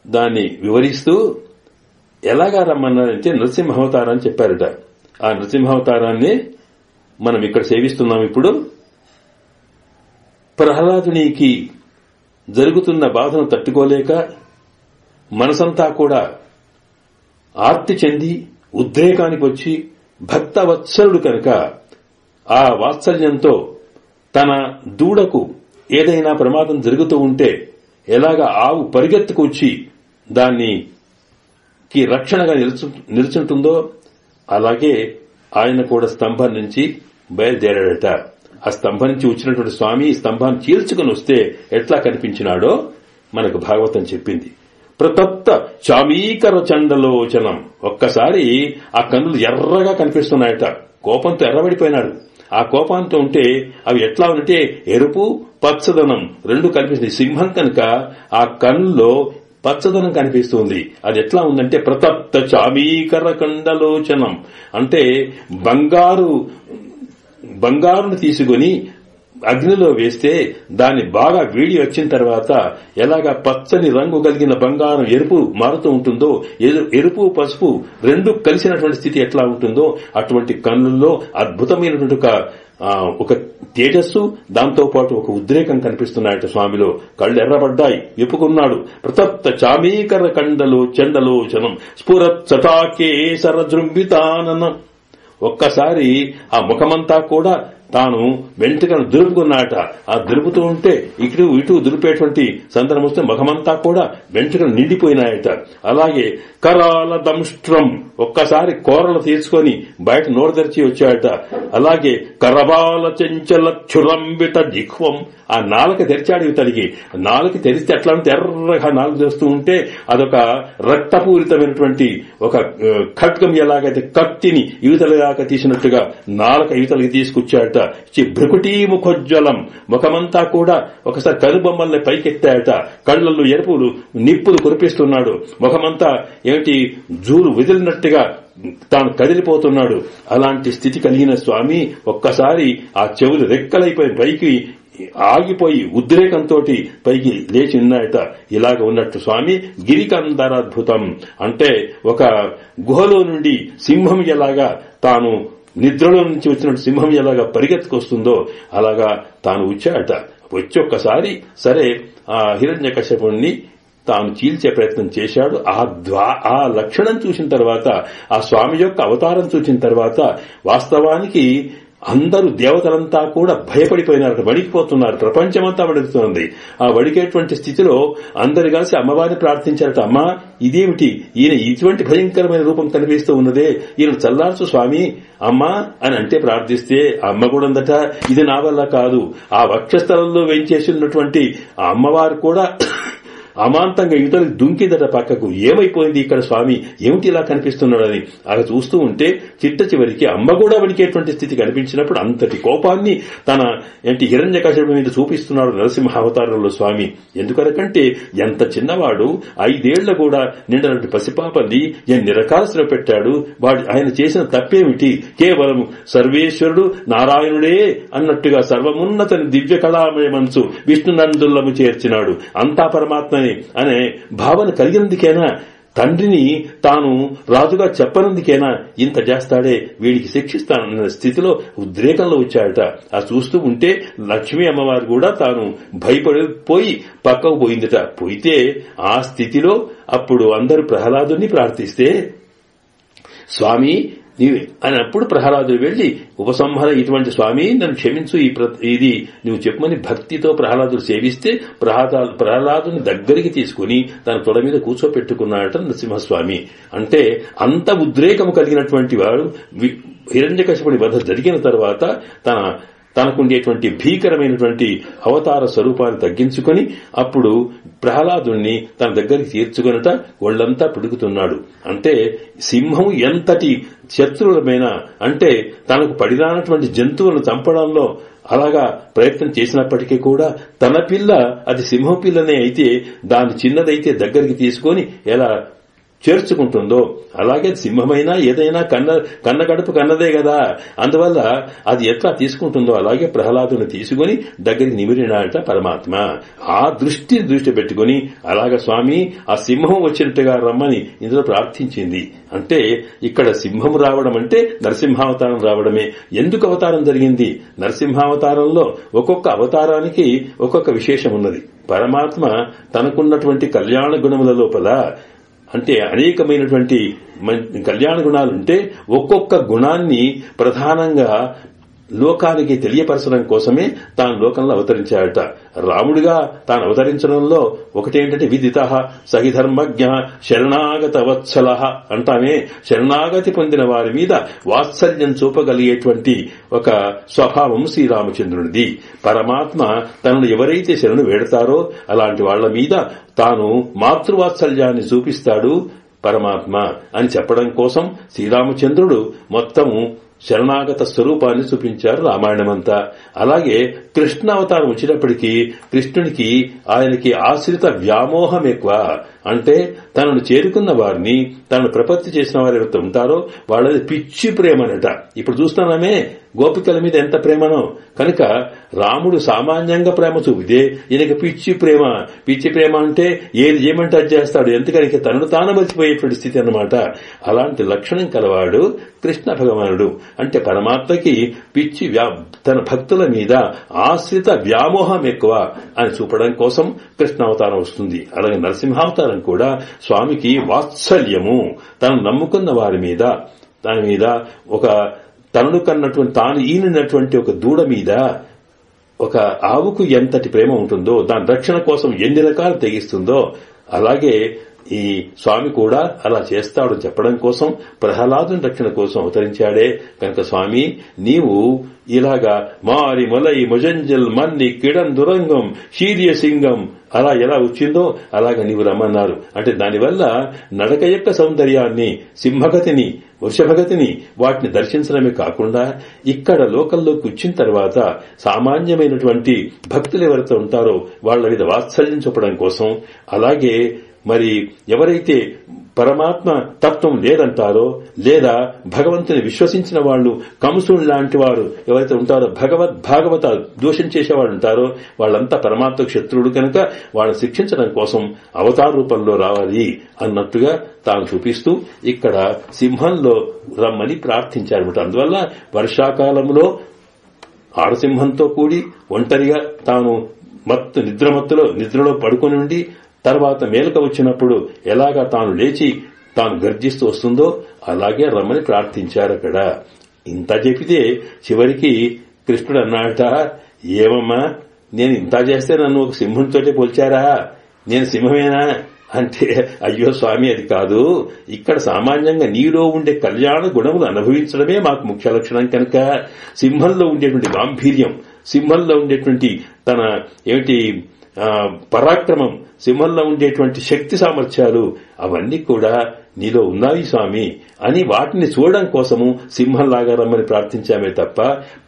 దాన్ని వివరిస్తూ ఎలాగా రమ్మన్నారంటే నృసింహావతారం అని చెప్పారట. ఆ నృసింహావతారాన్ని మనం ఇక్కడ సేవిస్తున్నాం. ఇప్పుడు ప్రహ్లాదునికి జరుగుతున్న బాధను తట్టుకోలేక మనసంతా కూడా ఆర్తి చెంది ఉద్రేకానికి వచ్చి భక్త వత్సలుడు కనుక ఆ వాత్సల్యంతో తన దూడకు ఏదైనా ప్రమాదం జరుగుతూ ఉంటే ఎలాగా ఆవు పరిగెత్తుకు వచ్చి దానికి రక్షణగా నిలుచుంటుందో అలాగే ఆయన కూడా స్తంభం నుంచి బయలుదేరాడట. ఆ స్తంభం నుంచి వచ్చినటువంటి స్వామి స్తంభాన్ని చీల్చుకుని వస్తే ఎట్లా కనిపించినాడో మనకు భాగవతం చెప్పింది. ప్రతప్త చామీకర చండలోచనం. ఒక్కసారి ఆ కన్నులు ఎర్రగా కనిపిస్తున్నాయట. కోపంతో ఎర్రబడిపోయినాడు. ఆ కోపంతో ఉంటే అవి ఎట్లా ఉంటే ఎరుపు పచ్చదనం రెండు కనిపిస్తుంది. సింహం కనుక ఆ కన్నులో పచ్చదనం కనిపిస్తుంది. అది ఎట్లా ఉందంటే ప్రతప్త చామీకర కండలోచనం అంటే బంగారును తీసుకుని అగ్నిలో వేస్తే దాన్ని బాగా వేడి వచ్చిన తర్వాత ఎలాగా పచ్చని రంగు కలిగిన బంగారం ఎరుపు మారుతూ ఉంటుందో, ఎరుపు పసుపు రెండు కలిసినటువంటి స్థితి ఎట్లా ఉంటుందో అటువంటి కన్నుల్లో అద్భుతమైనటువంటి ఒక తేజస్సు, దాంతో పాటు ఒక ఉద్రేకం కనిపిస్తున్నాయట స్వామిలో. కళ్ళు ఎర్రబడ్డాయి, విప్పుకున్నాడు. ప్రతప్త చామీకర కండలో చండలోచనం స్ఫురత్ సటాకేసర జృంభితాననం. ఒక్కసారి ఆ ముఖమంతా కూడా తాను వెంట్రుకను దులుపుకున్నాట. ఆ దులుపుతూ ఉంటే ఇటు దులిపేటువంటి సందర్భం వస్తే ముఖమంతా కూడా వెంట్రుకలు నిండిపోయినాయట. అలాగే కరాల దంష్ట్రం ఒక్కసారి కోరలు తీసుకొని బయట నోరు తెరిచి వచ్చాయట. అలాగే కరబాల చెంచల చురంబిత జిహ్వం ఆ నాలుక తెరిచాడు ఇతడికి. నాలుక తెరిస్తే ఎట్లా ఉంటే ఎర్రగా నాలుక తెరుస్తూ ఉంటే అదొక రక్తపూరితమైనటువంటి ఒక ఖడ్గం ఎలాగైతే కత్తిని యువతలగా తీసినట్టుగా నాలుక యువతలకి తీసుకొచ్చాడట. భ్రుకుటీ ముఖోజ్వలం ముఖమంతా కూడా ఒకసారి కనుబొమ్మల్ని పైకెత్తాయట. కళ్లల్లో ఎరుపులు నిప్పులు కురిపిస్తున్నాడు. ముఖమంతా ఏమిటి జూలు వదిలినట్టుగా తాను కదిలిపోతున్నాడు. అలాంటి స్థితి కలిగిన స్వామి ఒక్కసారి ఆ చెవులు రెక్కలైపోయి పైకి ఆగిపోయి ఉద్రేకంతో పైకి లేచి ఉన్నాయట. ఇలాగ ఉన్నట్టు స్వామి గిరికందరాద్భుతం అంటే ఒక గుహలో నుండి సింహం ఎలాగా తాను నిద్రలో నుంచి వచ్చినట్టు సింహం ఎలాగా పరిగెత్తుకొస్తుందో అలాగా తాను వచ్చాడట. వచ్చి ఒక్కసారి సరే ఆ హిరణ్యకశ్యపుణ్ణి తాను చీల్చే ప్రయత్నం చేశాడు. ఆ లక్షణం చూసిన తర్వాత, ఆ స్వామి యొక్క అవతారం చూసిన తర్వాత వాస్తవానికి అందరూ దేవతలంతా కూడా భయపడిపోయినారు, వణికిపోతున్నారు. ప్రపంచమంతా వణుకుతోంది. ఆ వణికేటువంటి స్థితిలో అందరు కలిసి అమ్మవారిని ప్రార్థించారట. అమ్మా, ఇదేమిటి, ఈయన ఇటువంటి భయంకరమైన రూపం కనిపిస్తూ ఉన్నదే, ఈయన చల్లార్చు స్వామి అమ్మా అని అంటే ప్రార్థిస్తే అమ్మ కూడా ఉందట, ఇది నా వల్ల కాదు. ఆ వక్షస్థలంలో వేంచేసి ఉన్నటువంటి ఆ అమ్మవారు కూడా అమాంతంగా యువతలకు దుంకిదట పక్కకు. ఏమైపోయింది ఇక్కడ స్వామి, ఏమిటి ఇలా కనిపిస్తున్నాడని అలా చూస్తూ ఉంటే చిట్ట చివరికి అమ్మ కూడా వణికేటువంటి స్థితి కనిపించినప్పుడు అంతటి కోపాన్ని తన హిరణ్యకశిపుడి మీద చూపిస్తున్నాడు నరసింహ అవతారంలో స్వామి. ఎందుకనకంటే ఎంత చిన్నవాడు, 5 ఏళ్ల కూడా నిండనటువంటి పసిపాపల్ని ఎన్ని రకాల శ్రమ పెట్టాడు. ఆయన చేసిన తప్పేమిటి? కేవలం సర్వేశ్వరుడు నారాయణుడే అన్నట్టుగా సర్వమున్నతని దివ్య కళామయ మనసు విష్ణునందులము చేర్చినాడు. అంతా పరమాత్మ అనే భావన కలిగినందుకేనా, తండ్రిని తాను రాజుగా చెప్పనందుకేనా ఇంత చేస్తాడే, వీడికి శిక్షిస్తానన్న స్థితిలో ఉద్రేకంలో వచ్చాడట. ఆ చూస్తూ ఉంటే లక్ష్మీ అమ్మవారు కూడా తాను భయపడిపోయి పక్కకు పోయిందట. పోయితే ఆ స్థితిలో అప్పుడు అందరూ ప్రహ్లాదుని ప్రార్థిస్తే స్వామి నీవి అని అప్పుడు ప్రహ్లాదుడు వెళ్లి ఉపసంహర ఇటువంటి స్వామి నన్ను క్షమించు, ఇది నువ్వు చెప్పమని భక్తితో ప్రహ్లాదుడు సేవిస్తే ప్రహ్లాదుని దగ్గరికి తీసుకుని తన తొడ మీద కూర్చోపెట్టుకున్నాడట నరసింహస్వామి. అంటే అంత ఉద్రేకము కలిగినటువంటి వాడు హిరణ్యకశిపుడి వధ జరిగిన తర్వాత తనకుండేటువంటి భీకరమైనటువంటి అవతార స్వరూపాన్ని తగ్గించుకొని అప్పుడు ప్రహ్లాదుణ్ణి తన దగ్గరికి తీర్చుకొనట ఒళ్లంతా పిడుగుతున్నాడు. అంటే సింహం ఎంతటి శత్రువులమైన అంటే తనకు పడిరానటువంటి జంతువులను చంపడంలో అలాగా ప్రయత్నం చేసినప్పటికీ కూడా తన పిల్ల అది సింహం పిల్లనే అయితే దాని చిన్నదైతే దగ్గరికి తీసుకొని ఎలా చేర్చుకుంటుందో అలాగే సింహమైనా ఏదైనా కన్న గడుపు కన్నదే కదా, అందువల్ల అది ఎట్లా తీసుకుంటుందో అలాగే ప్రహ్లాదుని తీసుకుని దగ్గరికి నిమిరినాడట పరమాత్మ. ఆ దృష్టి పెట్టుకుని అలాగ స్వామి ఆ సింహం వచ్చినట్టుగా రమ్మని ఇందులో ప్రార్థించింది. అంటే ఇక్కడ సింహం రావడం అంటే నరసింహావతారం రావడమే. ఎందుకు అవతారం జరిగింది? నరసింహావతారంలో ఒక్కొక్క అవతారానికి ఒక్కొక్క విశేషం ఉన్నది. పరమాత్మ తనకున్నటువంటి కళ్యాణ గుణముల లోపల అంటే అనేకమైనటువంటి కళ్యాణ గుణాలుంటే ఒక్కొక్క గుణాన్ని ప్రధానంగా లోకానికి తెలియపరచడం కోసమే తాను లోకంలో అవతరించాడట. రాముడిగా తాను అవతరించడంలో ఒకటేంటంటే విదితః సహిధర్మజ్ఞ శరణాగత వత్సలః అంటామే. శరణాగతి పొందిన వారి మీద వాత్సల్యం చూపగలిగేటువంటి ఒక స్వభావం శ్రీరామచంద్రునిది. పరమాత్మ తనను ఎవరైతే శరణు వేడతారో అలాంటి వాళ్ల మీద తాను మాతృవాత్సల్యాన్ని చూపిస్తాడు పరమాత్మ అని చెప్పడం కోసం శ్రీరామచంద్రుడు మొత్తము శరణాగత స్వరూపాన్ని చూపించారు రామాయణమంతా. అలాగే కృష్ణ అవతారం వచ్చినప్పటికీ కృష్ణునికి ఆయనకి ఆశ్రిత వ్యామోహం ఎక్కువ. అంటే తనను చేరుకున్న వారిని తనను ప్రపత్తి చేసిన వారు ఎవరైతే ఉంటారో వాళ్ళది పిచ్చి ప్రేమనట. ఇప్పుడు చూస్తున్నామే గోపికల మీద ఎంత ప్రేమనో. కనుక రాముడు సామాన్యంగా ప్రేమ చూపితే ఈయనకి పిచ్చి ప్రేమ. పిచ్చి ప్రేమ అంటే ఏది చేయమంటే అది చేస్తాడు. ఎందుకని తనను తాను మర్చిపోయేటువంటి స్థితి అన్నమాట. అలాంటి లక్షణం కలవాడు కృష్ణ భగవానుడు. అంటే పరమాత్మకి పిచ్చి తన భక్తుల మీద ఆశ్రిత వ్యామోహం ఎక్కువ అని చూపడం కోసం కృష్ణావతారం వస్తుంది. అలాగే నరసింహావతారం కూడా స్వామికి వాత్సల్యము, తను నమ్ముకున్న వారి మీద దాని మీద ఒక తనను కన్నటువంటి తాను ఈనినటువంటి ఒక దూడ మీద ఒక ఆవుకు ఎంతటి ప్రేమ ఉంటుందో దాని రక్షణ కోసం ఎన్ని రకాలు తెగిస్తుందో అలాగే ఈ స్వామి కూడా అలా చేస్తాడు చెప్పడం కోసం ప్రహ్లాదుని రక్షణ కోసం అవతరించాడే. కనుక స్వామి నీవు ఇలాగా మారి మొలై ముజంజల్ మన్ని కిడం దురంగం శీర్య సింగం అలా ఎలా వచ్చిందో అలాగా నీవు రమ్మన్నారు. అంటే దానివల్ల నడక యొక్క సౌందర్యాన్ని, సింహగతిని, వృషభగతిని వాటిని దర్శించడమే కాకుండా ఇక్కడ లోకంలోకి వచ్చిన తర్వాత సామాన్యమైనటువంటి భక్తులు ఎవరైతే ఉంటారో వాళ్ల మీద వాత్సల్యం చూపడం కోసం, అలాగే మరి ఎవరైతే పరమాత్మ తత్వం లేదంటారో లేదా భగవంతుని విశ్వసించిన వాళ్ళు కంసుడు లాంటి వారు ఎవరైతే ఉంటారో భాగవత దోషం చేసేవాళ్ళు ఉంటారో వాళ్ళంతా పరమాత్మకు శత్రువుడు కనుక వాళ్ళని శిక్షించడం కోసం అవతార రూపంలో రావాలి అన్నట్టుగా తాను చూపిస్తూ ఇక్కడ సింహంలో రమ్మని ప్రార్థించారన్నమాట. అందువల్ల వర్షాకాలంలో ఆడసింహంతో కూడి ఒంటరిగా తాను నిద్రలో పడుకొని ఉండి తర్వాత మేలుక వచ్చినప్పుడు ఎలాగా తాను లేచి తాను గర్జిస్తూ వస్తుందో అలాగే రమ్మని ప్రార్థించారు. అక్కడ ఇంత చెప్పితే చివరికి కృష్ణుడు అన్నాడట, ఏమమ్మా నేను ఇంత చేస్తే నన్ను ఒక సింహంతోటే పోల్చారా, నేను సింహమేనా అంటే, అయ్యో స్వామి అది కాదు, ఇక్కడ సామాన్యంగా నీలో ఉండే కళ్యాణ గుణములు అనుభవించడమే మాకు ముఖ్య లక్షణం. కనుక సింహంలో ఉండేటువంటి గాంభీర్యం, సింహంలో ఉండేటువంటి తన పరాక్రమం, సింహంలో ఉండేటువంటి శక్తి సామర్థ్యాలు అవన్నీ కూడా నీలో ఉన్నాయి స్వామి అని వాటిని చూడడం కోసము సింహంలాగా రమ్మని ప్రార్థించామే తప్ప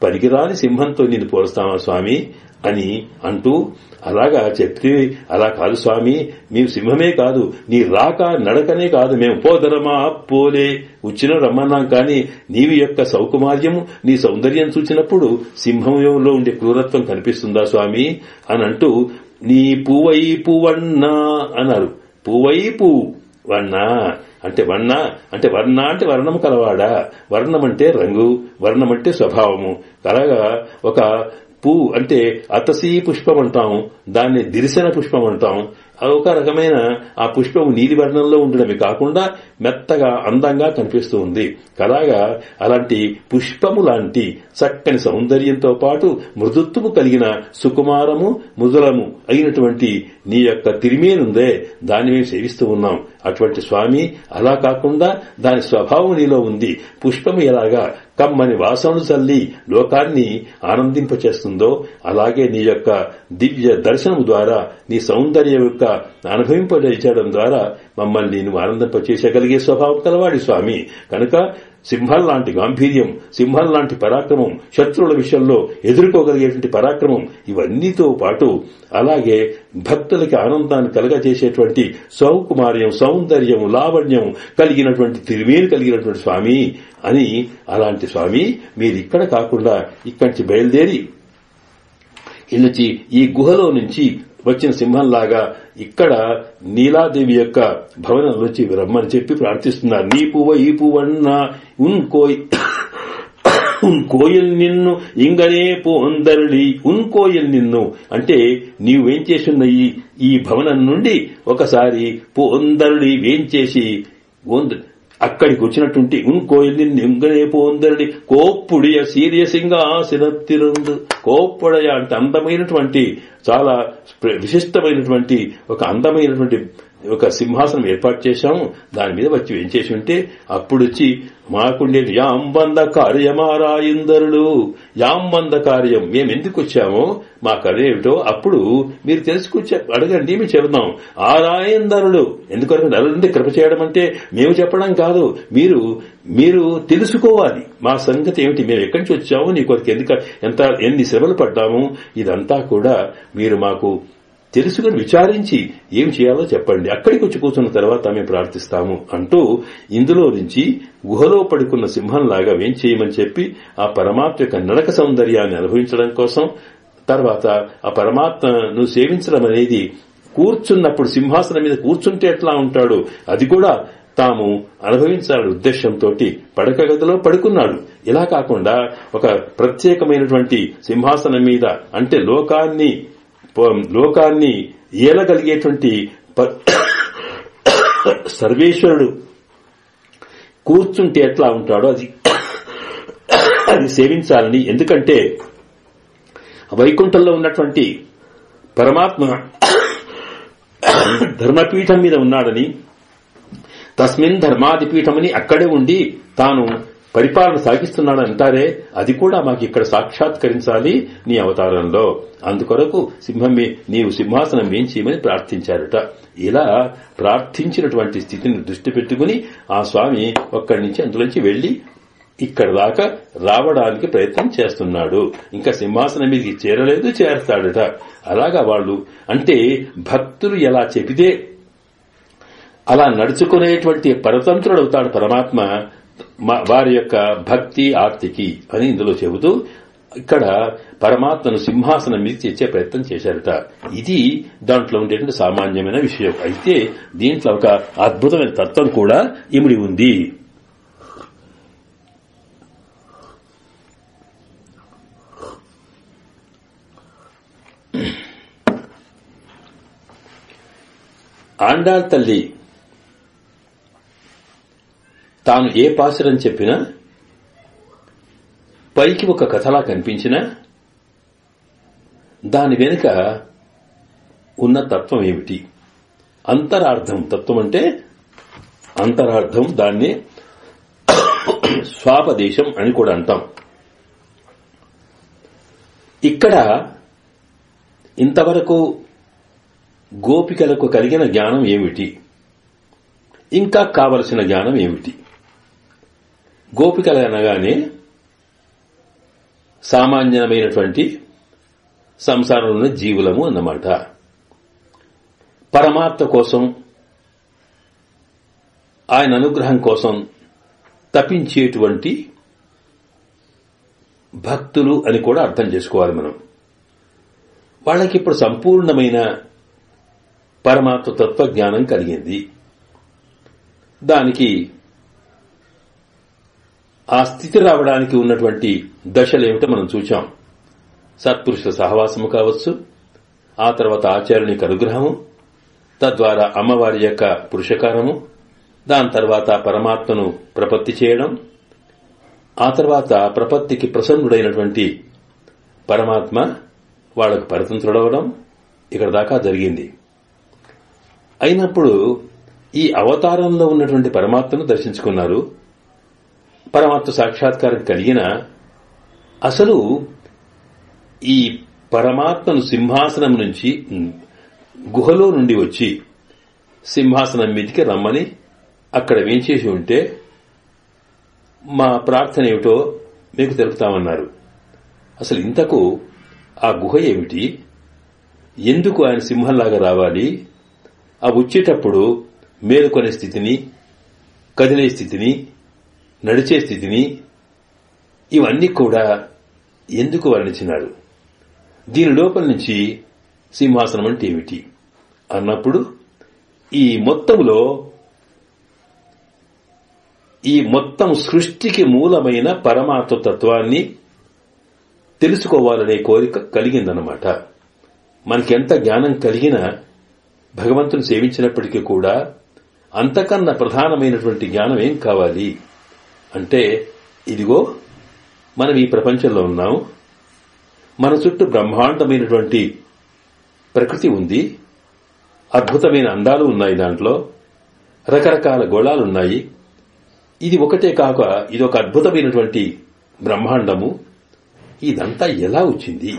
పనికిరాని సింహంతో నిన్ను పోలుస్తామా స్వామి అని అంటూ అలాగా చెప్తే, అలా కాదు స్వామి, మేము సింహమే కాదు, నీ రాక నడకనే కాదు, మేము పోదరమా పోలే వచ్చిన రమ్మన్నాం. కానీ నీవి యొక్క సౌకుమార్యము, నీ సౌందర్యం చూచినప్పుడు సింహంలో ఉండే క్రూరత్వం కనిపిస్తుందా స్వామి అని అంటూ నీ పువ్వై పువ్వన్నా అన్నారు. పువ్వై పువ్వు వన్నా అంటే వర్ణ అంటే వర్ణము కలవాడా, వర్ణం అంటే రంగు, వర్ణం అంటే స్వభావము. అలాగా ఒక పువ్వు అంటే అతసీ పుష్పం అంటాము, దాన్ని దిరిసన పుష్పం అంటాము. ఒక రకమైన ఆ పుష్పము నీలి వర్ణంలో ఉండడమే కాకుండా మెత్తగా అందంగా కనిపిస్తూ ఉంది. అలాగా అలాంటి పుష్పము లాంటి చక్కని సౌందర్యంతో పాటు మృదుత్వము కలిగిన సుకుమారము మృదులము అయినటువంటి నీ యొక్క తిరిమేనుందే దాన్ని మేము సేవిస్తూ ఉన్నాం. అటువంటి స్వామి అలా కాకుండా దాని స్వభావం నీలో ఉంది. పుష్పము ఎలాగా కమ్మని వాసనలు చల్లి లోకాన్ని ఆనందింపచేస్తుందో అలాగే నీ యొక్క దివ్య దర్శనము ద్వారా నీ సౌందర్యం యొక్క అనుభవింపజేయడం ద్వారా మమ్మల్ని నువ్వు ఆనందింపచేయగలిగే స్వభావం కలవాడి స్వామి. కనుక సింహం లాంటి గాంభీర్యం, సింహం లాంటి పరాక్రమం, శత్రువుల విషయంలో ఎదుర్కోగలిగేటువంటి పరాక్రమం, ఇవన్నీతో పాటు అలాగే భక్తులకి ఆనందాన్ని కలగజేసేటువంటి సౌకుమార్యం, సౌందర్యం, లావణ్యం కలిగినటువంటి తిరిమేలు కలిగినటువంటి స్వామి అని, అలాంటి స్వామి మీరిక్కడ కాకుండా ఇక్కడి నుంచి బయలుదేరి ఇల్లుచి ఈ గుహలో నుంచి వచ్చిన సింహంలాగా ఇక్కడ నీలాదేవి యొక్క భవనం నుంచి రమ్మని చెప్పి ప్రార్థిస్తున్నారు. నీ పువ్వ ఈ పువ్వన్నా కోయిల్ నిన్ను ఇంగనే పోందరళి కోయిల్ నిన్ను అంటే నీవు వేంచేసున్న ఈ భవనం నుండి ఒకసారి పోందరళి వేంచేసి అక్కడికి వచ్చినటువంటి కోయిలిన్ ఇంగనే పోందరడి కోప్పుడియ సీరియసింగాసిరత్తిరుందు కోప్పుడయ అంటే అందమైనటువంటి చాలా విశిష్టమైనటువంటి ఒక అందమైనటువంటి ఒక సింహాసనం ఏర్పాటు చేశాము. దాని మీద వచ్చి ఏం చేసి ఉంటే అప్పుడు వచ్చి మాకుండేది యాంబంద కార్యమారాయిందరులు యాంబంద కార్యం మేమెందుకు వచ్చామో మా కథేమిటో అప్పుడు మీరు తెలుసుకొచ్చా అడగండి మేము చెబుదాం. ఆరాయందరులు ఎందుకంటే నలుండి కృప చేయడం అంటే మేము చెప్పడం కాదు, మీరు తెలుసుకోవాలి మా సంగతి ఏమిటి, మేము ఎక్కడి నుంచి వచ్చాము, నీ కొరకు ఎన్ని శ్రమలు పడ్డాము, ఇదంతా కూడా మీరు మాకు తెలుసుకుని విచారించి ఏం చేయాలో చెప్పండి. అక్కడికి వచ్చి కూర్చున్న తర్వాత మేము ప్రార్థిస్తాము అంటూ ఇందులో నుంచి గుహలో పడుకున్న సింహంలాగా ఏం చేయమని చెప్పి ఆ పరమాత్మ యొక్క నడక సౌందర్యాన్ని అనుభవించడం కోసం, తర్వాత ఆ పరమాత్మను సేవించడం అనేది కూర్చున్నప్పుడు సింహాసనం మీద కూర్చుంటే ఎట్లా ఉంటాడు అది కూడా తాము అనుభవించాలని ఉద్దేశంతో పడక గదిలో పడుకున్నాడు. ఇలా కాకుండా ఒక ప్రత్యేకమైనటువంటి సింహాసనం మీద అంటే లోకాన్ని ఏలగలిగేటువంటి సర్వేశ్వరుడు కూర్చుంటే ఎట్లా ఉంటాడో అది సేవించాలని, ఎందుకంటే వైకుంఠంలో ఉన్నటువంటి పరమాత్మ ధర్మపీఠం మీద ఉన్నాడని, తస్మిన్ ధర్మాదిపీఠమని అక్కడే ఉండి తాను పరిపాలన సాగిస్తున్నాడు అంటారే, అది కూడా మాకు ఇక్కడ సాక్షాత్కరించాలి నీ అవతారంలో, అందుకొరకు నీవు సింహాసనం ఏం చేయమని ప్రార్థించారట. ఇలా ప్రార్థించినటువంటి స్థితిని దృష్టి పెట్టుకుని ఆ స్వామి ఒక్కడి నుంచి అందులోంచి వెళ్లి ఇక్కడ దాకా రావడానికి ప్రయత్నం చేస్తున్నాడు. ఇంకా సింహాసనం మీదకి చేరతాడట. అలాగా వాళ్ళు అంటే భక్తులు ఎలా చెబితే అలా నడుచుకునేటువంటి పరతంత్రుడు అవుతాడు పరమాత్మ వారి యొక్క భక్తి ఆర్తికి అని ఇందులో చెబుతూ ఇక్కడ పరమాత్మను సింహాసనం మీద తెచ్చే ప్రయత్నం చేశారట. ఇది దాంట్లో ఉండేటువంటి సామాన్యమైన విషయం. అయితే దీంట్లో ఒక అద్భుతమైన తత్వం కూడా ఇమిడి ఉంది. ఆండాళ్ తల్లి తాను ఏ పాసురం చెప్పినా పైకి ఒక కథలా కనిపించినా దాని వెనుక ఉన్న తత్వం ఏమిటి, అంతరార్థం. తత్వం అంటే అంతరార్థం, దాన్ని స్వాపదేశం అని కూడా అంటాం. ఇక్కడ ఇంతవరకు గోపికలకు కలిగిన జ్ఞానం ఏమిటి, ఇంకా కావలసిన జ్ఞానం ఏమిటి? గోపికలు అనగానే సామాన్యమైనటువంటి సంసారంలో ఉన్న జీవులము అన్నమాట. పరమాత్మ కోసం ఆయన అనుగ్రహం కోసం తపించేటువంటి భక్తులు అని కూడా అర్థం చేసుకోవాలి మనం. వాళ్ళకి ఇప్పుడు సంపూర్ణమైన పరమాత్మ తత్వజ్ఞానం కలిగింది. దానికి ఆ స్థితి రావడానికి ఉన్నటువంటి దశలేమిటో మనం చూచాం. సత్పురుషుల సహవాసము కావచ్చు, ఆ తర్వాత ఆచార్యునికి అనుగ్రహము, తద్వారా అమ్మవారి యొక్క పురుషకారము, దాని తర్వాత పరమాత్మను ప్రపత్తి చేయడం, ఆ తర్వాత ప్రపత్తికి ప్రసన్నుడైనటువంటి పరమాత్మ వాళ్లకు పరతంత్రుడవడం, ఇక్కడ దాకా జరిగింది. అయినప్పుడు ఈ అవతారంలో ఉన్నటువంటి పరమాత్మను దర్శించుకున్నారు. పరమాత్మ సాక్షాత్కారం కలిగిన అసలు ఈ పరమాత్మను సింహాసనం నుంచి గుహలో నుండి వచ్చి సింహాసనం మీదికి రమ్మని అక్కడ వేంచేసి ఉంటే మా ప్రార్థన ఏమిటో మీకు తెలుపుతామన్నారు. అసలు ఇంతకు ఆ గుహ ఏమిటి, ఎందుకు ఆయన సింహంలాగా రావాలి, ఆ వచ్చేటప్పుడు మేలుకొనే స్థితిని, కదిలే స్థితిని, నడిచే స్థితిని, ఇవన్నీ కూడా ఎందుకు వర్ణించినారు, దీని లోపల నుంచి సింహాసనం అంటే ఏమిటి అన్నప్పుడు ఈ మొత్తం సృష్టికి మూలమైన పరమాత్మ తత్వాన్ని తెలుసుకోవాలనే కోరిక కలిగిందన్నమాట. మనకెంత జ్ఞానం కలిగినా భగవంతుని సేవించినప్పటికీ కూడా అంతకన్నా ప్రధానమైనటువంటి జ్ఞానం ఏం కావాలి అంటే, ఇదిగో మనం ఈ ప్రపంచంలో ఉన్నాం, మన చుట్టూ బ్రహ్మాండమైనటువంటి ప్రకృతి ఉంది, అద్భుతమైన అందాలు ఉన్నాయి, దాంట్లో రకరకాల గోళాలున్నాయి. ఇది ఒకటే కాక ఇదొక అద్భుతమైనటువంటి బ్రహ్మాండము. ఇదంతా ఎలా వచ్చింది?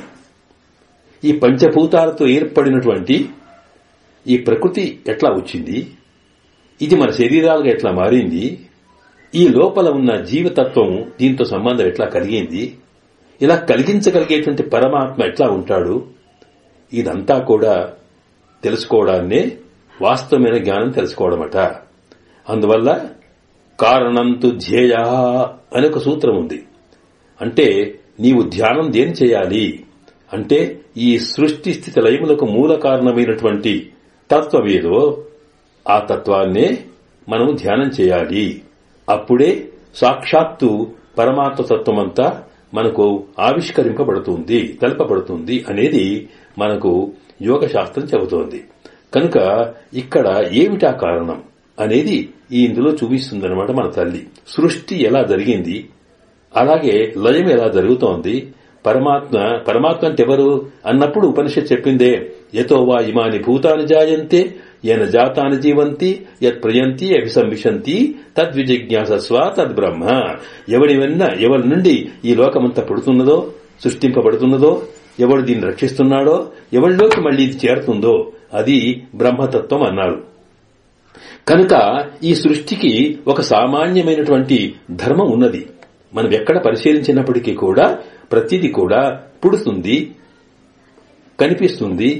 ఈ పంచభూతాలతో ఏర్పడినటువంటి ఈ ప్రకృతి ఎట్లా వచ్చింది? ఇది మన శరీరాలుగా ఎట్లా మారింది? ఈ లోపల ఉన్న జీవతత్వం దీంతో సంబంధం ఎట్లా కలిగింది? ఇలా కలిగించగలిగేటువంటి పరమాత్మ ఎట్లా ఉంటాడు? ఇదంతా కూడా తెలుసుకోవడాన్నే వాస్తవమైన జ్ఞానం తెలుసుకోవడమట. అందువల్ల కారణంతు ధ్యేయ అనే ఒక సూత్రం ఉంది. అంటే నీవు ధ్యానం దేని చేయాలి అంటే, ఈ సృష్టి స్థితి లయములకు మూల కారణమైనటువంటి తత్వమేదో ఆ తత్వాన్నే మనం ధ్యానం చేయాలి. అప్పుడే సాక్షాత్తు పరమాత్మ తత్వమంతా మనకు ఆవిష్కరింపబడుతుంది, తెలపబడుతుంది అనేది మనకు యోగ శాస్త్రం చెబుతోంది. కనుక ఇక్కడ ఏమిటా కారణం అనేది ఇందులో చూపిస్తుందన్నమాట మన తల్లి. సృష్టి ఎలా జరిగింది, అలాగే లయం ఎలా జరుగుతోంది, పరమాత్మ అంటే ఎవరు అన్నప్పుడు ఉపనిషత్ చెప్పిందే, యతో వా ఇమాని భూతాని జాయంతే యన జాతాని జీవంతి యత్ ప్రయంతి అభిసంవిశంతి తద్విజిజ్ఞాసస్వ తద్బ్రహ్మ. ఎవరి నుండి ఈ లోకమంతా పుడుతున్నదో, సృష్టింపబడుతున్నదో, ఎవడు దీన్ని రక్షిస్తున్నాడో, ఎవరిలోకి మళ్లీ ఇది చేరుతుందో అది బ్రహ్మతత్వం అన్నారు. కనుక ఈ సృష్టికి ఒక సామాన్యమైనటువంటి ధర్మం ఉన్నది. మనం ఎక్కడ పరిశీలించినప్పటికీ కూడా ప్రతిదీ కూడా పుడుతుంది, కనిపిస్తుంది,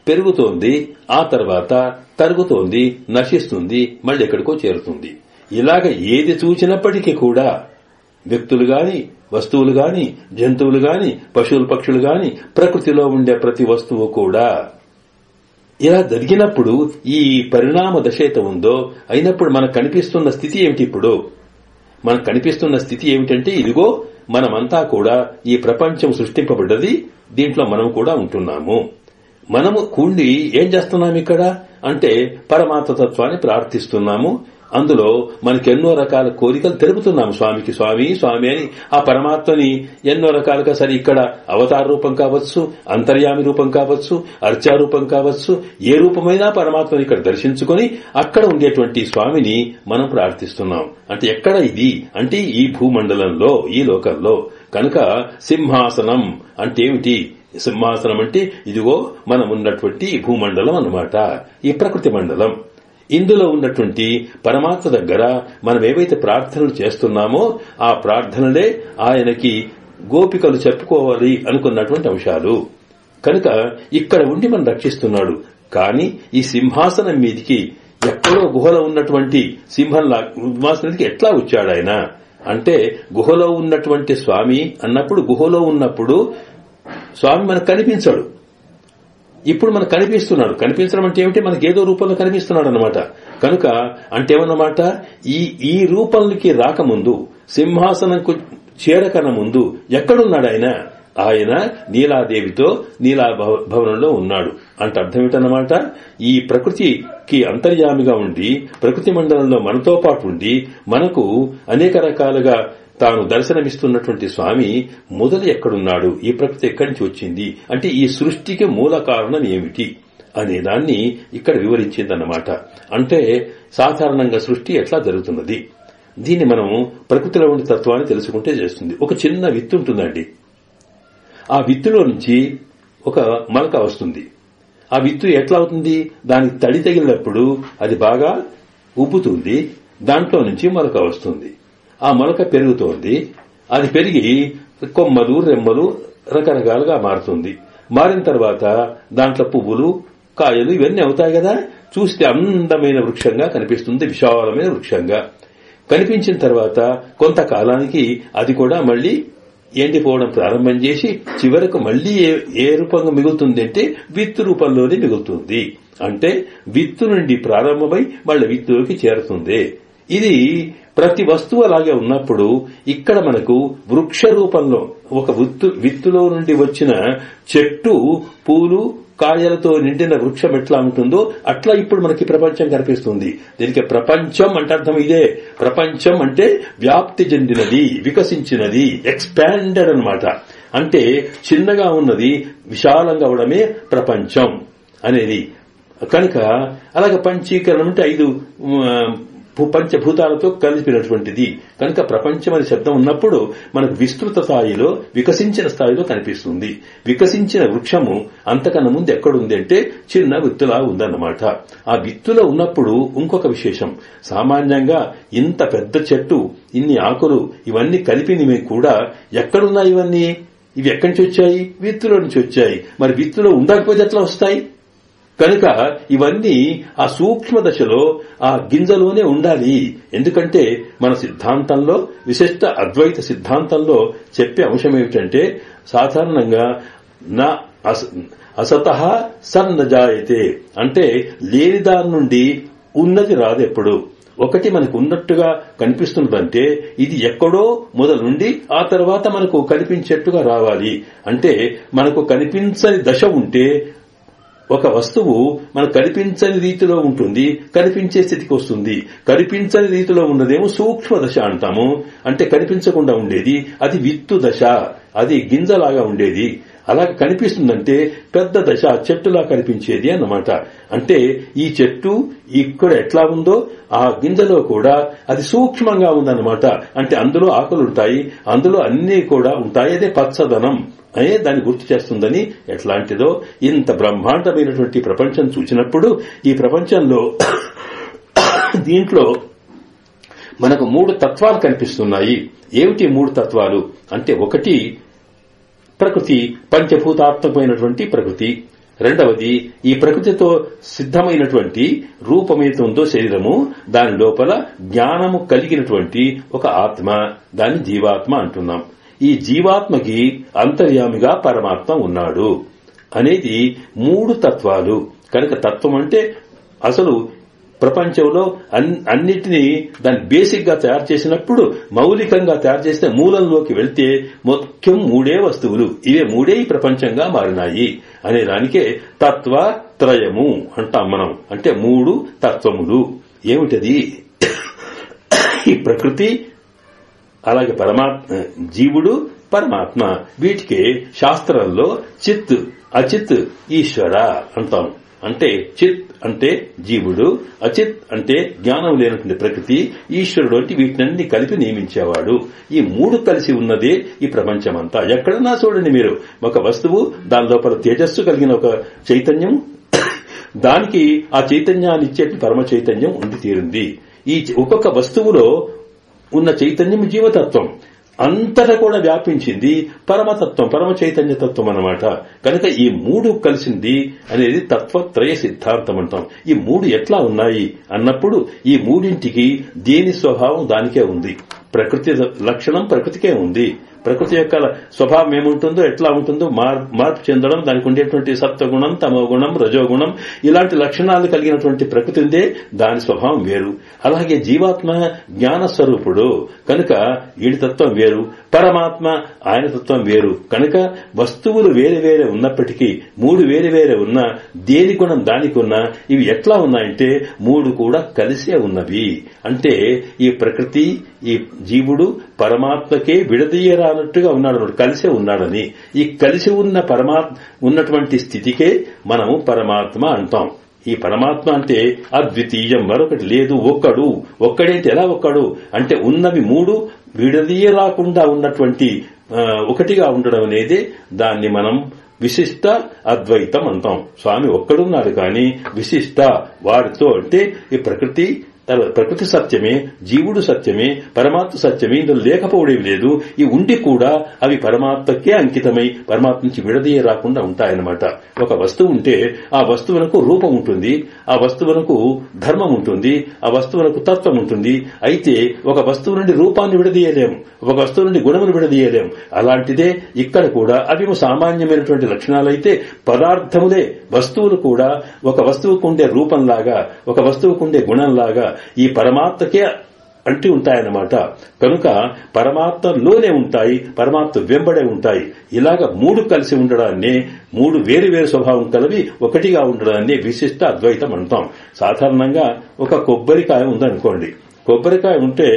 పెరుగుతోంది, ఆ తర్వాత తరుగుతోంది, నశిస్తుంది, మళ్ళీ ఎక్కడికో చేరుతుంది. ఇలాగ ఏది చూచినప్పటికీ కూడా వ్యక్తులు గాని, వస్తువులు గాని, జంతువులు గాని, పశువులు పక్షులు గాని, ప్రకృతిలో ఉండే ప్రతి వస్తువు కూడా ఇలా జరిగినప్పుడు ఈ పరిణామ దశ ఉందో అయినప్పుడు మనకు కనిపిస్తున్న స్థితి ఏమిటి? ఇప్పుడు మనకు కనిపిస్తున్న స్థితి ఏమిటంటే, ఇదిగో మనమంతా కూడా ఈ ప్రపంచం సృష్టింపబడ్డది, దీంట్లో మనం కూడా ఉంటున్నాము. మనము కూడి ఏం చేస్తున్నాం ఇక్కడ అంటే పరమాత్మ తత్వాన్ని ప్రార్థిస్తున్నాము. అందులో మనకెన్నో రకాల కోరికలు తెలుపుతున్నాము. స్వామికి స్వామి స్వామి అని ఆ పరమాత్మని ఎన్నో రకాలుగా, సరే ఇక్కడ అవతార రూపం కావచ్చు, అంతర్యామి రూపం కావచ్చు, అర్చా రూపం కావచ్చు, ఏ రూపమైనా పరమాత్మని ఇక్కడ దర్శించుకొని అక్కడ ఉండేటువంటి స్వామిని మనం ప్రార్థిస్తున్నాం. అంటే ఎక్కడ ఇది అంటే ఈ భూమండలంలో, ఈ లోకంలో. కనుక సింహాసనం అంటే ఏమిటి? సింహాసనం అంటే ఇదిగో మనం ఉన్నటువంటి భూమండలం అన్నమాట, ఈ ప్రకృతి మండలం. ఇందులో ఉన్నటువంటి పరమాత్మ దగ్గర మనం ఏవైతే ప్రార్థనలు చేస్తున్నామో ఆ ప్రార్థనలే ఆయనకి గోపికలు చెప్పుకోవాలి అనుకున్నటువంటి అంశాలు. కనుక ఇక్కడ ఉండి మనం రక్షిస్తున్నాడు. కానీ ఈ సింహాసనం మీదికి ఎక్కడో గుహలో ఉన్నటువంటి సింహాసనానికి ఎట్లా వచ్చాడు ఆయన అంటే, గుహలో ఉన్నటువంటి స్వామి అన్నప్పుడు, గుహలో ఉన్నప్పుడు స్వామి మనకు కనిపించాడు. ఇప్పుడు మనకు కనిపిస్తున్నాడు. కనిపించడం అంటే ఏమిటి? మనకి ఏదో రూపంలో కనిపిస్తున్నాడు అన్నమాట. కనుక అంటే ఏమన్నమాట, ఈ రూపంలోకి రాకముందు, సింహాసనంకు చేరకన ముందు ఎక్కడున్నాడు ఆయన? ఆయన నీలాదేవితో నీలా భవనంలో ఉన్నాడు. అంటే అర్థం ఏంటన్నమాట, ఈ ప్రకృతికి అంతర్యామిగా ఉండి ప్రకృతి మండలంలో మనతో పాటు ఉండి మనకు అనేక రకాలుగా తాను దర్శనమిస్తున్నటువంటి స్వామి మొదలు ఎక్కడున్నాడు, ఈ ప్రకృతి ఎక్కడి నుంచి వచ్చింది అంటే ఈ సృష్టికి మూల కారణం ఏమిటి అనేదాన్ని ఇక్కడ వివరించిందన్నమాట. అంటే సాధారణంగా సృష్టి ఎట్లా జరుగుతున్నది, దీన్ని మనం ప్రకృతిలో ఉండే తత్వాన్ని తెలుసుకుంటే చేస్తుంది. ఒక చిన్న విత్తు ఉంటుందండి, ఆ విత్తులో నుంచి ఒక మొలక వస్తుంది. ఆ విత్తు ఎట్లా అవుతుంది? దానికి తడి తగిలినప్పుడు అది బాగా ఉబ్బుతుంది, దాంట్లో నుంచి మొలక వస్తుంది. ఆ మొలక పెరుగుతోంది, అది పెరిగి కొమ్మలు, రెమ్మలు రకరకాలుగా మారుతుంది. మారిన తర్వాత దాంట్లో పువ్వులు, కాయలు ఇవన్నీ అవుతాయి కదా. చూస్తే అందమైన వృక్షంగా కనిపిస్తుంది, విశాలమైన వృక్షంగా కనిపించిన తర్వాత కొంతకాలానికి అది కూడా మళ్లీ ఎండిపోవడం ప్రారంభం చేసి చివరకు మళ్లీ ఏ రూపంగా మిగులుతుంది అంటే విత్తు రూపంలోనే మిగులుతుంది. అంటే విత్తు నుండి ప్రారంభమై మళ్ళీ విత్తులోకి చేరుతుంది. ఇది ప్రతి వస్తువు అలాగే ఉన్నప్పుడు ఇక్కడ మనకు వృక్ష రూపంలో ఒక విత్తులో నుండి వచ్చిన చెట్టు, పూలు, కాయలతో నిండిన వృక్షం ఎట్లా ఉంటుందో అట్లా ఇప్పుడు మనకి ప్రపంచం కనిపిస్తుంది. దీనికి ప్రపంచం అంటే అర్థం ఇదే. ప్రపంచం అంటే వ్యాప్తి చెందినది, వికసించినది, ఎక్స్పాండెడ్ అన్నమాట. అంటే చిన్నగా ఉన్నది విశాలంగా అవడమే ప్రపంచం అనేది. కనుక అలాగే పంచీకరణం అంటే 5 పంచభూతాలతో కలిపినటువంటిది. కనుక ప్రపంచం అనే శబ్దం ఉన్నప్పుడు మనకు విస్తృత స్థాయిలో, వికసించిన స్థాయిలో కనిపిస్తుంది. వికసించిన వృక్షము అంతకన్నా ముందు ఎక్కడుంది అంటే చిన్న విత్తులా ఉందన్నమాట. ఆ విత్తులో ఉన్నప్పుడు ఇంకొక విశేషం, సామాన్యంగా ఇంత పెద్ద చెట్టు, ఇన్ని ఆకులు, ఇవన్నీ కలిపినవి కూడా ఎక్కడున్నాయి? ఇవి ఎక్కడి నుంచి వచ్చాయి? విత్తులో నుంచి వచ్చాయి. మరి విత్తులో ఉండకపోతే ఎట్లా వస్తాయి? కనుక ఇవన్నీ ఆ సూక్ష్మ దశలో, ఆ గింజలోనే ఉండాలి. ఎందుకంటే మన సిద్ధాంతంలో, విశిష్ట అద్వైత సిద్ధాంతంలో చెప్పే అంశం ఏమిటంటే, సాధారణంగా నా అసతః సన్నజాయతే అంటే లేని దాని నుండి ఉన్నది రాదెప్పుడు. ఒకటి మనకు ఉన్నట్టుగా కనిపిస్తున్నదంటే ఇది ఎక్కడో మొదలుండి ఆ తర్వాత మనకు కనిపించేట్టుగా రావాలి. అంటే మనకు కనిపించని దశ ఉంటే ఒక వస్తువు మనకు కనిపించని రీతిలో ఉంటుంది, కనిపించే స్థితికి వస్తుంది. కనిపించని రీతిలో ఉన్నదేమో సూక్ష్మ దశ అంటాము. అంటే కనిపించకుండా ఉండేది అది విత్తు దశ, అది గింజలాగా ఉండేది. అలా కనిపిస్తుందంటే పెద్ద దశ, చెట్టులా కనిపించేది అన్నమాట. అంటే ఈ చెట్టు ఇక్కడ ఎట్లా ఉందో ఆ గింజలో కూడా అది సూక్ష్మంగా ఉందన్నమాట. అంటే అందులో ఆకులుంటాయి, అందులో అన్నీ కూడా ఉంటాయి. అదే పచ్చదనం అనే దాన్ని గుర్తు చేస్తుందని. ఎట్లాంటిదో ఇంత బ్రహ్మాండమైనటువంటి ప్రపంచం చూసినప్పుడు ఈ ప్రపంచంలో దీంట్లో మనకు 3 తత్వాలు కనిపిస్తున్నాయి. ఏమిటి 3 తత్వాలు అంటే, ఒకటి ప్రకృతి, పంచభూతాత్మకమైనటువంటి ప్రకృతి. రెండవది ఈ ప్రకృతితో సిద్ధమైనటువంటి రూపమైతే ఉందో శరీరము, దాని లోపల జ్ఞానము కలిగినటువంటి ఒక ఆత్మ, దాన్ని జీవాత్మ అంటున్నాం. ఈ జీవాత్మకి అంతర్యామిగా పరమాత్మ ఉన్నాడు అనేది 3 తత్వాలు. కనుక తత్వం అంటే అసలు ప్రపంచంలో అన్నిటినీ దాన్ని బేసిక్ గా తయారు చేసినప్పుడు, మౌలికంగా తయారు చేస్తే మూలంలోకి వెళ్తే మొత్తం 3 వస్తువులు, ఇవే 3 ఈ ప్రపంచంగా మారినాయి అనే దానికే తత్వత్రయము అంటాం మనం. అంటే 3 తత్వములు. ఏమిటది? ఈ ప్రకృతి, అలాగే పరమాత్మ, జీవుడు, పరమాత్మ. వీటికే శాస్త్రంలో చిత్, అచిత్, ఈశ్వర అంటాం. అంటే చిత్ అంటే జీవుడు, అచిత్ అంటే జ్ఞానం లేనటువంటి ప్రకృతి, ఈశ్వరుడు అంటే వీటినన్ని కలిపి నియమించేవాడు. ఈ 3 కలిసి ఉన్నదే ఈ ప్రపంచమంతా. ఎక్కడన్నా చూడండి మీరు, ఒక వస్తువు, దాని లోపల తేజస్సు కలిగిన ఒక చైతన్యం, దానికి ఆ చైతన్యాన్ని ఇచ్చేటి పరమ చైతన్యం ఉండి తీరింది. ఈ ఒక్కొక్క వస్తువులో ఉన్న చైతన్యం జీవతత్వం, అంతటా కూడా వ్యాపించింది పరమతత్వం, పరమ చైతన్య తత్వం అన్నమాట. కనుక ఈ 3 కలిసింది అనేది తత్వత్రయ సిద్ధాంతం అంటాం. ఈ 3 ఎట్లా ఉన్నాయి అన్నప్పుడు ఈ 3ంటికి దేని స్వభావం దానికే ఉంది. ప్రకృతి లక్షణం ప్రకృతికే ఉంది. ప్రకృతి యొక్క స్వభావం ఏముంటుందో, ఎట్లా ఉంటుందో మార్పు చెందడం, దానికి ఉండేటువంటి సత్వగుణం, తమోగుణం, రజోగుణం, ఇలాంటి లక్షణాలు కలిగినటువంటి ప్రకృతి ఉందే, దాని స్వభావం వేరు. అలాగే జీవాత్మ జ్ఞాన స్వరూపుడు కనుక వీడి తత్వం వేరు, పరమాత్మ ఆయన తత్వం వేరు. కనుక వస్తువులు వేరే వేరే ఉన్నప్పటికీ, 3 వేరే వేరే ఉన్నా, దేని గుణం దానికి ఉన్నా, ఇవి ఎట్లా ఉన్నాయంటే 3 కూడా కలిసే ఉన్నవి. అంటే ఈ ప్రకృతి, ఈ జీవుడు పరమాత్మకే విడదీయరానట్టుగా ఉన్నాడు, కలిసే ఉన్నాడని. ఈ కలిసి ఉన్న ఉన్నటువంటి స్థితికే మనము పరమాత్మ అంటాం. ఈ పరమాత్మ అంటే అద్వితీయం, మరొకటి లేదు, ఒక్కడేంటి? ఎలా ఒక్కడు అంటే ఉన్నవి 3 విడదీయరాకుండా ఉన్నటువంటి ఒకటిగా ఉండడం అనేది, దాన్ని మనం విశిష్ట అద్వైతం అంటాం. స్వామి ఒక్కడున్నాడు కానీ విశిష్ట వాడితో అంటే ఈ ప్రకృతి సత్యమే, జీవుడు సత్యమే, పరమాత్మ సత్యమే, ఇందులో లేకపోవడేవి లేదు. ఈ ఉండి కూడా అవి పరమాత్మకే అంకితమై పరమాత్మ నుంచి విడదీయ రాకుండా ఉంటాయన్నమాట. ఒక వస్తువు ఉంటే ఆ వస్తువునకు రూపం ఉంటుంది, ఆ వస్తువునకు ధర్మం ఉంటుంది, ఆ వస్తువునకు తత్వం ఉంటుంది. అయితే ఒక వస్తువు నుండి రూపాన్ని విడదీయలేం, ఒక వస్తువు నుండి గుణమును విడదీయలేం. అలాంటిదే ఇక్కడ కూడా అవి సామాన్యమైనటువంటి లక్షణాలైతే పదార్థములే. వస్తువులు కూడా ఒక వస్తువుకు ఉండే రూపంలాగా, ఒక వస్తువుకు ఉండే గుణంలాగా ఈ పరమాత్మకే అంటూ ఉంటాయన్నమాట. కనుక పరమాత్మలోనే ఉంటాయి, పరమాత్మ వెంబడే ఉంటాయి. ఇలాగ మూడు కలిసి ఉండడాన్ని, మూడు వేరు వేరు స్వభావం కలివి ఒకటిగా ఉండడాన్ని విశిష్ట అద్వైతం అంటాం. సాధారణంగా ఒక కొబ్బరికాయ ఉందనుకోండి. కొబ్బరికాయ ఉంటే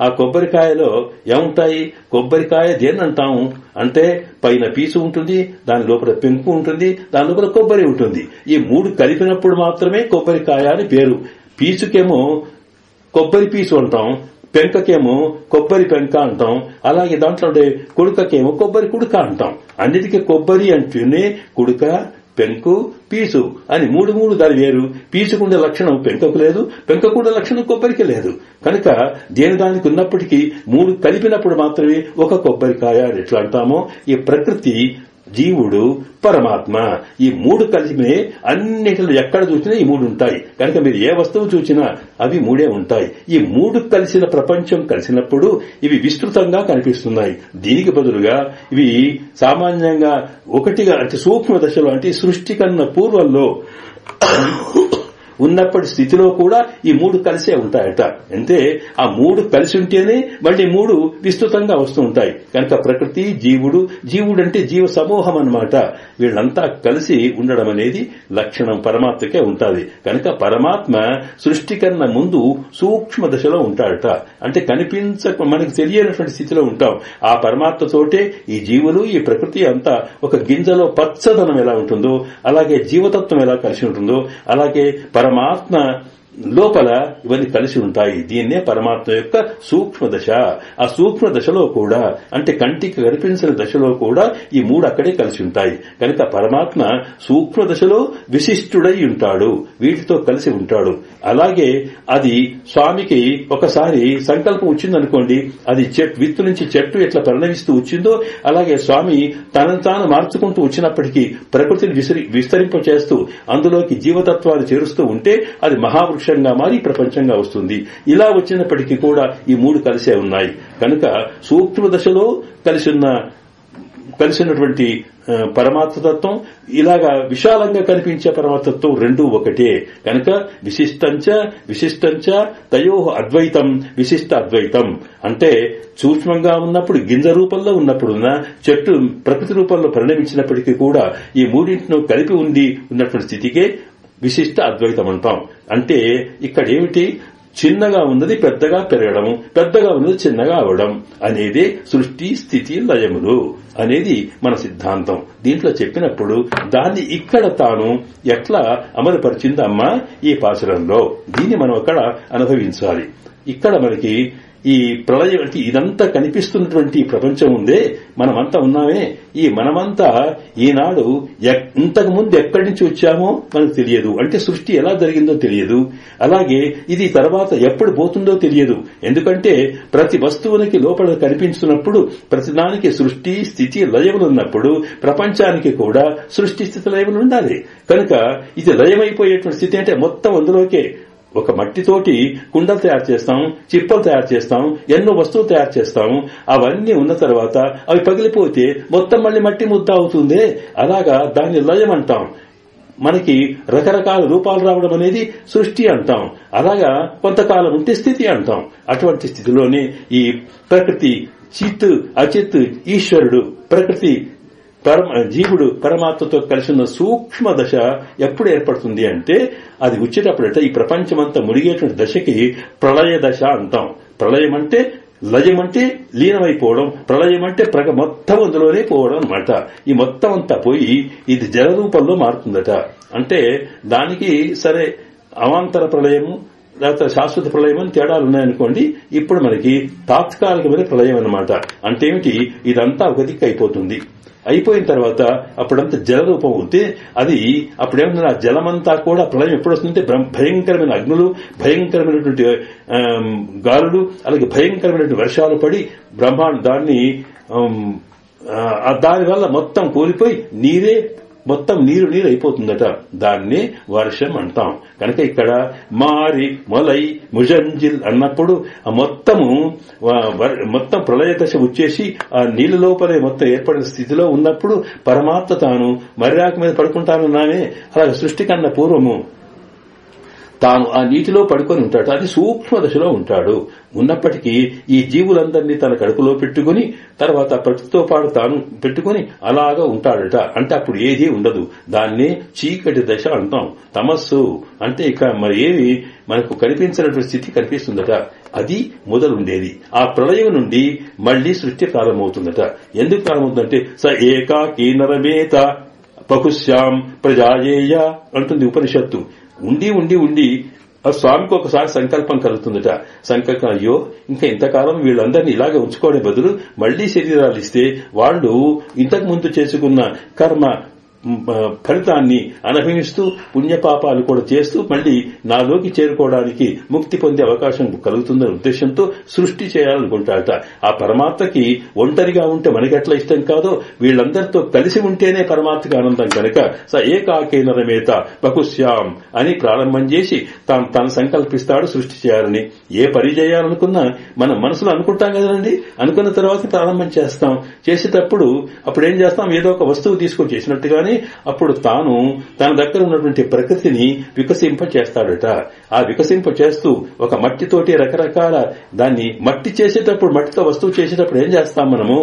ఆ కొబ్బరికాయలో ఏముంటాయి? కొబ్బరికాయ దేన్ని అంటాము అంటే పైన పీసు ఉంటుంది, దాని లోపల పెంకు ఉంటుంది, దాని లోపల కొబ్బరి ఉంటుంది. ఈ మూడు కలిపినప్పుడు మాత్రమే కొబ్బరికాయ అని పేరు. పీసుకేమో కొబ్బరి పీసు అంటాం, పెంకకేమో కొబ్బరి పెంక అంటాం, అలాగే దాంట్లో కుడుకకేమో కొబ్బరి కుడుక అంటాం. అన్నిటికీ కొబ్బరి అంటూనే కుడుక, పెంకు, పీసు అని మూడు దాని వేరు. పీసుకుండే లక్షణం పెంకకు లేదు, పెంకకుండే లక్షణం కొబ్బరికి లేదు. కనుక దేని దానికి ఉన్నప్పటికీ మూడు కలిపినప్పుడు మాత్రమే ఒక కొబ్బరికాయ అని ఎట్లా అంటామో, ఈ ప్రకృతి, జీవుడు, పరమాత్మ ఈ మూడు కలిసినే అన్నిటిలో ఎక్కడ చూసినా ఈ మూడు ఉంటాయి. కనుక మీరు ఏ వస్తువు చూసినా అవి మూడే ఉంటాయి. ఈ మూడు కలిసిన ప్రపంచం కలిసినప్పుడు ఇవి విస్తృతంగా కనిపిస్తున్నాయి. దీనికి బదులుగా ఇవి సామాన్యంగా ఒకటిగా అంటే సూక్ష్మ దశలో అంటే సృష్టి కన్నా పూర్వంలో ఉన్నప్పటి స్థితిలో కూడా ఈ మూడు కలిసే ఉంటాయట. అంటే ఆ మూడు కలిసి ఉంటేనే మళ్ళీ మూడు విస్తృతంగా వస్తూ ఉంటాయి. కనుక ప్రకృతి, జీవుడు, జీవుడు అంటే జీవ సమూహం అన్నమాట. వీళ్ళంతా కలిసి ఉండడం అనేది లక్షణం పరమాత్మకే ఉంటుంది. కనుక పరమాత్మ సృష్టి కన్నా ముందు సూక్ష్మ దశలో ఉంటాడట. అంటే మనకి తెలియనటువంటి స్థితిలో ఉంటాం. ఆ పరమాత్మతోటే ఈ జీవులు, ఈ ప్రకృతి అంతా ఒక గింజలో పచ్చదనం ఎలా ఉంటుందో, అలాగే జీవతత్వం ఎలా కలిసి ఉంటుందో, అలాగే పరమాత్మ లోపల ఇవన్నీ కలిసి ఉంటాయి. దీన్నే పరమాత్మ యొక్క సూక్ష్మ దశ. ఆ సూక్ష్మ దశలో కూడా అంటే కంటికి కనిపించిన దశలో కూడా ఈ మూడు అక్కడే కలిసి ఉంటాయి. కనుక పరమాత్మ సూక్ష్మ దశలో విశిష్టుడై ఉంటాడు, వీటితో కలిసి ఉంటాడు. అలాగే అది స్వామికి ఒకసారి సంకల్పం వచ్చిందనుకోండి, అది విత్తు నుంచి చెట్టు ఎట్లా పరిణమిస్తూ వచ్చిందో అలాగే స్వామి తనను తాను మార్చుకుంటూ వచ్చినప్పటికీ ప్రకృతిని విస్తరింప చేస్తూ అందులోకి జీవతత్వాలు చేరుస్తూ ఉంటే అది మహావృక్షంగా మారి ప్రపంచంగా వస్తుంది. ఇలా వచ్చినప్పటికీ కూడా ఈ మూడు కలిసే ఉన్నాయి. కనుక సూక్ష్మ దశలో కలిసినటువంటి పరమాత్మతత్వం, ఇలాగా విశాలంగా కనిపించే పరమాత్మతత్వం రెండూ ఒకటే. కనుక విశిష్టంచ తయో అద్వైతం విశిష్ట అద్వైతం అంటే సూక్ష్మంగా ఉన్నప్పుడు గింజ రూపంలో ఉన్నప్పుడున్న చెట్టు ప్రకృతి రూపంలో పరిణమించినప్పటికీ కూడా ఈ మూడింటిని కలిపి ఉన్నటువంటి స్థితికే విశిష్ట అద్వైతం అంటాం. అంటే ఇక్కడ ఏమిటి? చిన్నగా ఉన్నది పెద్దగా పెరగడం, పెద్దగా ఉన్నది చిన్నగా అవడం అనేది సృష్టి, స్థితి, లయములు అనేది మన సిద్ధాంతం. దీంట్లో చెప్పినప్పుడు దాన్ని ఇక్కడ తాను ఎట్లా అమలుపరిచిందమ్మా ఈ పాశురంలో, దీన్ని మనం అక్కడ అనుభవించాలి. ఇక్కడ మనకి ఈ ప్రళయం అంటే ఇదంతా కనిపిస్తున్నటువంటి ప్రపంచం ఉందే, మనమంతా ఉన్నామే, ఈ మనమంతా ఈనాడు ఇంతకు ముందు ఎక్కడి నుంచి వచ్చామో మనకు తెలియదు. అంటే సృష్టి ఎలా జరిగిందో తెలియదు, అలాగే ఇది తర్వాత ఎప్పుడు పోతుందో తెలియదు. ఎందుకంటే ప్రతి వస్తువునికి లోపల కనిపిస్తున్నప్పుడు ప్రతిదానికి సృష్టి, స్థితి, లయములు ఉన్నప్పుడు ప్రపంచానికి కూడా సృష్టి, స్థితి, లయములు ఉండాలి. కనుక ఇది లయమైపోయేటువంటి స్థితి అంటే మొత్తం అందులోకే ఒక మట్టితోటి కుండలు తయారు చేస్తాం, చిప్పలు తయారు చేస్తాం, ఎన్నో వస్తువులు తయారు చేస్తాం. అవన్నీ ఉన్న తర్వాత అవి పగిలిపోతే మొత్తం మళ్ళీ మట్టి ముద్ద అవుతుంది. అలాగా దాన్ని లయం అంటాం. మనకి రకరకాల రూపాలు రావడం అనేది సృష్టి అంటాం. అలాగా కొంతకాలం ఉంటే స్థితి అంటాం. అటువంటి స్థితిలోనే ఈ ప్రకృతి, చిత్, అచిత్, ఈశ్వరుడు, ప్రకృతి, జీవుడు పరమాత్మతో కలిసిన సూక్ష్మ దశ ఎప్పుడు ఏర్పడుతుంది అంటే అది వచ్చేటప్పుడట ఈ ప్రపంచమంతా మునిగేటువంటి దశకి ప్రళయ దశ అంటాం. ప్రళయం అంటే లయం అంటే లీనమైపోవడం, ప్రళయం అంటే మొత్తం అందులోనే పోవడం అన్నమాట. ఈ మొత్తం అంతా పోయి ఇది జల రూపంలో మారుతుందట. అంటే దానికి సరే అవాంతర ప్రళయము లేకపోతే శాశ్వత ప్రళయం అని తేడాలు ఉన్నాయనుకోండి. ఇప్పుడు మనకి తాత్కాలికమైన ప్రళయం అన్నమాట. అంటే ఏమిటి? ఇదంతా ఒక దిక్కు అయిపోతుంది. అయిపోయిన తర్వాత అప్పుడంతా జల రూపం అవుతే అది అప్పుడేమన్నా ఆ జలమంతా కూడా ప్రళయం ఎప్పుడు వస్తుందంటే భయంకరమైన అగ్నులు, భయంకరమైనటువంటి గాలులు, అలాగే భయంకరమైనటువంటి వర్షాలు పడి దానివల్ల మొత్తం కూలిపోయి మొత్తం నీరు అయిపోతుందట. దాన్నే వర్షం అంటాం. కనుక ఇక్కడ మారి, మొలై, ముజంజిల్ అన్నప్పుడు ఆ మొత్తం ప్రళయ దశ వచ్చేసి ఆ నీళ్ళ లోపలే మొత్తం ఏర్పడిన స్థితిలో ఉన్నప్పుడు పరమాత్మ తాను మర్యాక మీద పడుకుంటానన్నామే. అలాగే సృష్టి కన్నా పూర్వము తాను ఆ నీటిలో పడుకొని ఉంటాడు. అది సూక్ష్మ దశలో ఉంటాడు. ఉన్నప్పటికీ ఈ జీవులందరినీ తన కడుపులో పెట్టుకుని తర్వాత ప్రకృతితో పాటు తాను పెట్టుకుని అలాగా ఉంటాడట. అంటే అప్పుడు ఏదీ ఉండదు. దాన్నే చీకటి దశ అంటాం. తమస్సు అంటే ఇక మరి ఏమి మనకు కనిపించినటువంటి స్థితి కనిపిస్తుందట. అది మొదలుండేది. ఆ ప్రళయం నుండి మళ్లీ సృష్టి ప్రారంభమవుతుందట. ఎందుకు ప్రారంభమవుతుందంటే స ఏకాకీ నరమేత బహుశ్యాం ప్రజాయేయ అంటుంది ఉపనిషత్తు. ఉండి ఉండి ఉండి ఆ స్వామికి ఒకసారి సంకల్పం కలుగుతుందట. సంకల్పం, అయ్యో ఇంకా ఇంతకాలం వీళ్ళందరినీ ఇలాగే ఉంచుకోవడం బదులు మళ్లీ శరీరాలు ఇస్తే వాళ్ళు ఇంతకు ముందు చేసుకున్న కర్మ ఫలితాన్ని అనుభవిస్తూ పుణ్యపాపాలు కూడా చేస్తూ మళ్లీ నాలోకి చేరుకోవడానికి ముక్తి పొందే అవకాశం కలుగుతుందనే ఉద్దేశంతో సృష్టి చేయాలనుకుంటాడట. ఆ పరమాత్మకి ఒంటరిగా ఉంటే మనకెట్లా ఇష్టం కాదో వీళ్ళందరితో కలిసి ఉంటేనే పరమాత్మకి ఆనందం కనుక స ఏకాకేన రమేత బహుశ్యాం అని ప్రారంభం చేసి తాను సంకల్పిస్తాడు సృష్టి చేయాలని. ఏ పని చేయాలనుకున్నా మనం మనసులో అనుకుంటాం కదండి. అనుకున్న తర్వాత ప్రారంభం చేస్తాం. చేసేటప్పుడు అప్పుడేం చేస్తాం, ఏదో ఒక వస్తువు తీసుకొని చేసినట్టుగానే అప్పుడు తాను తన దగ్గర ఉన్నటువంటి ప్రకృతిని వికసింప చేస్తాడట. ఆ వికసింప చేస్తూ ఒక మట్టితోటి రకరకాల దాన్ని మట్టి చేసేటప్పుడు, మట్టితో వస్తువు చేసేటప్పుడు ఏం చేస్తాం మనము,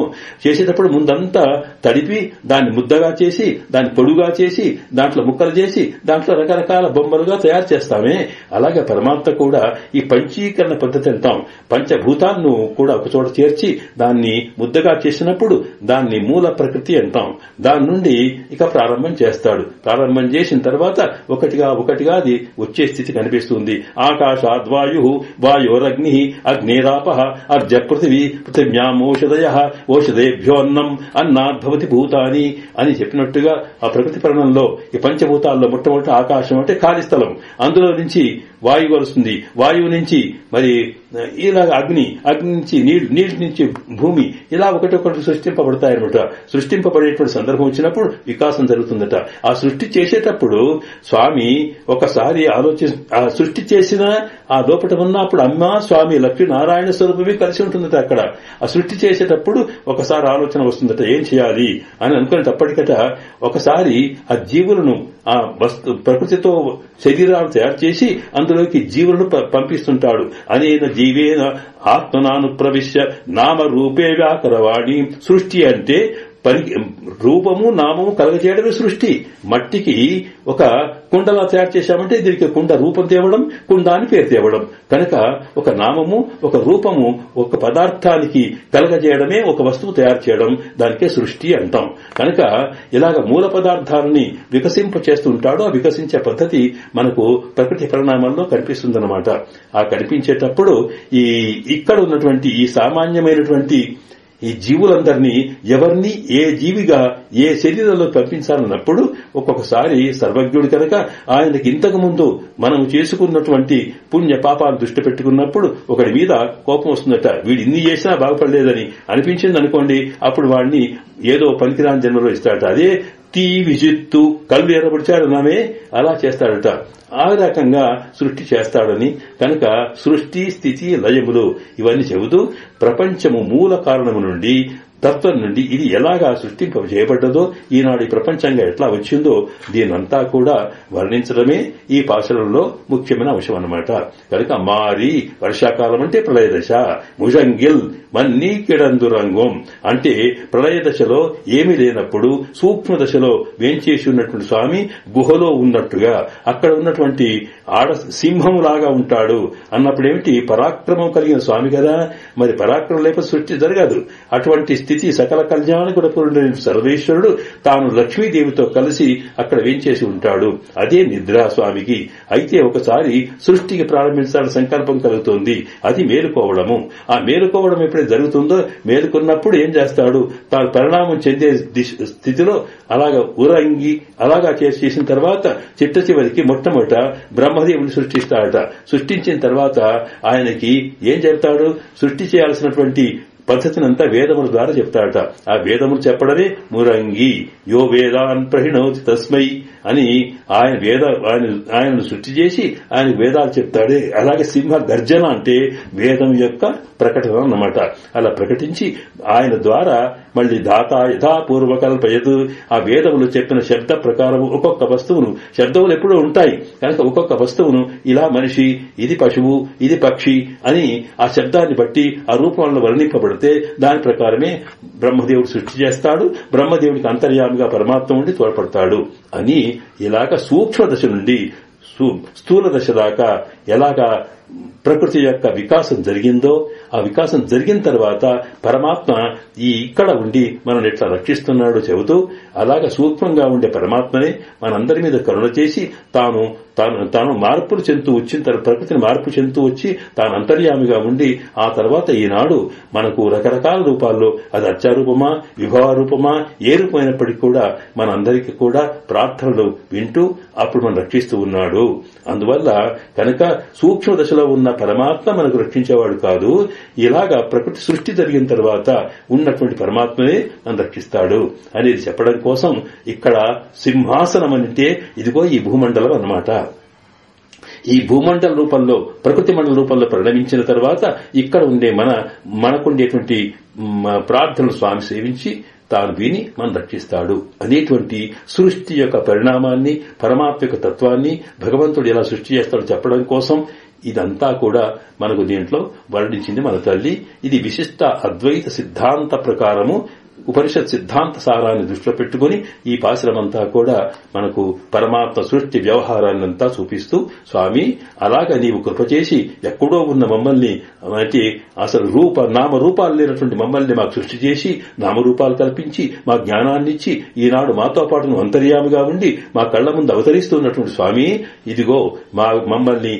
చేసేటప్పుడు ముందంతా తడిపి దాన్ని ముద్దగా చేసి దాన్ని పొడుగా చేసి దాంట్లో ముక్కలు చేసి దాంట్లో రకరకాల బొమ్మలుగా తయారు చేస్తామే. అలాగే పరమాత్మ కూడా ఈ పంచీకరణ పద్ధతి అంటాం. పంచభూతాలను కూడా ఒకచోట చేర్చి దాన్ని ముద్దగా చేసినప్పుడు దాన్ని మూల ప్రకృతి అంటాం. దాని నుండి ఇక ప్రారంభం చేస్తాడు. ప్రారంభం చేసిన తర్వాత ఒకటిగా అది వచ్చే స్థితి కనిపిస్తుంది. ఆకాశాద్వాయు వాయోరగ్ని అగ్నేరాప అర్జ పృథివీ పృథివ్యామోషధయ ఓషధేభ్యోన్నం అన్నాద్భవతి భూతాని అని చెప్పినట్టుగా ఆ ప్రకృతి పరణంలో ఈ పంచభూతాల్లో మొట్టమొదటి ఆకాశం అంటే ఖాళీ స్థలం. అందులో నుంచి వాయువు వస్తుంది. వాయువు నుంచి మరి ఇలాగ అగ్ని నుంచి నీటి నుంచి భూమి, ఇలా ఒకటొకటి సృష్టింపబడతాయన్నమాట. సృష్టింపబడేటువంటి సందర్భం వచ్చినప్పుడు వికాసం జరుగుతుందట. ఆ సృష్టి చేసేటప్పుడు స్వామి ఒకసారి ఆ సృష్టి చేసిన ఆ లోపట ఉన్నప్పుడు అమ్మ స్వామి లక్ష్మీనారాయణ స్వరూపమే కలిసి ఉంటుందట. అక్కడ ఆ సృష్టి చేసేటప్పుడు ఒకసారి ఆలోచన వస్తుందట, ఏం చేయాలి అని అనుకునేటప్పటికట ఒకసారి ఆ జీవులను ఆ ప్రకృతితో శరీరాలు తయారు చేసి అందులోకి జీవులను పంపిస్తుంటాడు. అనేన జీవేన ఆత్మనాను ప్రవిశ్య నామ రూపే వ్యాకరవాణి. సృష్టి అంటే రూపము నామము కలగచేయడమే సృష్టి. మట్టికి ఒక కుండలా తయారు చేశామంటే దీనికి కుండ రూపం తేవడం, కుండ అని పేరు తేవడం. కనుక ఒక నామము ఒక రూపము ఒక పదార్థానికి కలగజేయడమే ఒక వస్తువు తయారు చేయడం, దానికే సృష్టి అంటాం. కనుక ఇలాగ మూల పదార్థాలని వికసింప చేస్తుంటాడు. ఆ వికసించే పద్ధతి మనకు ప్రకృతి పరిణామాల్లో కనిపిస్తుందన్నమాట. ఆ కనిపించేటప్పుడు ఇక్కడ ఉన్నటువంటి ఈ సామాన్యమైనటువంటి ఈ జీవులందరినీ ఎవరిని ఏ జీవిగా ఏ శరీరంలో పంపించాలన్నప్పుడు ఒక్కొక్కసారి సర్వజ్ఞుడు కనుక ఆయనకి ఇంతకు ముందు మనం చేసుకున్నటువంటి పుణ్య పాపాలు దృష్టి పెట్టుకున్నప్పుడు ఒకడి మీద కోపం వస్తుందట. వీడు ఇన్ని చేసినా బాగుపడలేదని అనిపించింది అనుకోండి, అప్పుడు వాడిని ఏదో పనికిరాని జన్మలో ఇస్తాడట. అదే తీ విజిత్తు కళ్ళు ఎర్రబడిచాడన్నామే అలా చేస్తాడట. ఆ రకంగా సృష్టి చేస్తాడని కనుక సృష్టి స్థితి లయములు ఇవన్నీ చెబుతూ ప్రపంచము మూల కారణము నుండి తత్వం నుండి ఇది ఎలాగా సృష్టింప చేయబడ్డదో, ఈనాడు ఈ ప్రపంచంగా ఎట్లా వచ్చిందో దీనంతా కూడా వర్ణించడమే ఈ పాశురంలో ముఖ్యమైన అంశం అన్నమాట. కనుక మారి వర్షాకాలం అంటే ప్రళయ దశ, ముజంగిల్ మన్నీ కిడందురంగం అంటే ప్రళయ దశలో ఏమీ లేనప్పుడు సూక్ష్మ దశలో వేంచేసి ఉన్నటువంటి స్వామి గుహలో ఉన్నట్టుగా అక్కడ ఉన్నటువంటి సింహంలాగా ఉంటాడు అన్నప్పుడు ఏమిటి, పరాక్రమం కలిగిన స్వామి కదా. మరి పరాక్రమం లేకపోతే సృష్టి జరగదు. అటువంటి స్థితి సకల కళ్యాణ గుణపూర్ణ సర్వేశ్వరుడు తాను లక్ష్మీదేవితో కలిసి అక్కడ వేంచేసి ఉంటాడు. అదే నిద్ర స్వామికి. అయితే ఒకసారి సృష్టికి ప్రారంభించాలని సంకల్పం కలుగుతుంది. అది మేలుకోవడము. ఆ మేలుకోవడం ఎప్పుడైతే జరుగుతుందో మేలుకున్నప్పుడు ఏం చేస్తాడు, తాను పరిణామం చెందే స్థితిలో అలాగా ఉరంగి అలాగా చేసిన తర్వాత చిట్ట చివరికి మొట్టమొదట బ్రహ్మదేవుని సృష్టిస్తాడట. సృష్టించిన తర్వాత ఆయనకి ఏం చెప్తాడు, సృష్టి చేయాల్సినటువంటి పద్ధతిని అంతా వేదముల ద్వారా చెప్తాడట. ఆ వేదములు చెప్పడమే మురంగి. యో వేదాన్ ప్రహిణోతి తస్మై అని ఆయనను సృష్టి చేసి ఆయన వేదాలు చెప్తాడే. అలాగే సింహ గర్జన అంటే వేదం యొక్క ప్రకటన అన్నమాట. అలా ప్రకటించి ఆయన ద్వారా మళ్లీ దాత యథాపూర్వకల్పయతు, ఆ వేదములు చెప్పిన శబ్ద ప్రకారం ఒక్కొక్క వస్తువును, శబ్దములు ఎప్పుడూ ఉంటాయి కనుక ఒక్కొక్క వస్తువును ఇలా మనిషి, ఇది పశువు, ఇది పక్షి అని ఆ శబ్దాన్ని బట్టి ఆ రూపంలో వర్ణింపబడితే దాని ప్రకారమే బ్రహ్మదేవుడు సృష్టి చేస్తాడు. బ్రహ్మదేవుడికి అంతర్యామిగా పరమాత్మ ఉండి తోడ్పడతాడు అని ఇలాగ సూక్ష్మ దశ నుండి స్థూల దశ దాకా ఎలాగా ప్రకృతి యొక్క వికాసం జరిగిందో, ఆ వికాసం జరిగిన తర్వాత పరమాత్మ ఇక్కడ ఉండి మనం ఎట్లా రక్షిస్తున్నాడో చెబుతూ, అలాగా సూక్ష్మంగా ఉండే పరమాత్మనే మనందరి మీద కరుణ చేసి తాను మార్పులు చెందుతూ వచ్చిన తర్వాత ప్రకృతిని మార్పు చెందుతూ వచ్చి తాను అంతర్యామిగా ఉండి ఆ తర్వాత ఈనాడు మనకు రకరకాల రూపాల్లో, అది అర్చారూపమా విభవ రూపమా ఏ రూపమైనప్పటికీ కూడా మనందరికీ కూడా ప్రార్థనలు వింటూ అప్పుడు మనం రక్షిస్తూ ఉన్నాడు. అందువల్ల కనుక సూక్ష్మ దశలో ఉన్న పరమాత్మ మనకు రక్షించేవాడు కాదు. ఇలాగా ప్రకృతి సృష్టి జరిగిన తర్వాత ఉన్నటువంటి పరమాత్మనే మనం రక్షిస్తాడు అనేది చెప్పడం కోసం ఇక్కడ సింహాసనం అంటే ఇదిగో ఈ భూమండలం అన్నమాట. ఈ భూమండల రూపంలో ప్రకృతి మండల రూపంలో పరిణమించిన తర్వాత ఇక్కడ ఉండే మనకుండేటువంటి ప్రార్థనలు స్వామి సేవించి తాను విని మనం రక్షిస్తాడు అనేటువంటి సృష్టి యొక్క పరిణామాన్ని, పరమాత్మ యొక్క తత్వాన్ని భగవంతుడు ఎలా సృష్టి చేస్తాడో చెప్పడం కోసం ఇదంతా కూడా మనకు దీంట్లో వర్ణించింది మన తల్లి. ఇది విశిష్ట అద్వైత సిద్ధాంత ప్రకారము ఉపనిషత్ సిద్ధాంత సారాన్ని దృష్టిలో పెట్టుకుని ఈ పాశురమంతా కూడా మనకు పరమాత్మ సృష్టి వ్యవహారాన్నంతా చూపిస్తూ, స్వామి అలాగా నీవు కృప చేసి ఎక్కడో ఉన్న మమ్మల్ని అంటే అసలు నామరూపాలు లేనటువంటి మమ్మల్ని మాకు సృష్టి చేసి నామరూపాలు కల్పించి మా జ్ఞానాన్నిచ్చి ఈనాడు మాతో పాటు నువ్వు అంతర్యామిగా ఉండి మా కళ్ల ముందు అవతరిస్తున్నటువంటి స్వామి, ఇదిగో మమ్మల్ని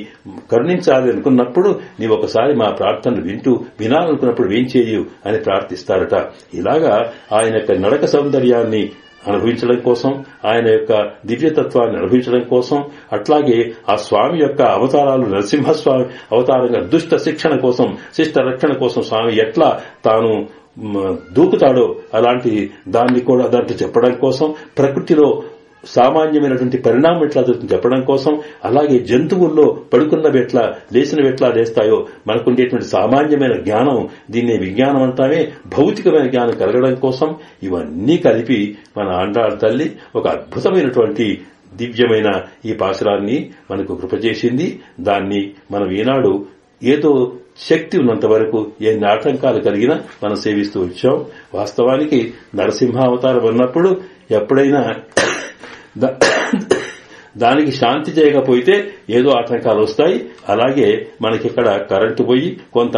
కరుణించాలి అనుకున్నప్పుడు నీవు ఒకసారి మా ప్రార్థనలు వినాలనుకున్నప్పుడు ఏం చేయు అని ప్రార్థిస్తారట. ఇలాగా ఆయన యొక్క నడక సౌందర్యాన్ని అనుభవించడం కోసం, ఆయన యొక్క దివ్యతత్వాన్ని అనుభవించడం కోసం, అట్లాగే ఆ స్వామి యొక్క అవతారాలు నరసింహస్వామి అవతారంగా దుష్ట శిక్షణ కోసం, శిష్ట రక్షణ కోసం స్వామి ఎట్లా తాను దూకుతాడో అలాంటి దాన్ని కూడా దాంట్లో చెప్పడం కోసం, ప్రకృతిలో సామాన్యమైనటువంటి పరిణామం ఎట్లా జరుగుతుంది చెప్పడం కోసం, అలాగే జంతువుల్లో పడుకున్నవి ఎట్లా లేచినవి ఎట్లా లేస్తాయో మనకుండేటువంటి సామాన్యమైన జ్ఞానం, దీన్నే విజ్ఞానం అంటామే, భౌతికమైన జ్ఞానం కలగడం కోసం ఇవన్నీ కలిపి మన ఆండాళ్ళ తల్లి ఒక అద్భుతమైనటువంటి దివ్యమైన ఈ పాశురాన్ని మనకు కృప చేసింది. దాన్ని మనం ఈనాడు ఏదో శక్తి ఉన్నంత వరకు ఎన్ని ఆటంకాలు కలిగినా మనం సేవిస్తూ వచ్చాం. వాస్తవానికి నరసింహావతారం ఉన్నప్పుడు ఎప్పుడైనా దానికి శాంతి చేయకపోతే ఏదో ఆటంకాలు వస్తాయి. అలాగే మనకిక్కడ కరెంటు పోయి కొంత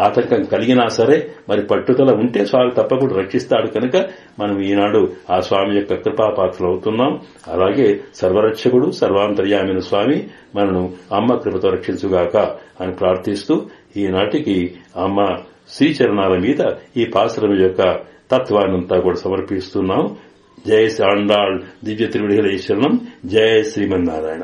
ఆటంకం కలిగినా సరే మరి పట్టుదల ఉంటే స్వామి తప్పకుండా రక్షిస్తాడు. కనుక మనం ఈనాడు ఆ స్వామి యొక్క కృపాపాత్రలు అవుతున్నాం. అలాగే సర్వరక్షకుడు సర్వాంతర్యామిన స్వామి మనను అమ్మ కృపతో రక్షించుగాక అని ప్రార్థిస్తూ ఈనాటికి అమ్మ శ్రీచరణాల మీద ఈ పాశురం యొక్క తత్వాన్నంతా కూడా సమర్పిస్తున్నాం. జయ ఆండాళ్ దివ్య త్రివిడిహల ఈశ్వరణం. జయ శ్రీమన్నారాయణ.